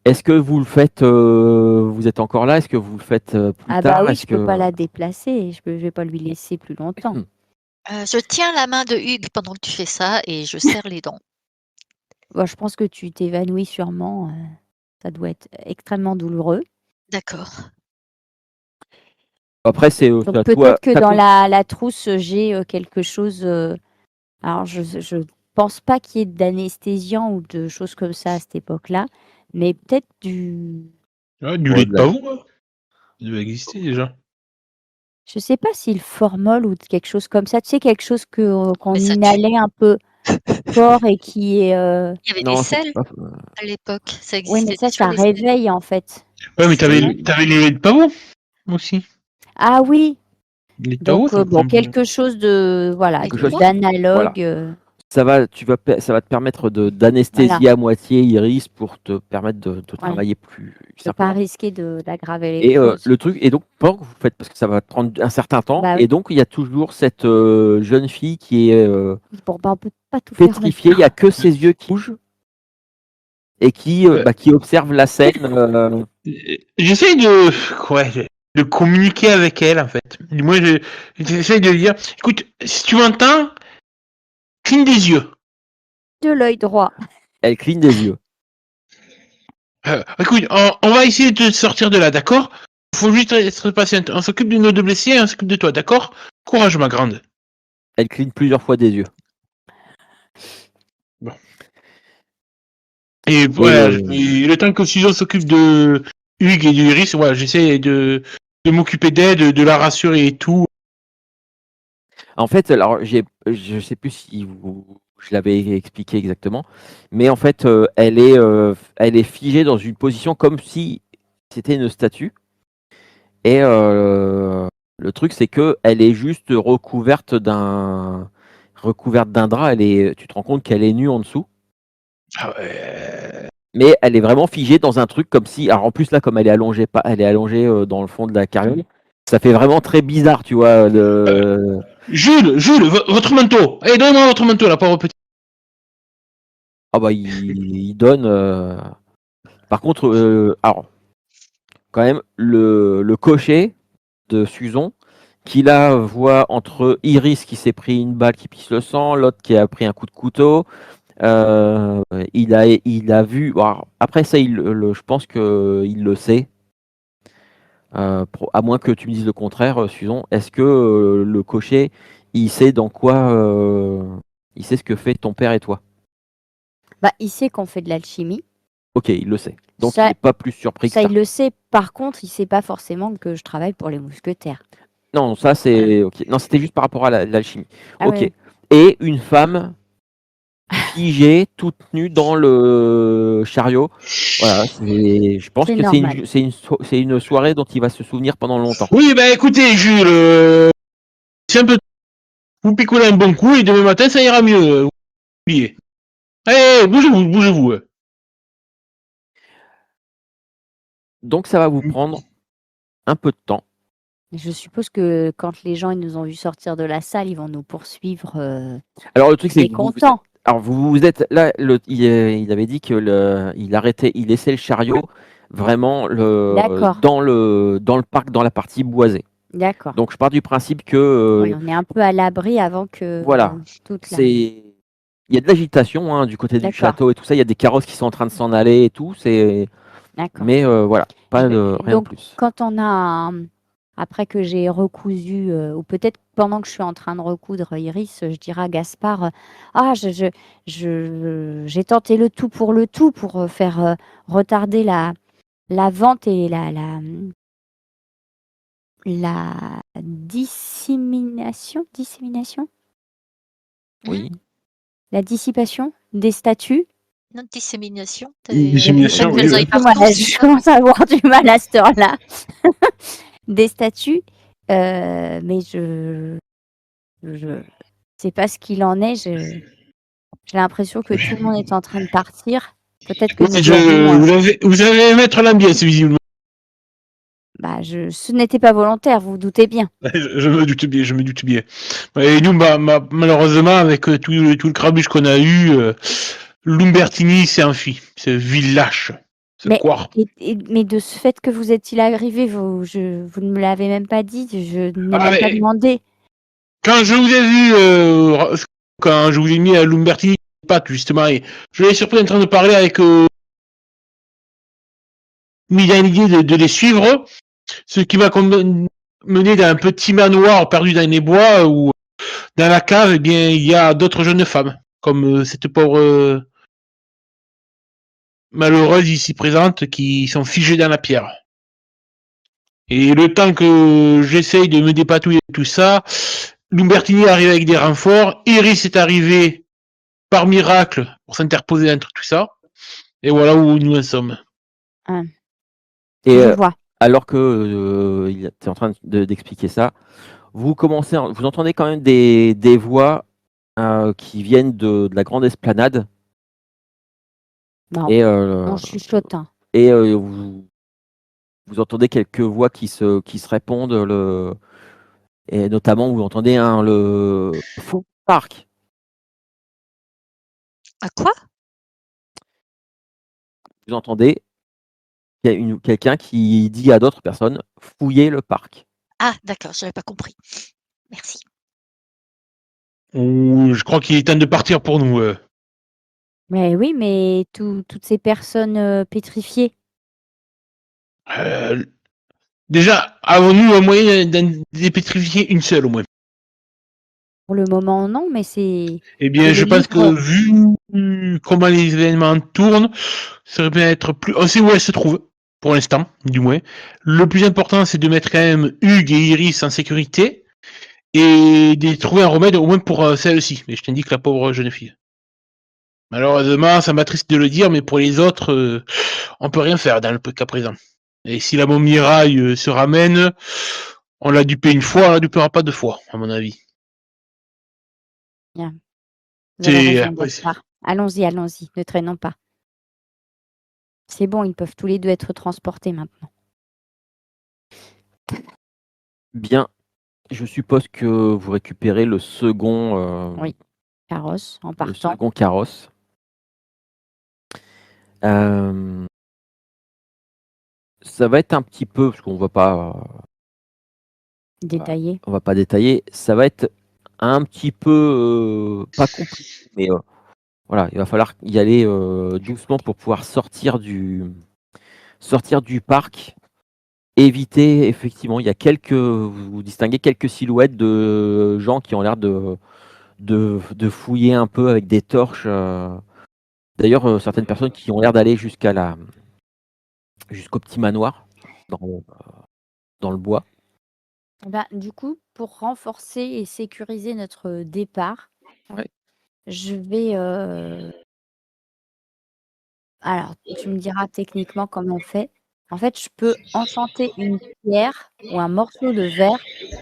[SPEAKER 2] est-ce que vous le faites, vous êtes encore là? Est-ce que vous le faites plus
[SPEAKER 3] Ah bah
[SPEAKER 2] tard?
[SPEAKER 3] oui,
[SPEAKER 2] Est-ce
[SPEAKER 3] je peux pas
[SPEAKER 2] que
[SPEAKER 3] la déplacer, je vais pas lui laisser plus longtemps.
[SPEAKER 4] Je tiens la main de Hugues pendant que tu fais ça et je serre les dents.
[SPEAKER 3] Bah, je pense que tu t'évanouis sûrement, ça doit être extrêmement douloureux.
[SPEAKER 4] D'accord.
[SPEAKER 2] après c'est
[SPEAKER 3] Donc
[SPEAKER 2] à toi.
[SPEAKER 3] peut-être que
[SPEAKER 2] ça
[SPEAKER 3] dans
[SPEAKER 2] compte.
[SPEAKER 3] la trousse, j'ai, quelque chose, alors je pense pas qu'il y ait d'anesthésiant ou de choses comme ça à cette époque-là, mais peut-être du
[SPEAKER 1] Ouais, du
[SPEAKER 2] Ouais,
[SPEAKER 1] lait
[SPEAKER 2] de
[SPEAKER 1] de
[SPEAKER 2] la-
[SPEAKER 1] pavot, hein. Ça doit exister déjà.
[SPEAKER 3] je sais pas si le formol ou quelque chose comme ça, tu sais quelque chose qu'on
[SPEAKER 4] Mais ça tue.
[SPEAKER 3] inhalait un peu fort et qui est,
[SPEAKER 4] Il y avait des
[SPEAKER 2] Non, c'est
[SPEAKER 4] sels
[SPEAKER 2] pas.
[SPEAKER 4] à l'époque. Ça
[SPEAKER 3] oui, mais
[SPEAKER 4] existait
[SPEAKER 3] ça
[SPEAKER 4] déjà les sels.
[SPEAKER 3] réveille en fait.
[SPEAKER 1] Ouais, mais t'avais
[SPEAKER 3] C'est
[SPEAKER 1] le lait de pavot aussi.
[SPEAKER 3] Ah oui!
[SPEAKER 1] Le lait de pavot,
[SPEAKER 3] Donc
[SPEAKER 1] ça
[SPEAKER 3] bon,
[SPEAKER 1] prend.
[SPEAKER 3] quelque chose de voilà,
[SPEAKER 4] Mais
[SPEAKER 2] Quelque chose.
[SPEAKER 4] quoi?
[SPEAKER 2] Voilà.
[SPEAKER 3] d'analogue,
[SPEAKER 2] Ça va te permettre
[SPEAKER 3] voilà,
[SPEAKER 2] d'anesthésier à moitié Iris pour te permettre de
[SPEAKER 3] voilà,
[SPEAKER 2] travailler plus
[SPEAKER 3] de pas
[SPEAKER 2] simplement.
[SPEAKER 3] risquer d'aggraver les
[SPEAKER 2] Et
[SPEAKER 3] choses.
[SPEAKER 2] le truc, et donc pendant que vous faites, parce que ça va prendre un certain temps,
[SPEAKER 3] Bah
[SPEAKER 2] et
[SPEAKER 3] oui,
[SPEAKER 2] donc il y a toujours cette jeune fille qui est
[SPEAKER 3] bon, bah, on peut pas tout faire en même
[SPEAKER 2] pétrifiée, il y a
[SPEAKER 3] temps.
[SPEAKER 2] que ses yeux qui bougent et qui observe la scène.
[SPEAKER 1] J'essaye de communiquer avec elle en fait. Moi, j'essaye de dire, écoute, si tu m'entends, cligne des yeux.
[SPEAKER 3] De l'œil droit.
[SPEAKER 2] Elle cligne des yeux.
[SPEAKER 1] Écoute, on va essayer de te sortir de là, d'accord? Faut juste être patiente. On s'occupe de nos deux blessés et on s'occupe de toi, d'accord? Courage, ma grande.
[SPEAKER 2] Elle cligne plusieurs fois des yeux.
[SPEAKER 1] Bon. Et
[SPEAKER 2] Et
[SPEAKER 1] voilà, le temps que Susan s'occupe de Hugues et d'Iris, voilà, j'essaie de m'occuper d'elle, de la rassurer et tout.
[SPEAKER 2] en fait, alors je sais plus si je l'avais expliqué exactement, mais en fait, elle est figée dans une position comme si c'était une statue. Et le truc, c'est que elle est juste recouverte d'un drap. Tu te rends compte qu'elle est nue en dessous,
[SPEAKER 1] Ah ouais.
[SPEAKER 2] mais elle est vraiment figée dans un truc comme si. Alors en plus là, comme elle est allongée, elle est allongée dans le fond de la carriole, ça fait vraiment très bizarre, tu vois.
[SPEAKER 1] Jules, votre manteau. Allez, donnez-moi votre manteau, la pauvre petite.
[SPEAKER 2] Ah bah il donne. Par contre, alors quand même le cocher de Suzon qui là voit entre Iris qui s'est pris une balle qui pisse le sang, l'autre qui a pris un coup de couteau. Il a vu. Alors, après ça, je pense qu'il le sait. À moins que tu me dises le contraire, Susan. Est-ce que le cocher, il sait dans quoi, il sait ce que fait ton père et toi?
[SPEAKER 3] Bah, il sait qu'on fait de l'alchimie.
[SPEAKER 2] Ok, il le sait. Donc il
[SPEAKER 3] Ça,
[SPEAKER 2] n'est pas plus surpris que
[SPEAKER 3] ça,
[SPEAKER 2] ça.
[SPEAKER 3] il le sait. Par contre, il sait pas forcément que je travaille pour les mousquetaires.
[SPEAKER 2] Non, ça c'est ok. Non, c'était juste par rapport à l'alchimie.
[SPEAKER 3] Ah
[SPEAKER 2] Ok.
[SPEAKER 3] ouais.
[SPEAKER 2] Et une femme figée, toute nue dans le chariot. Voilà, je pense
[SPEAKER 3] C'est
[SPEAKER 2] que
[SPEAKER 3] normal.
[SPEAKER 2] c'est une soirée dont il va se souvenir pendant longtemps.
[SPEAKER 1] Oui, bah écoutez, Jules, c'est un peu. Vous picolez un bon coup et demain matin, ça ira mieux. Vous oubliez. Allez, bougez-vous.
[SPEAKER 2] Donc ça va vous prendre un peu de temps.
[SPEAKER 3] Je suppose que quand les gens ils nous ont vu sortir de la salle, ils vont nous poursuivre,
[SPEAKER 2] Alors le truc c'est que
[SPEAKER 3] mécontents.
[SPEAKER 2] vous êtes là. Il avait dit que il laissait le chariot vraiment
[SPEAKER 3] D'accord,
[SPEAKER 2] dans le parc, dans la partie boisée.
[SPEAKER 3] d'accord.
[SPEAKER 2] Donc je pars du principe que
[SPEAKER 3] Oui, on est un peu à l'abri avant que
[SPEAKER 2] voilà,
[SPEAKER 3] toute la.
[SPEAKER 2] il y a de l'agitation hein, du côté du
[SPEAKER 3] D'accord,
[SPEAKER 2] château et tout ça. Il y a des carrosses qui sont en train de s'en aller et tout.
[SPEAKER 3] d'accord.
[SPEAKER 2] Mais voilà, pas de rien de
[SPEAKER 3] Donc,
[SPEAKER 2] plus.
[SPEAKER 3] quand on a, après que j'ai recousu, ou peut-être pendant que je suis en train de recoudre Iris, je dirais à Gaspard, ah, j'ai tenté le tout pour faire retarder la vente et la dissémination,
[SPEAKER 2] Oui.
[SPEAKER 3] la dissipation des statues.
[SPEAKER 4] Non, dissémination.
[SPEAKER 1] Dissémination,
[SPEAKER 4] Qu'elles aillent
[SPEAKER 3] Moi,
[SPEAKER 4] partout, c'est
[SPEAKER 3] je
[SPEAKER 4] ça?
[SPEAKER 3] commence à avoir du mal à cette heure-là. Des statues, mais je sais pas ce qu'il en est. J'ai l'impression que tout le monde est en train de partir. Peut-être que nous aurions.
[SPEAKER 1] Vous avez mettre l'ambiance, visiblement.
[SPEAKER 3] ce n'était pas volontaire, vous vous doutez bien.
[SPEAKER 1] Je me doute bien, je me doute bien. Et nous, malheureusement, avec tout le crabuche qu'on a eu, Lumbertini s'est enfui. Ce vil lâche. Ce
[SPEAKER 3] Mais,
[SPEAKER 1] couard.
[SPEAKER 3] mais de ce fait que vous êtes-il arrivé, vous ne me l'avez même pas dit, je n'ai
[SPEAKER 1] Ah,
[SPEAKER 3] même pas
[SPEAKER 1] mais-
[SPEAKER 3] demandé.
[SPEAKER 1] Quand je vous ai vu, quand je vous ai mis à Lumbertini, pas justement, et je l'ai surpris en train de parler avec mis dans l'idée de les suivre, ce qui m'a mené dans un petit manoir perdu dans les bois où dans la cave, eh bien, il y a d'autres jeunes femmes, comme cette pauvre malheureuse ici présente qui sont figées dans la pierre. Et le temps que j'essaye de me dépatouiller de tout ça, Lumbertini arrive avec des renforts, Iris est arrivé par miracle pour s'interposer entre tout ça, et voilà où nous en sommes.
[SPEAKER 2] Et
[SPEAKER 3] Je vois.
[SPEAKER 2] alors que tu es en train d'expliquer ça, vous entendez quand même des voix qui viennent de la grande esplanade.
[SPEAKER 3] Non,
[SPEAKER 2] Et,
[SPEAKER 3] on chuchote. Hein.
[SPEAKER 2] et vous entendez quelques voix qui se répondent, et notamment vous entendez le fou parc.
[SPEAKER 4] À quoi?
[SPEAKER 2] Vous entendez quelqu'un qui dit à d'autres personnes fouillez le parc.
[SPEAKER 4] Ah, d'accord, j'avais pas compris. Merci.
[SPEAKER 1] Je crois qu'il est temps de partir pour nous.
[SPEAKER 3] Mais oui, mais toutes ces personnes pétrifiées.
[SPEAKER 1] Déjà, avons-nous un moyen d'en dépétrifier une seule au moins?
[SPEAKER 3] Pour le moment, non, mais c'est
[SPEAKER 1] Eh bien,
[SPEAKER 3] le
[SPEAKER 1] je pense que
[SPEAKER 3] livre.
[SPEAKER 1] vu comment les événements tournent, ça aurait pu être plus. On sait où elle se trouve, pour l'instant, du moins. Le plus important, c'est de mettre quand même Hugues et Iris en sécurité et de trouver un remède au moins pour celle-ci. Mais je t'indique la pauvre jeune fille. Malheureusement, ça m'attriste de le dire, mais pour les autres, on peut rien faire dans le cas présent. Et si la Montmirail se ramène, on l'a dupé une fois, on la dupera pas deux fois, à mon avis.
[SPEAKER 3] Bien. Vous avez
[SPEAKER 1] C'est
[SPEAKER 3] raison, Gaspard. Allons-y, allons-y, ne traînons pas. C'est bon, ils peuvent tous les deux être transportés maintenant.
[SPEAKER 2] Bien, je suppose que vous récupérez le second,
[SPEAKER 3] Oui. Carrosse, en
[SPEAKER 2] le
[SPEAKER 3] partant.
[SPEAKER 2] second carrosse. Ça va être un petit peu, parce qu'on va pas
[SPEAKER 3] Détaillé.
[SPEAKER 2] on va pas détailler, ça va être un petit peu pas compliqué, mais voilà, il va falloir y aller doucement pour pouvoir sortir du parc. Éviter, effectivement, il y a vous distinguez quelques silhouettes de gens qui ont l'air de fouiller un peu avec des torches. D'ailleurs, certaines personnes qui ont l'air d'aller jusqu'au petit manoir dans le bois.
[SPEAKER 3] Du coup, pour renforcer et sécuriser notre départ,
[SPEAKER 2] Ouais.
[SPEAKER 3] je vais. Alors, tu me diras techniquement comment on fait. En fait, je peux enchanter une pierre ou un morceau de verre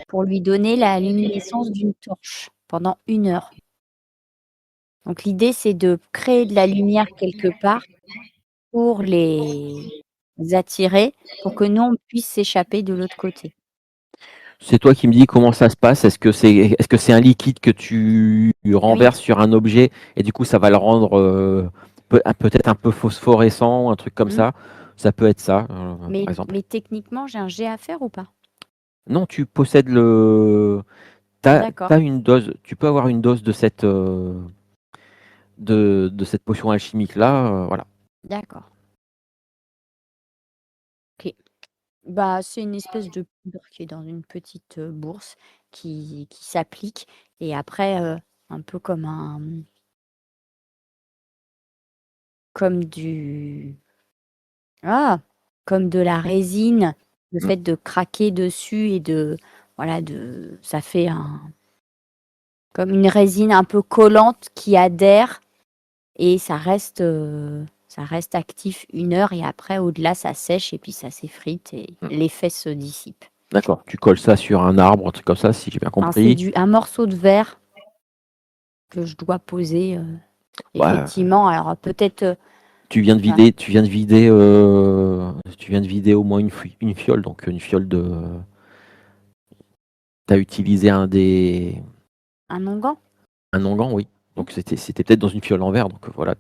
[SPEAKER 3] pour lui donner la luminescence d'une torche pendant 1 heure. Donc, l'idée, c'est de créer de la lumière quelque part pour les attirer, pour que nous, on puisse s'échapper de l'autre côté.
[SPEAKER 2] C'est toi qui me dis comment ça se passe. Est-ce que c'est un liquide que tu renverses sur un objet et du coup ça va le rendre peut-être un peu phosphorescent, un truc comme ça. Ça peut être ça, par exemple.
[SPEAKER 3] Mais techniquement, j'ai un jet à faire ou pas?
[SPEAKER 2] Non, tu possèdes
[SPEAKER 3] D'accord.
[SPEAKER 2] t'as une dose. Tu peux avoir une dose de cette potion alchimique là, voilà.
[SPEAKER 3] D'accord. Ok. C'est une espèce de poudre qui est dans une petite bourse qui s'applique et après, un peu comme comme de la résine, le fait de craquer dessus et ça fait comme une résine un peu collante qui adhère et ça reste actif 1 heure et après au-delà ça sèche et puis ça s'effrite et l'effet se dissipe.
[SPEAKER 2] D'accord. Tu colles ça sur un arbre, un truc comme ça, si j'ai bien
[SPEAKER 3] Enfin,
[SPEAKER 2] compris.
[SPEAKER 3] c'est un morceau de verre que je dois poser.
[SPEAKER 2] Ouais.
[SPEAKER 3] Effectivement, alors peut-être
[SPEAKER 2] Tu viens de vider au moins une fiole, donc une fiole de. T'as utilisé
[SPEAKER 3] Un onguent?
[SPEAKER 2] un onguent, oui. Donc c'était peut-être dans une fiole en verre, donc voilà,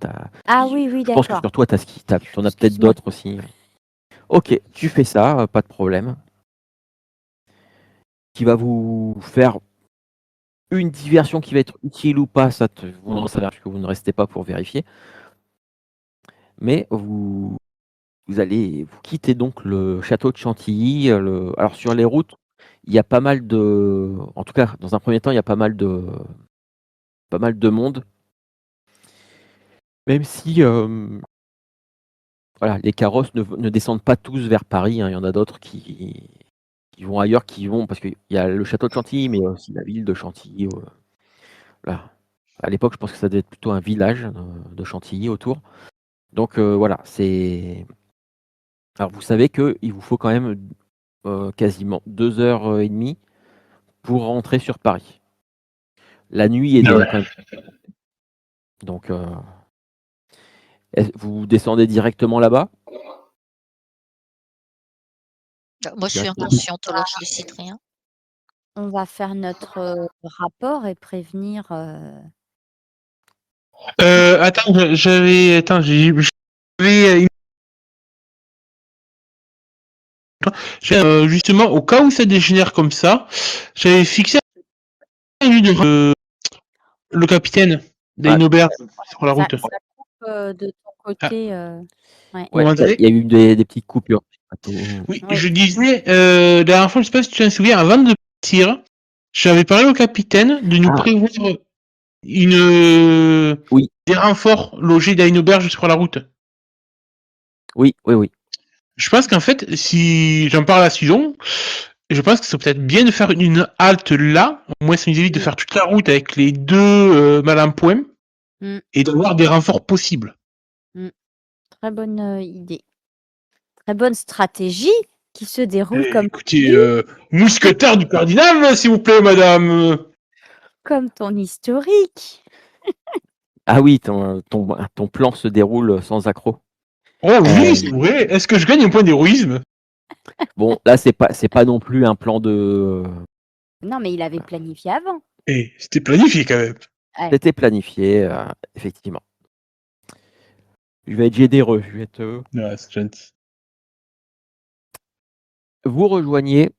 [SPEAKER 3] Ah oui,
[SPEAKER 2] je pense que
[SPEAKER 3] d'accord.
[SPEAKER 2] sur toi, t'en as peut-être
[SPEAKER 3] Excuse-moi.
[SPEAKER 2] d'autres aussi. Ok, tu fais ça, pas de problème. Qui va vous faire une diversion qui va être utile ou pas, vous n'en savez rien, parce que vous ne restez pas pour vérifier. Mais vous quittez donc le château de Chantilly. Alors sur les routes, il y a pas mal de, en tout cas dans un premier temps, il y a pas mal de monde. Même si voilà, les carrosses ne descendent pas tous vers Paris, hein. Il y en a d'autres qui vont ailleurs, qui vont parce qu'il y a le château de Chantilly, mais il y a aussi la ville de Chantilly. Voilà. À l'époque, je pense que ça devait être plutôt un village de Chantilly autour. Donc voilà, c'est. Alors vous savez qu'il vous faut quand même quasiment 2h30 pour rentrer sur Paris. La nuit est
[SPEAKER 1] Ah
[SPEAKER 2] déjà
[SPEAKER 1] ouais.
[SPEAKER 2] quand même. Donc vous descendez directement là-bas?
[SPEAKER 4] Moi, je suis
[SPEAKER 2] Directement.
[SPEAKER 4] inconsciente, alors je décide rien.
[SPEAKER 3] On va faire notre rapport et prévenir.
[SPEAKER 1] Attends, justement, au cas où ça dégénère comme ça, j'avais fixé le capitaine
[SPEAKER 2] Ah,
[SPEAKER 1] d'Ainobert sur la
[SPEAKER 3] Ça,
[SPEAKER 1] route.
[SPEAKER 3] ça coupe de ton
[SPEAKER 1] Ah,
[SPEAKER 3] côté. Ouais.
[SPEAKER 1] vous
[SPEAKER 2] ouais,
[SPEAKER 1] m'entendez?
[SPEAKER 2] il y a eu des petites coupures.
[SPEAKER 1] Oui,
[SPEAKER 3] Oui.
[SPEAKER 1] je disais, la dernière fois, je sais pas si tu te souviens, avant de partir, j'avais parlé au capitaine de nous
[SPEAKER 2] Ah,
[SPEAKER 1] prévoir
[SPEAKER 2] oui,
[SPEAKER 1] des renforts logés dans une auberge sur la route.
[SPEAKER 2] oui.
[SPEAKER 1] Je pense qu'en fait, si j'en parle à Sujon, je pense que c'est peut-être bien de faire une halte là. Au moins, ça nous évite de faire toute la route avec les deux mal en point
[SPEAKER 3] Mm,
[SPEAKER 1] et d'avoir des renforts possibles.
[SPEAKER 3] mm. Très bonne idée. Très bonne stratégie qui se déroule
[SPEAKER 1] Écoutez, mousquetaire du cardinal, s'il vous plaît, madame.
[SPEAKER 3] comme ton historique.
[SPEAKER 2] Ah oui, ton plan se déroule sans accroc.
[SPEAKER 1] Oh oui, c'est vrai. Est-ce que je gagne un point d'héroïsme?
[SPEAKER 2] Bon, là, c'est pas non plus un plan de.
[SPEAKER 3] Non, mais il avait planifié avant.
[SPEAKER 1] C'était planifié quand même.
[SPEAKER 3] Ouais.
[SPEAKER 2] C'était planifié, effectivement. Je vais être généreux.
[SPEAKER 1] Ouais, c'est gentil.
[SPEAKER 2] Vous rejoignez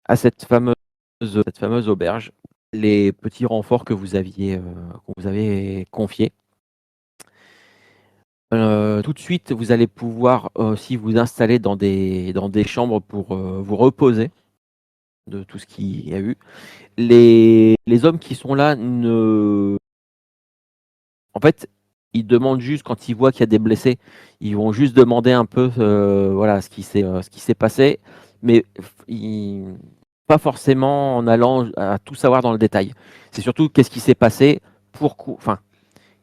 [SPEAKER 2] à cette fameuse auberge les petits renforts que vous avez confiés. Tout de suite, vous allez pouvoir aussi vous installer dans des chambres pour vous reposer de tout ce qu'il y a eu. Les hommes qui sont là en fait, ils demandent juste quand ils voient qu'il y a des blessés, ils vont juste demander un peu voilà ce qui s'est passé, mais pas forcément en allant à tout savoir dans le détail. C'est surtout qu'est-ce qui s'est passé, enfin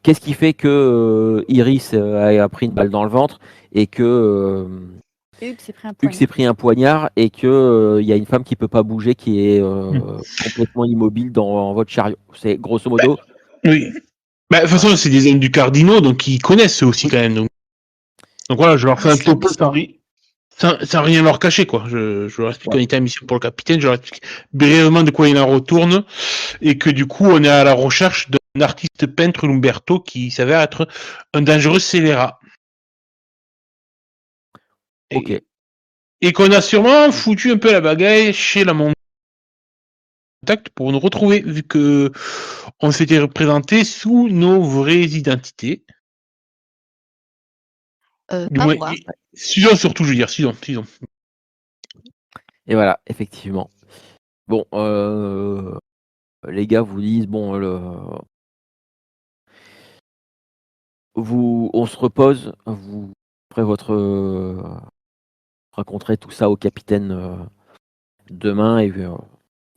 [SPEAKER 2] qu'est-ce qui fait que Iris a pris une balle dans le ventre et que
[SPEAKER 3] Hugues s'est pris un
[SPEAKER 2] Hugues
[SPEAKER 3] poignard.
[SPEAKER 2] s'est pris un poignard et que il y a une femme qui peut pas bouger, qui est complètement immobile dans votre chariot. C'est grosso modo.
[SPEAKER 1] Oui. Bah, de toute façon, c'est des hommes du Cardinaux, donc ils connaissent eux aussi quand même. Donc voilà, je leur fais un topo sans rien leur cacher, quoi. Je leur explique qu'on était en mission pour le capitaine, je leur explique brièvement de quoi il en retourne, et que du coup, on est à la recherche d'un artiste peintre Lumberto qui s'avère être un dangereux scélérat.
[SPEAKER 2] Ok.
[SPEAKER 1] Et qu'on a sûrement foutu un peu la bagaille chez la contact pour nous retrouver, vu que on s'était représenté sous nos vraies identités. Du
[SPEAKER 4] Pas
[SPEAKER 1] moins,
[SPEAKER 4] moi.
[SPEAKER 1] Susan surtout, je veux dire, Susan.
[SPEAKER 2] Et voilà, effectivement. Bon, les gars vous disent bon, on se repose, vous ferez raconterez tout ça au capitaine demain et voilà,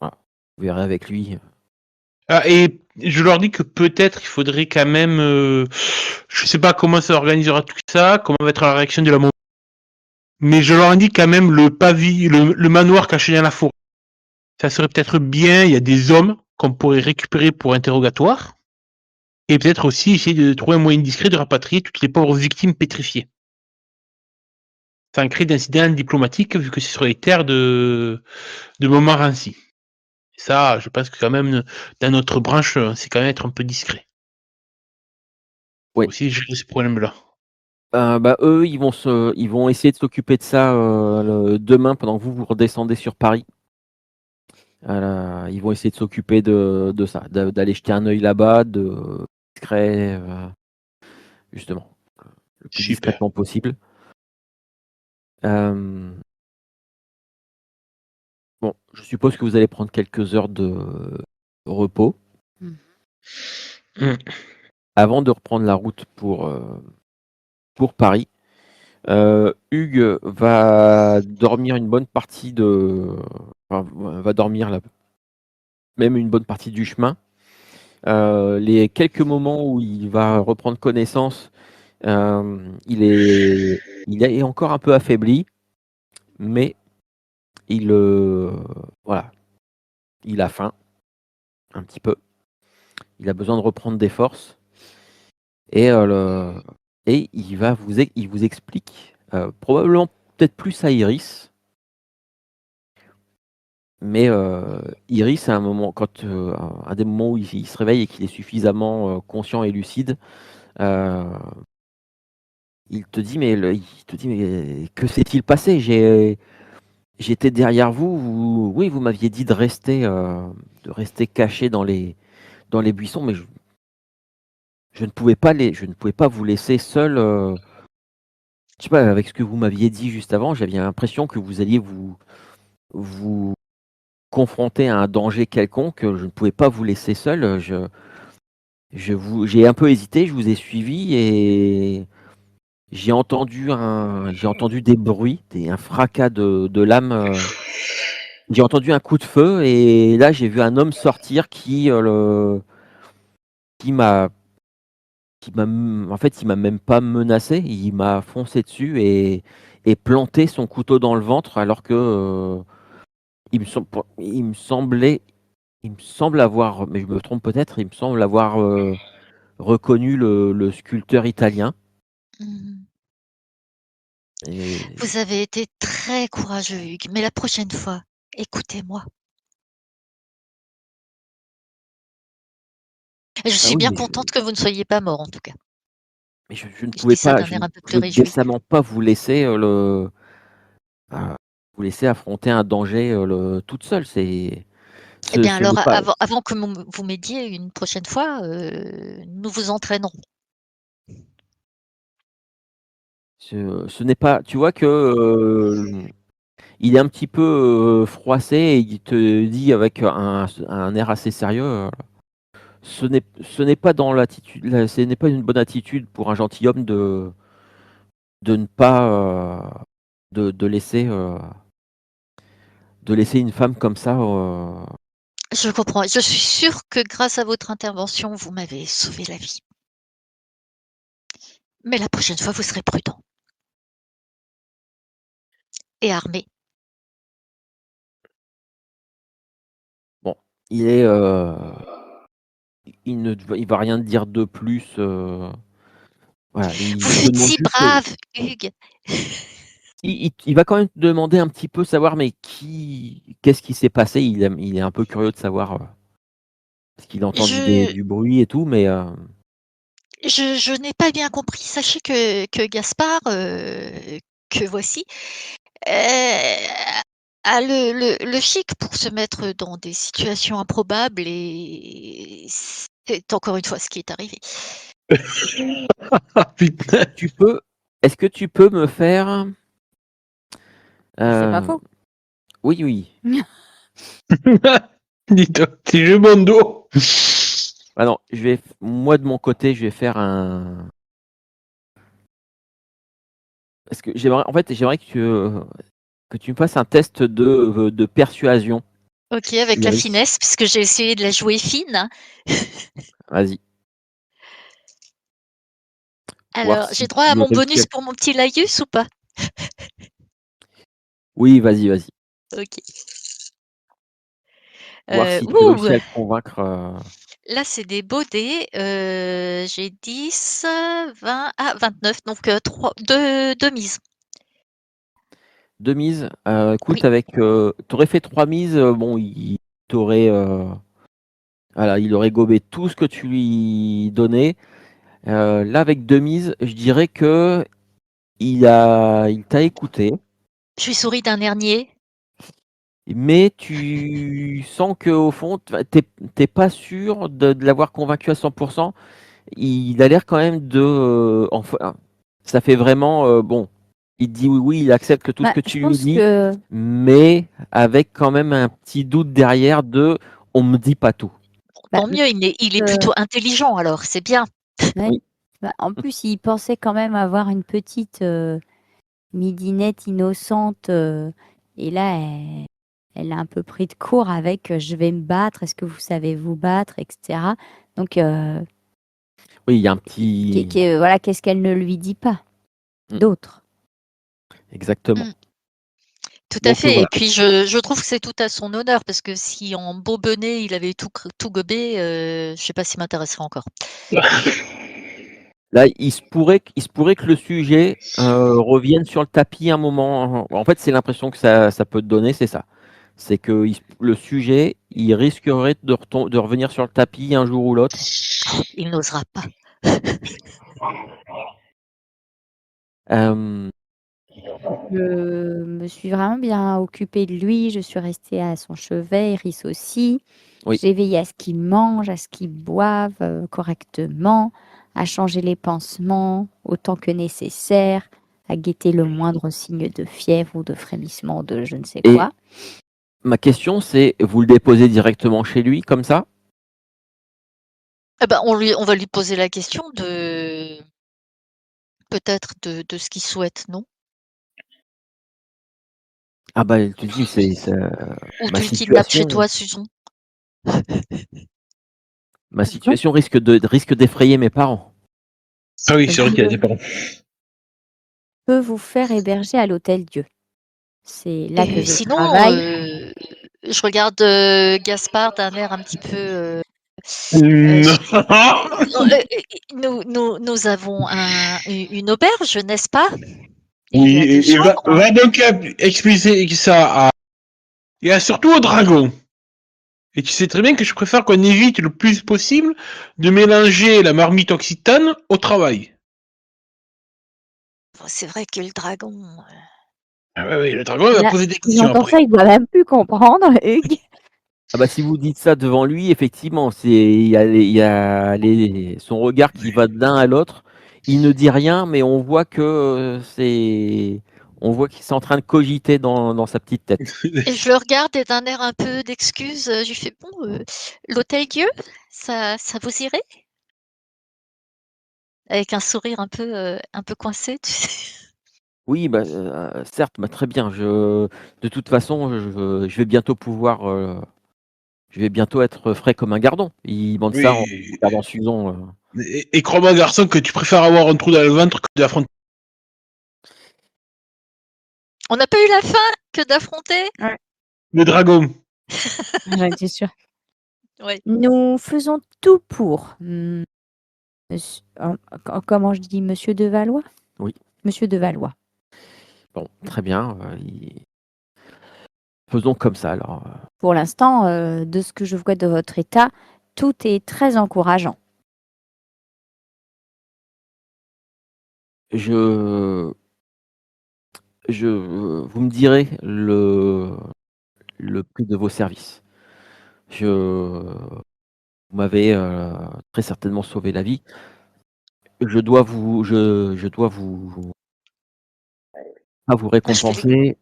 [SPEAKER 2] vous verrez avec lui.
[SPEAKER 1] Ah, et je leur dis que peut-être il faudrait quand même, je sais pas comment ça organisera tout ça, comment va être la réaction de la montagne, mais je leur indique quand même le manoir caché dans la forêt. Ça serait peut-être bien, il y a des hommes qu'on pourrait récupérer pour interrogatoire. Et peut-être aussi essayer de trouver un moyen discret de rapatrier toutes les pauvres victimes pétrifiées. Sans créer d'incidents diplomatiques, vu que c'est sur les terres de Montmorency. Ça, je pense que quand même, dans notre branche, c'est quand même être un peu discret.
[SPEAKER 2] Oui.
[SPEAKER 1] Aussi gérer ce problème-là.
[SPEAKER 2] Eux, ils vont essayer de s'occuper de ça demain pendant que vous redescendez sur Paris. Ils vont essayer de s'occuper de ça, d'aller jeter un œil là-bas, de discret, justement, le plus
[SPEAKER 1] Super.
[SPEAKER 2] discrètement possible. Bon, je suppose que vous allez prendre quelques heures de repos
[SPEAKER 1] Mm.
[SPEAKER 2] avant de reprendre la route pour Paris. Hugues va dormir une bonne partie va dormir même une bonne partie du chemin. Les quelques moments où il va reprendre connaissance, il est encore un peu affaibli, mais voilà, il a faim un petit peu. Il a besoin de reprendre des forces et il vous explique probablement peut-être plus à Iris. Mais Iris, à un moment, un des moments où il se réveille et qu'il est suffisamment conscient et lucide, il te dit mais que s'est-il passé? J'étais derrière vous, oui, vous m'aviez dit de rester caché dans les buissons, mais je ne pouvais pas vous laisser seul. Je sais pas, avec ce que vous m'aviez dit juste avant, j'avais l'impression que vous alliez vous confronter à un danger quelconque. Je ne pouvais pas vous laisser seul. J'ai un peu hésité, je vous ai suivi et j'ai entendu des bruits, un fracas de lames. J'ai entendu un coup de feu et là j'ai vu un homme sortir qui m'a en fait il m'a même pas menacé, il m'a foncé dessus et planté son couteau dans le ventre alors que il me semble avoir, mais je me trompe peut-être, il me semble avoir reconnu le sculpteur italien.
[SPEAKER 4] Mhm.
[SPEAKER 2] Et
[SPEAKER 4] Vous avez été très courageux, Hugues, mais la prochaine fois, écoutez-moi. Et je
[SPEAKER 2] ah
[SPEAKER 4] suis
[SPEAKER 2] oui,
[SPEAKER 4] bien contente que vous ne soyez pas mort, en tout cas.
[SPEAKER 2] mais je ne
[SPEAKER 4] Je dis
[SPEAKER 2] pouvais
[SPEAKER 4] ça
[SPEAKER 2] pas,
[SPEAKER 4] d'un air un peu plus
[SPEAKER 2] pouvais
[SPEAKER 4] réjoui.
[SPEAKER 2] décemment pas vous laisser vous laisser affronter un danger toute seule.
[SPEAKER 4] Eh bien
[SPEAKER 2] Ce n'est
[SPEAKER 4] alors,
[SPEAKER 2] pas,
[SPEAKER 4] avant que vous m'aidiez une prochaine fois, nous vous entraînerons.
[SPEAKER 2] ce n'est pas. Tu vois que il est un petit peu froissé et il te dit avec un air assez sérieux. Ce n'est pas dans l'attitude, ce n'est pas une bonne attitude pour un gentilhomme de ne pas de laisser une femme comme ça.
[SPEAKER 4] Je comprends. Je suis sûre que grâce à votre intervention, vous m'avez sauvé la vie. Mais la prochaine fois, vous serez prudent et armé.
[SPEAKER 2] Bon, il va rien te dire de plus. Voilà,
[SPEAKER 4] Vous
[SPEAKER 2] il te
[SPEAKER 4] faites
[SPEAKER 2] demande
[SPEAKER 4] si
[SPEAKER 2] juste.
[SPEAKER 4] brave, Hugues.
[SPEAKER 2] Il va quand même te demander un petit peu savoir, mais qu'est-ce qui s'est passé? Il est un peu curieux de savoir parce qu'il a entendu
[SPEAKER 4] Je,
[SPEAKER 2] du bruit et tout, mais
[SPEAKER 4] je n'ai pas bien compris. Sachez que Gaspard, que voici, a le chic pour se mettre dans des situations improbables et c'est encore une fois ce qui est arrivé.
[SPEAKER 1] Ah putain.
[SPEAKER 2] est-ce que tu peux me faire
[SPEAKER 3] C'est pas
[SPEAKER 2] euh,
[SPEAKER 3] faux.
[SPEAKER 2] oui, oui.
[SPEAKER 1] Dis-toi, c'est je mon dos.
[SPEAKER 2] Ah non, moi de mon côté, je vais faire un. Parce que j'aimerais que tu me fasses un test de persuasion.
[SPEAKER 4] Ok, avec la
[SPEAKER 2] Iris.
[SPEAKER 4] finesse, puisque j'ai essayé de la jouer fine.
[SPEAKER 2] Vas-y. Voir
[SPEAKER 4] Alors, j'ai
[SPEAKER 2] si
[SPEAKER 4] droit à
[SPEAKER 2] tu
[SPEAKER 4] mon
[SPEAKER 2] réussis à.
[SPEAKER 4] bonus pour mon petit laïus ou pas?
[SPEAKER 2] Oui, vas-y, vas-y.
[SPEAKER 4] Ok.
[SPEAKER 2] Voir si tu
[SPEAKER 4] Ouh!
[SPEAKER 2] réussis à le convaincre.
[SPEAKER 4] Là, c'est des beaux dés. J'ai 10, 20, 29, donc 2 mises.
[SPEAKER 2] 2 mises. Écoute,
[SPEAKER 4] Oui.
[SPEAKER 2] t'aurais fait 3 mises, bon, il t'aurait, voilà, il aurait gobé tout ce que tu lui donnais. Là, avec 2 mises, je dirais que il t'a écouté,
[SPEAKER 4] Je lui souris d'un air niais.
[SPEAKER 2] mais tu sens qu'au fond, t'es pas sûr de l'avoir convaincu à 100%. Il a l'air quand même enfin, ça fait vraiment, bon, il te dit oui, oui, il accepte tout ce
[SPEAKER 3] Bah,
[SPEAKER 2] que
[SPEAKER 3] je
[SPEAKER 2] tu lui
[SPEAKER 3] pense
[SPEAKER 2] dis,
[SPEAKER 3] que
[SPEAKER 2] mais avec quand même un petit doute derrière on me dit pas tout.
[SPEAKER 3] bah,
[SPEAKER 4] Tant mieux, il est
[SPEAKER 3] euh,
[SPEAKER 4] plutôt intelligent alors, c'est bien.
[SPEAKER 3] ouais.
[SPEAKER 2] Oui.
[SPEAKER 3] Bah, en plus, il pensait quand même avoir une petite midinette innocente. Et là, elle a un peu pris de court avec je vais me battre, est-ce que vous savez vous battre, etc. Donc,
[SPEAKER 2] Oui, il y a un petit.
[SPEAKER 3] voilà, qu'est-ce qu'elle ne lui dit pas
[SPEAKER 2] Mm,
[SPEAKER 3] d'autre?
[SPEAKER 4] Mmh.
[SPEAKER 2] exactement.
[SPEAKER 4] Tout à
[SPEAKER 2] Donc
[SPEAKER 4] fait, et
[SPEAKER 2] voilà.
[SPEAKER 4] puis je trouve que c'est tout à son honneur parce que si en Beaubenay, il avait tout gobé, je sais pas s'il m'intéresserait encore.
[SPEAKER 2] Là, il se pourrait que le sujet revienne sur le tapis un moment. En fait, c'est l'impression que ça peut te donner, c'est ça. C'est que le sujet, il risquerait de revenir sur le tapis un jour ou l'autre.
[SPEAKER 4] Il n'osera pas.
[SPEAKER 2] Euh,
[SPEAKER 3] Je me suis vraiment bien occupée de lui, je suis restée à son chevet, Iris aussi.
[SPEAKER 2] oui.
[SPEAKER 3] J'ai veillé à ce qu'il mange, à ce qu'il boive correctement, à changer les pansements autant que nécessaire, à guetter le moindre signe de fièvre ou de frémissement de je ne sais
[SPEAKER 2] Et
[SPEAKER 3] quoi.
[SPEAKER 2] ma question, c'est, vous le déposez directement chez lui, comme ça?
[SPEAKER 4] Eh ben, on va lui poser la question peut-être de ce qu'il souhaite, non?
[SPEAKER 2] Ah bah, tu dis,
[SPEAKER 4] Ou
[SPEAKER 2] ma
[SPEAKER 4] tu le kidnappes chez
[SPEAKER 2] situation,
[SPEAKER 4] toi, Susan?
[SPEAKER 2] ma situation risque d'effrayer mes parents.
[SPEAKER 1] Ah oui, c'est vrai qu'il y a
[SPEAKER 3] Je
[SPEAKER 1] des parents.
[SPEAKER 3] peux vous faire héberger à l'Hôtel Dieu. C'est là que
[SPEAKER 4] Et
[SPEAKER 3] je
[SPEAKER 4] sinon,
[SPEAKER 3] travaille.
[SPEAKER 4] je regarde, Gaspard d'un air un petit peu,
[SPEAKER 1] Non.
[SPEAKER 4] nous avons une auberge, n'est-ce pas? Il
[SPEAKER 1] Oui,
[SPEAKER 4] y a des
[SPEAKER 1] et
[SPEAKER 4] chambres.
[SPEAKER 1] va donc expliquer ça et surtout au dragon. Et tu sais très bien que je préfère qu'on évite le plus possible de mélanger la marmite occitane au travail.
[SPEAKER 4] Bon, c'est vrai que le dragon,
[SPEAKER 1] Ah ouais, ouais, le dragon va
[SPEAKER 3] Là,
[SPEAKER 1] poser des
[SPEAKER 3] il
[SPEAKER 1] questions
[SPEAKER 3] entend
[SPEAKER 1] après.
[SPEAKER 3] ça, il doit même plus comprendre, Hugues.
[SPEAKER 2] Ah bah, si vous dites ça devant lui, effectivement, son regard qui va de l'un à l'autre. Il ne dit rien, mais on voit qu'il est en train de cogiter dans sa petite tête.
[SPEAKER 4] et je le regarde et d'un air un peu d'excuse, je lui fais: «Bon, l'Hôtel-Dieu, ça vous irait?» Avec un sourire un peu coincé, tu sais?
[SPEAKER 2] Oui, bah, certes, bah, très bien. De toute façon, je vais bientôt être frais comme un gardon. Il demande ça en
[SPEAKER 1] Oui.
[SPEAKER 2] regardant Susan.
[SPEAKER 1] Et crois-moi, garçon, que tu préfères avoir un trou dans le ventre que d'affronter
[SPEAKER 4] On n'a pas eu la faim que d'affronter?
[SPEAKER 1] le dragon.
[SPEAKER 3] J'en étais sûre.
[SPEAKER 4] Ouais.
[SPEAKER 3] Nous faisons tout pour. Comment je dis, Monsieur de Valois?
[SPEAKER 2] Oui.
[SPEAKER 3] Monsieur de Valois.
[SPEAKER 2] Bon, très bien. Faisons comme ça alors.
[SPEAKER 3] Pour l'instant, de ce que je vois de votre état, tout est très encourageant.
[SPEAKER 2] Je, vous me direz le prix de vos services. Vous m'avez très certainement sauvé la vie. Je dois pas vous
[SPEAKER 4] Bah,
[SPEAKER 2] récompenser.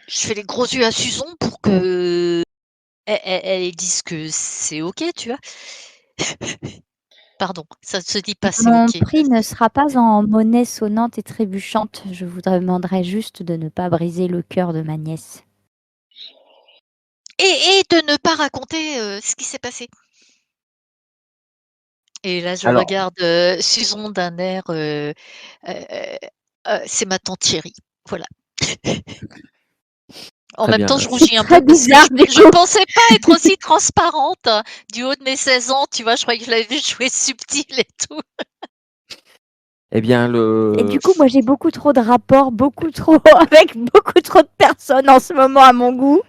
[SPEAKER 4] je fais les gros yeux à Susan pour que elle dise que c'est OK, tu vois? Pardon, ça ne se dit pas c'est
[SPEAKER 3] Mon
[SPEAKER 4] OK.
[SPEAKER 3] prix ne sera pas en monnaie sonnante et trébuchante. Je vous demanderai juste de ne pas briser le cœur de ma nièce.
[SPEAKER 4] Et de ne pas raconter, ce qui s'est passé. Et là, je
[SPEAKER 2] Alors,
[SPEAKER 4] regarde, Susan d'un air, heu c'est ma tante chérie, voilà. En
[SPEAKER 2] Très
[SPEAKER 4] même
[SPEAKER 2] bien.
[SPEAKER 4] temps, je rougis un
[SPEAKER 3] Très
[SPEAKER 4] peu parce que
[SPEAKER 3] bizarre, du
[SPEAKER 4] je
[SPEAKER 3] coup.
[SPEAKER 4] pensais pas être aussi transparente du haut de mes 16 ans, tu vois? Je croyais que je l'avais vu jouer subtil et tout.
[SPEAKER 2] Eh bien,
[SPEAKER 3] Et du coup, moi, j'ai beaucoup trop de rapports, beaucoup trop avec beaucoup trop de personnes en ce moment à mon goût.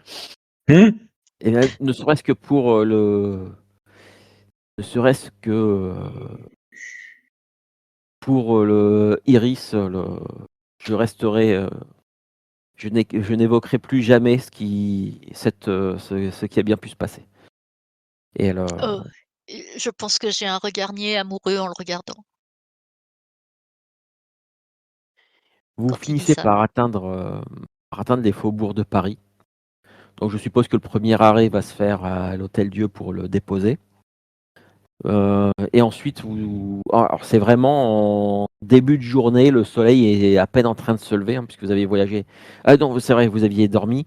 [SPEAKER 2] eh bien, ne serait-ce que pour ne serait-ce que pour le Iris, je resterai, je n'évoquerai plus jamais ce qui a bien pu se passer. Et
[SPEAKER 4] Oh, je pense que j'ai un regard niais amoureux en le regardant
[SPEAKER 2] vous
[SPEAKER 4] quand il dit
[SPEAKER 2] finissez
[SPEAKER 4] ça.
[SPEAKER 2] par atteindre les faubourgs de Paris. Donc je suppose que le premier arrêt va se faire à l'Hôtel-Dieu pour le déposer. Et ensuite, alors c'est vraiment en début de journée, le soleil est à peine en train de se lever, hein, puisque vous avez voyagé. Ah non, c'est vrai, vous aviez dormi.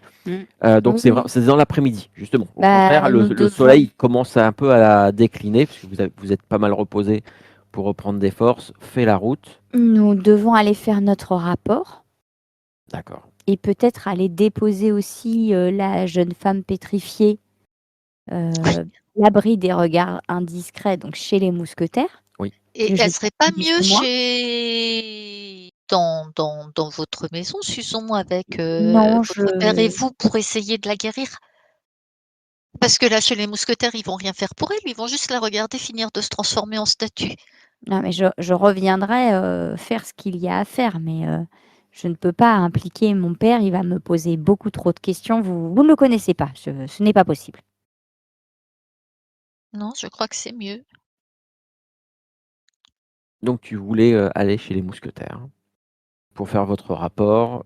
[SPEAKER 2] Donc
[SPEAKER 3] Oui.
[SPEAKER 2] c'est dans l'après-midi, justement. Au
[SPEAKER 3] Bah,
[SPEAKER 2] contraire,
[SPEAKER 3] nous
[SPEAKER 2] le
[SPEAKER 3] devons,
[SPEAKER 2] soleil commence un peu à décliner, puisque vous êtes pas mal reposé pour reprendre des forces, fait la route.
[SPEAKER 3] nous devons aller faire notre rapport
[SPEAKER 2] D'accord.
[SPEAKER 3] et peut-être aller déposer aussi la jeune femme pétrifiée à l'abri des regards indiscrets, donc chez les mousquetaires.
[SPEAKER 4] Et
[SPEAKER 3] Que j'ai
[SPEAKER 4] elle serait pas
[SPEAKER 3] pris
[SPEAKER 4] mieux
[SPEAKER 3] chez moi.
[SPEAKER 4] dans votre maison, Susan, avec
[SPEAKER 3] Non,
[SPEAKER 4] votre père et vous pour essayer de la guérir? Parce que là, chez les mousquetaires, ils vont rien faire pour elle, ils vont juste la regarder finir de se transformer en statue.
[SPEAKER 3] non, mais je reviendrai faire ce qu'il y a à faire, mais je ne peux pas impliquer mon père. Il va me poser beaucoup trop de questions. Vous ne le connaissez pas. Ce n'est pas possible.
[SPEAKER 4] Non, je crois que c'est mieux.
[SPEAKER 2] Donc tu voulais aller chez les mousquetaires pour faire votre rapport.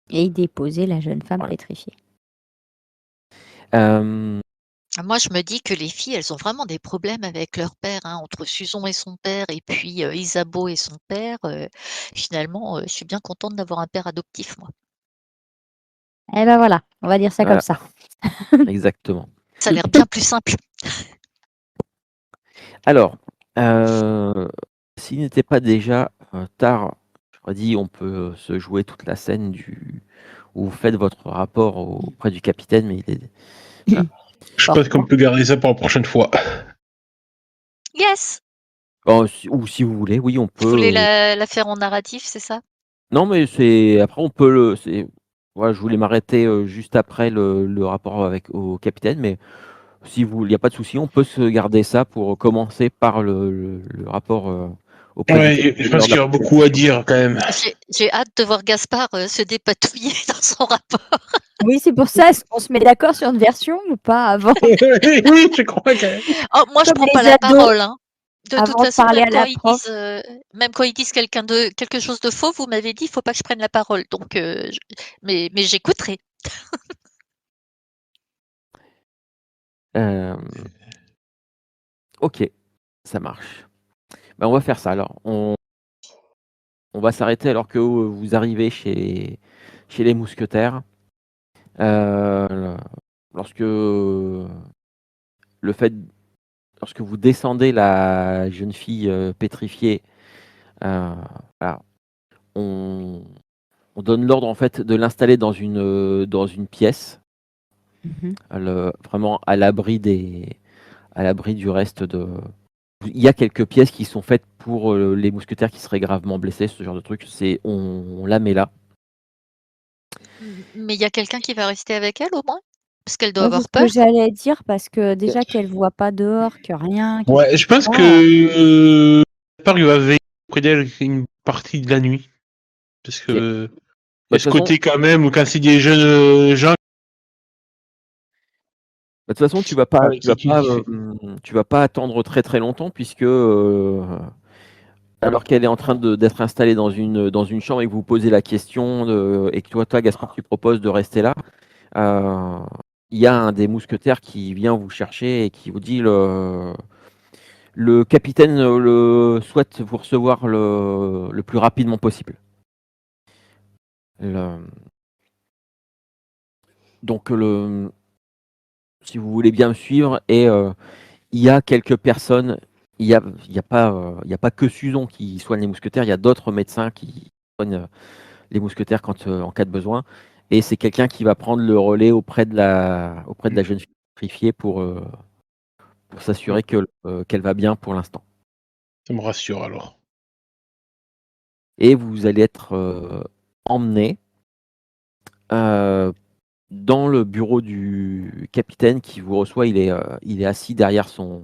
[SPEAKER 3] Et y déposer la jeune femme
[SPEAKER 2] Ouais.
[SPEAKER 3] pétrifiée.
[SPEAKER 4] Moi, je me dis que les filles, elles ont vraiment des problèmes avec leur père, hein, entre Susan et son père et puis Isabeau et son père. Finalement, je suis bien contente d'avoir un père adoptif, moi.
[SPEAKER 3] Eh ben voilà, on va dire ça comme
[SPEAKER 2] Voilà.
[SPEAKER 3] ça.
[SPEAKER 2] Exactement.
[SPEAKER 4] Ça a l'air bien plus simple.
[SPEAKER 2] Alors, s'il n'était pas déjà tard, j'aurais dit on peut se jouer toute la scène où vous faites votre rapport auprès du capitaine, mais il est.
[SPEAKER 1] Je pense qu'on peut garder ça pour la prochaine fois.
[SPEAKER 4] Yes!
[SPEAKER 2] Ou si vous voulez, oui, on
[SPEAKER 4] Vous voulez
[SPEAKER 2] peut.
[SPEAKER 4] la faire en narratif, c'est ça?
[SPEAKER 2] Non, mais c'est après on peut le. Voilà, je voulais m'arrêter juste après le rapport au capitaine, mais si vous, il n'y a pas de souci, on peut se garder ça pour commencer par le rapport auprès du
[SPEAKER 1] Ouais, je
[SPEAKER 2] capitaine.
[SPEAKER 1] pense qu'il y aura beaucoup à dire quand même.
[SPEAKER 4] J'ai hâte de voir Gaspard se dépatouiller dans son rapport.
[SPEAKER 3] Oui, c'est pour ça. Est-ce qu'on se met d'accord sur une version ou pas avant,
[SPEAKER 1] Oui, je crois quand même.
[SPEAKER 4] Oh, moi, je
[SPEAKER 3] comme
[SPEAKER 4] prends pas
[SPEAKER 3] les
[SPEAKER 4] la
[SPEAKER 3] ados,
[SPEAKER 4] parole, hein. De toute
[SPEAKER 3] avant de
[SPEAKER 4] façon,
[SPEAKER 3] parler à la prof?
[SPEAKER 4] même quand ils disent quelque chose de faux, vous m'avez dit, il faut pas que je prenne la parole. Donc, mais j'écouterai.
[SPEAKER 2] Ok, ça marche. Ben, on va faire ça alors. On va s'arrêter alors que vous arrivez chez les mousquetaires. Euh, lorsque le fait, lorsque vous descendez la jeune fille pétrifiée, voilà, on, on donne l'ordre en fait de l'installer dans une pièce, vraiment à l'abri du reste de. Il y a quelques pièces qui sont faites pour les mousquetaires qui seraient gravement blessés, ce genre de truc. On la met là.
[SPEAKER 4] Mais il y a quelqu'un qui va rester avec elle, au moins? Parce qu'elle doit
[SPEAKER 3] Ouais, c'est
[SPEAKER 4] avoir
[SPEAKER 3] ce que
[SPEAKER 4] peur.
[SPEAKER 3] j'allais dire parce que déjà qu'elle voit pas dehors, que rien, qu'elle
[SPEAKER 1] Ouais, je pense
[SPEAKER 3] comprend
[SPEAKER 1] que Gaspard il va veiller auprès d'elle une partie de la nuit. Parce
[SPEAKER 2] Ok.
[SPEAKER 1] que il y
[SPEAKER 2] Bah,
[SPEAKER 1] a ce côté quand même où quand c'est des jeunes gens.
[SPEAKER 2] de toute façon, tu vas pas,
[SPEAKER 1] Ouais,
[SPEAKER 2] tu vas pas attendre très très longtemps puisque alors qu'elle est en train d'être installée dans une chambre et que vous posez la question et que toi, Gaspard, tu proposes de rester là, euh, il y a un des mousquetaires qui vient vous chercher et qui vous dit le capitaine souhaite vous recevoir le plus rapidement possible. Le- donc, si vous voulez bien me suivre, et il y a quelques personnes, il y a pas que Suzon qui soigne les mousquetaires, il y a d'autres médecins qui soignent les mousquetaires en cas de besoin. Et c'est quelqu'un qui va prendre le relais auprès de la jeune fille sacrifiée pour s'assurer qu'elle va bien pour l'instant.
[SPEAKER 1] Ça me rassure alors.
[SPEAKER 2] Et vous allez être emmené dans le bureau du capitaine qui vous reçoit. Il est assis derrière son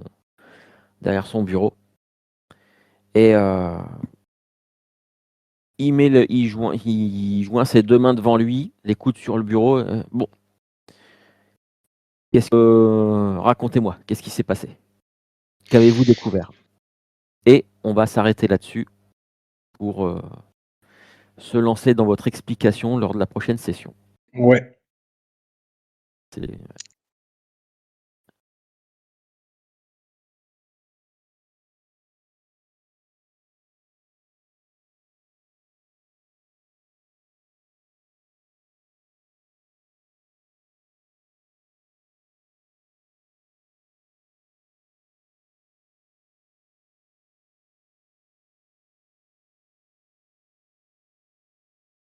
[SPEAKER 2] bureau. Et il joint ses 2 mains devant lui, les coudes sur le bureau. Bon, racontez-moi, qu'est-ce qui s'est passé? Qu'avez-vous découvert? Et on va s'arrêter là-dessus pour se lancer dans votre explication lors de la prochaine session.
[SPEAKER 1] Ouais.
[SPEAKER 2] C'est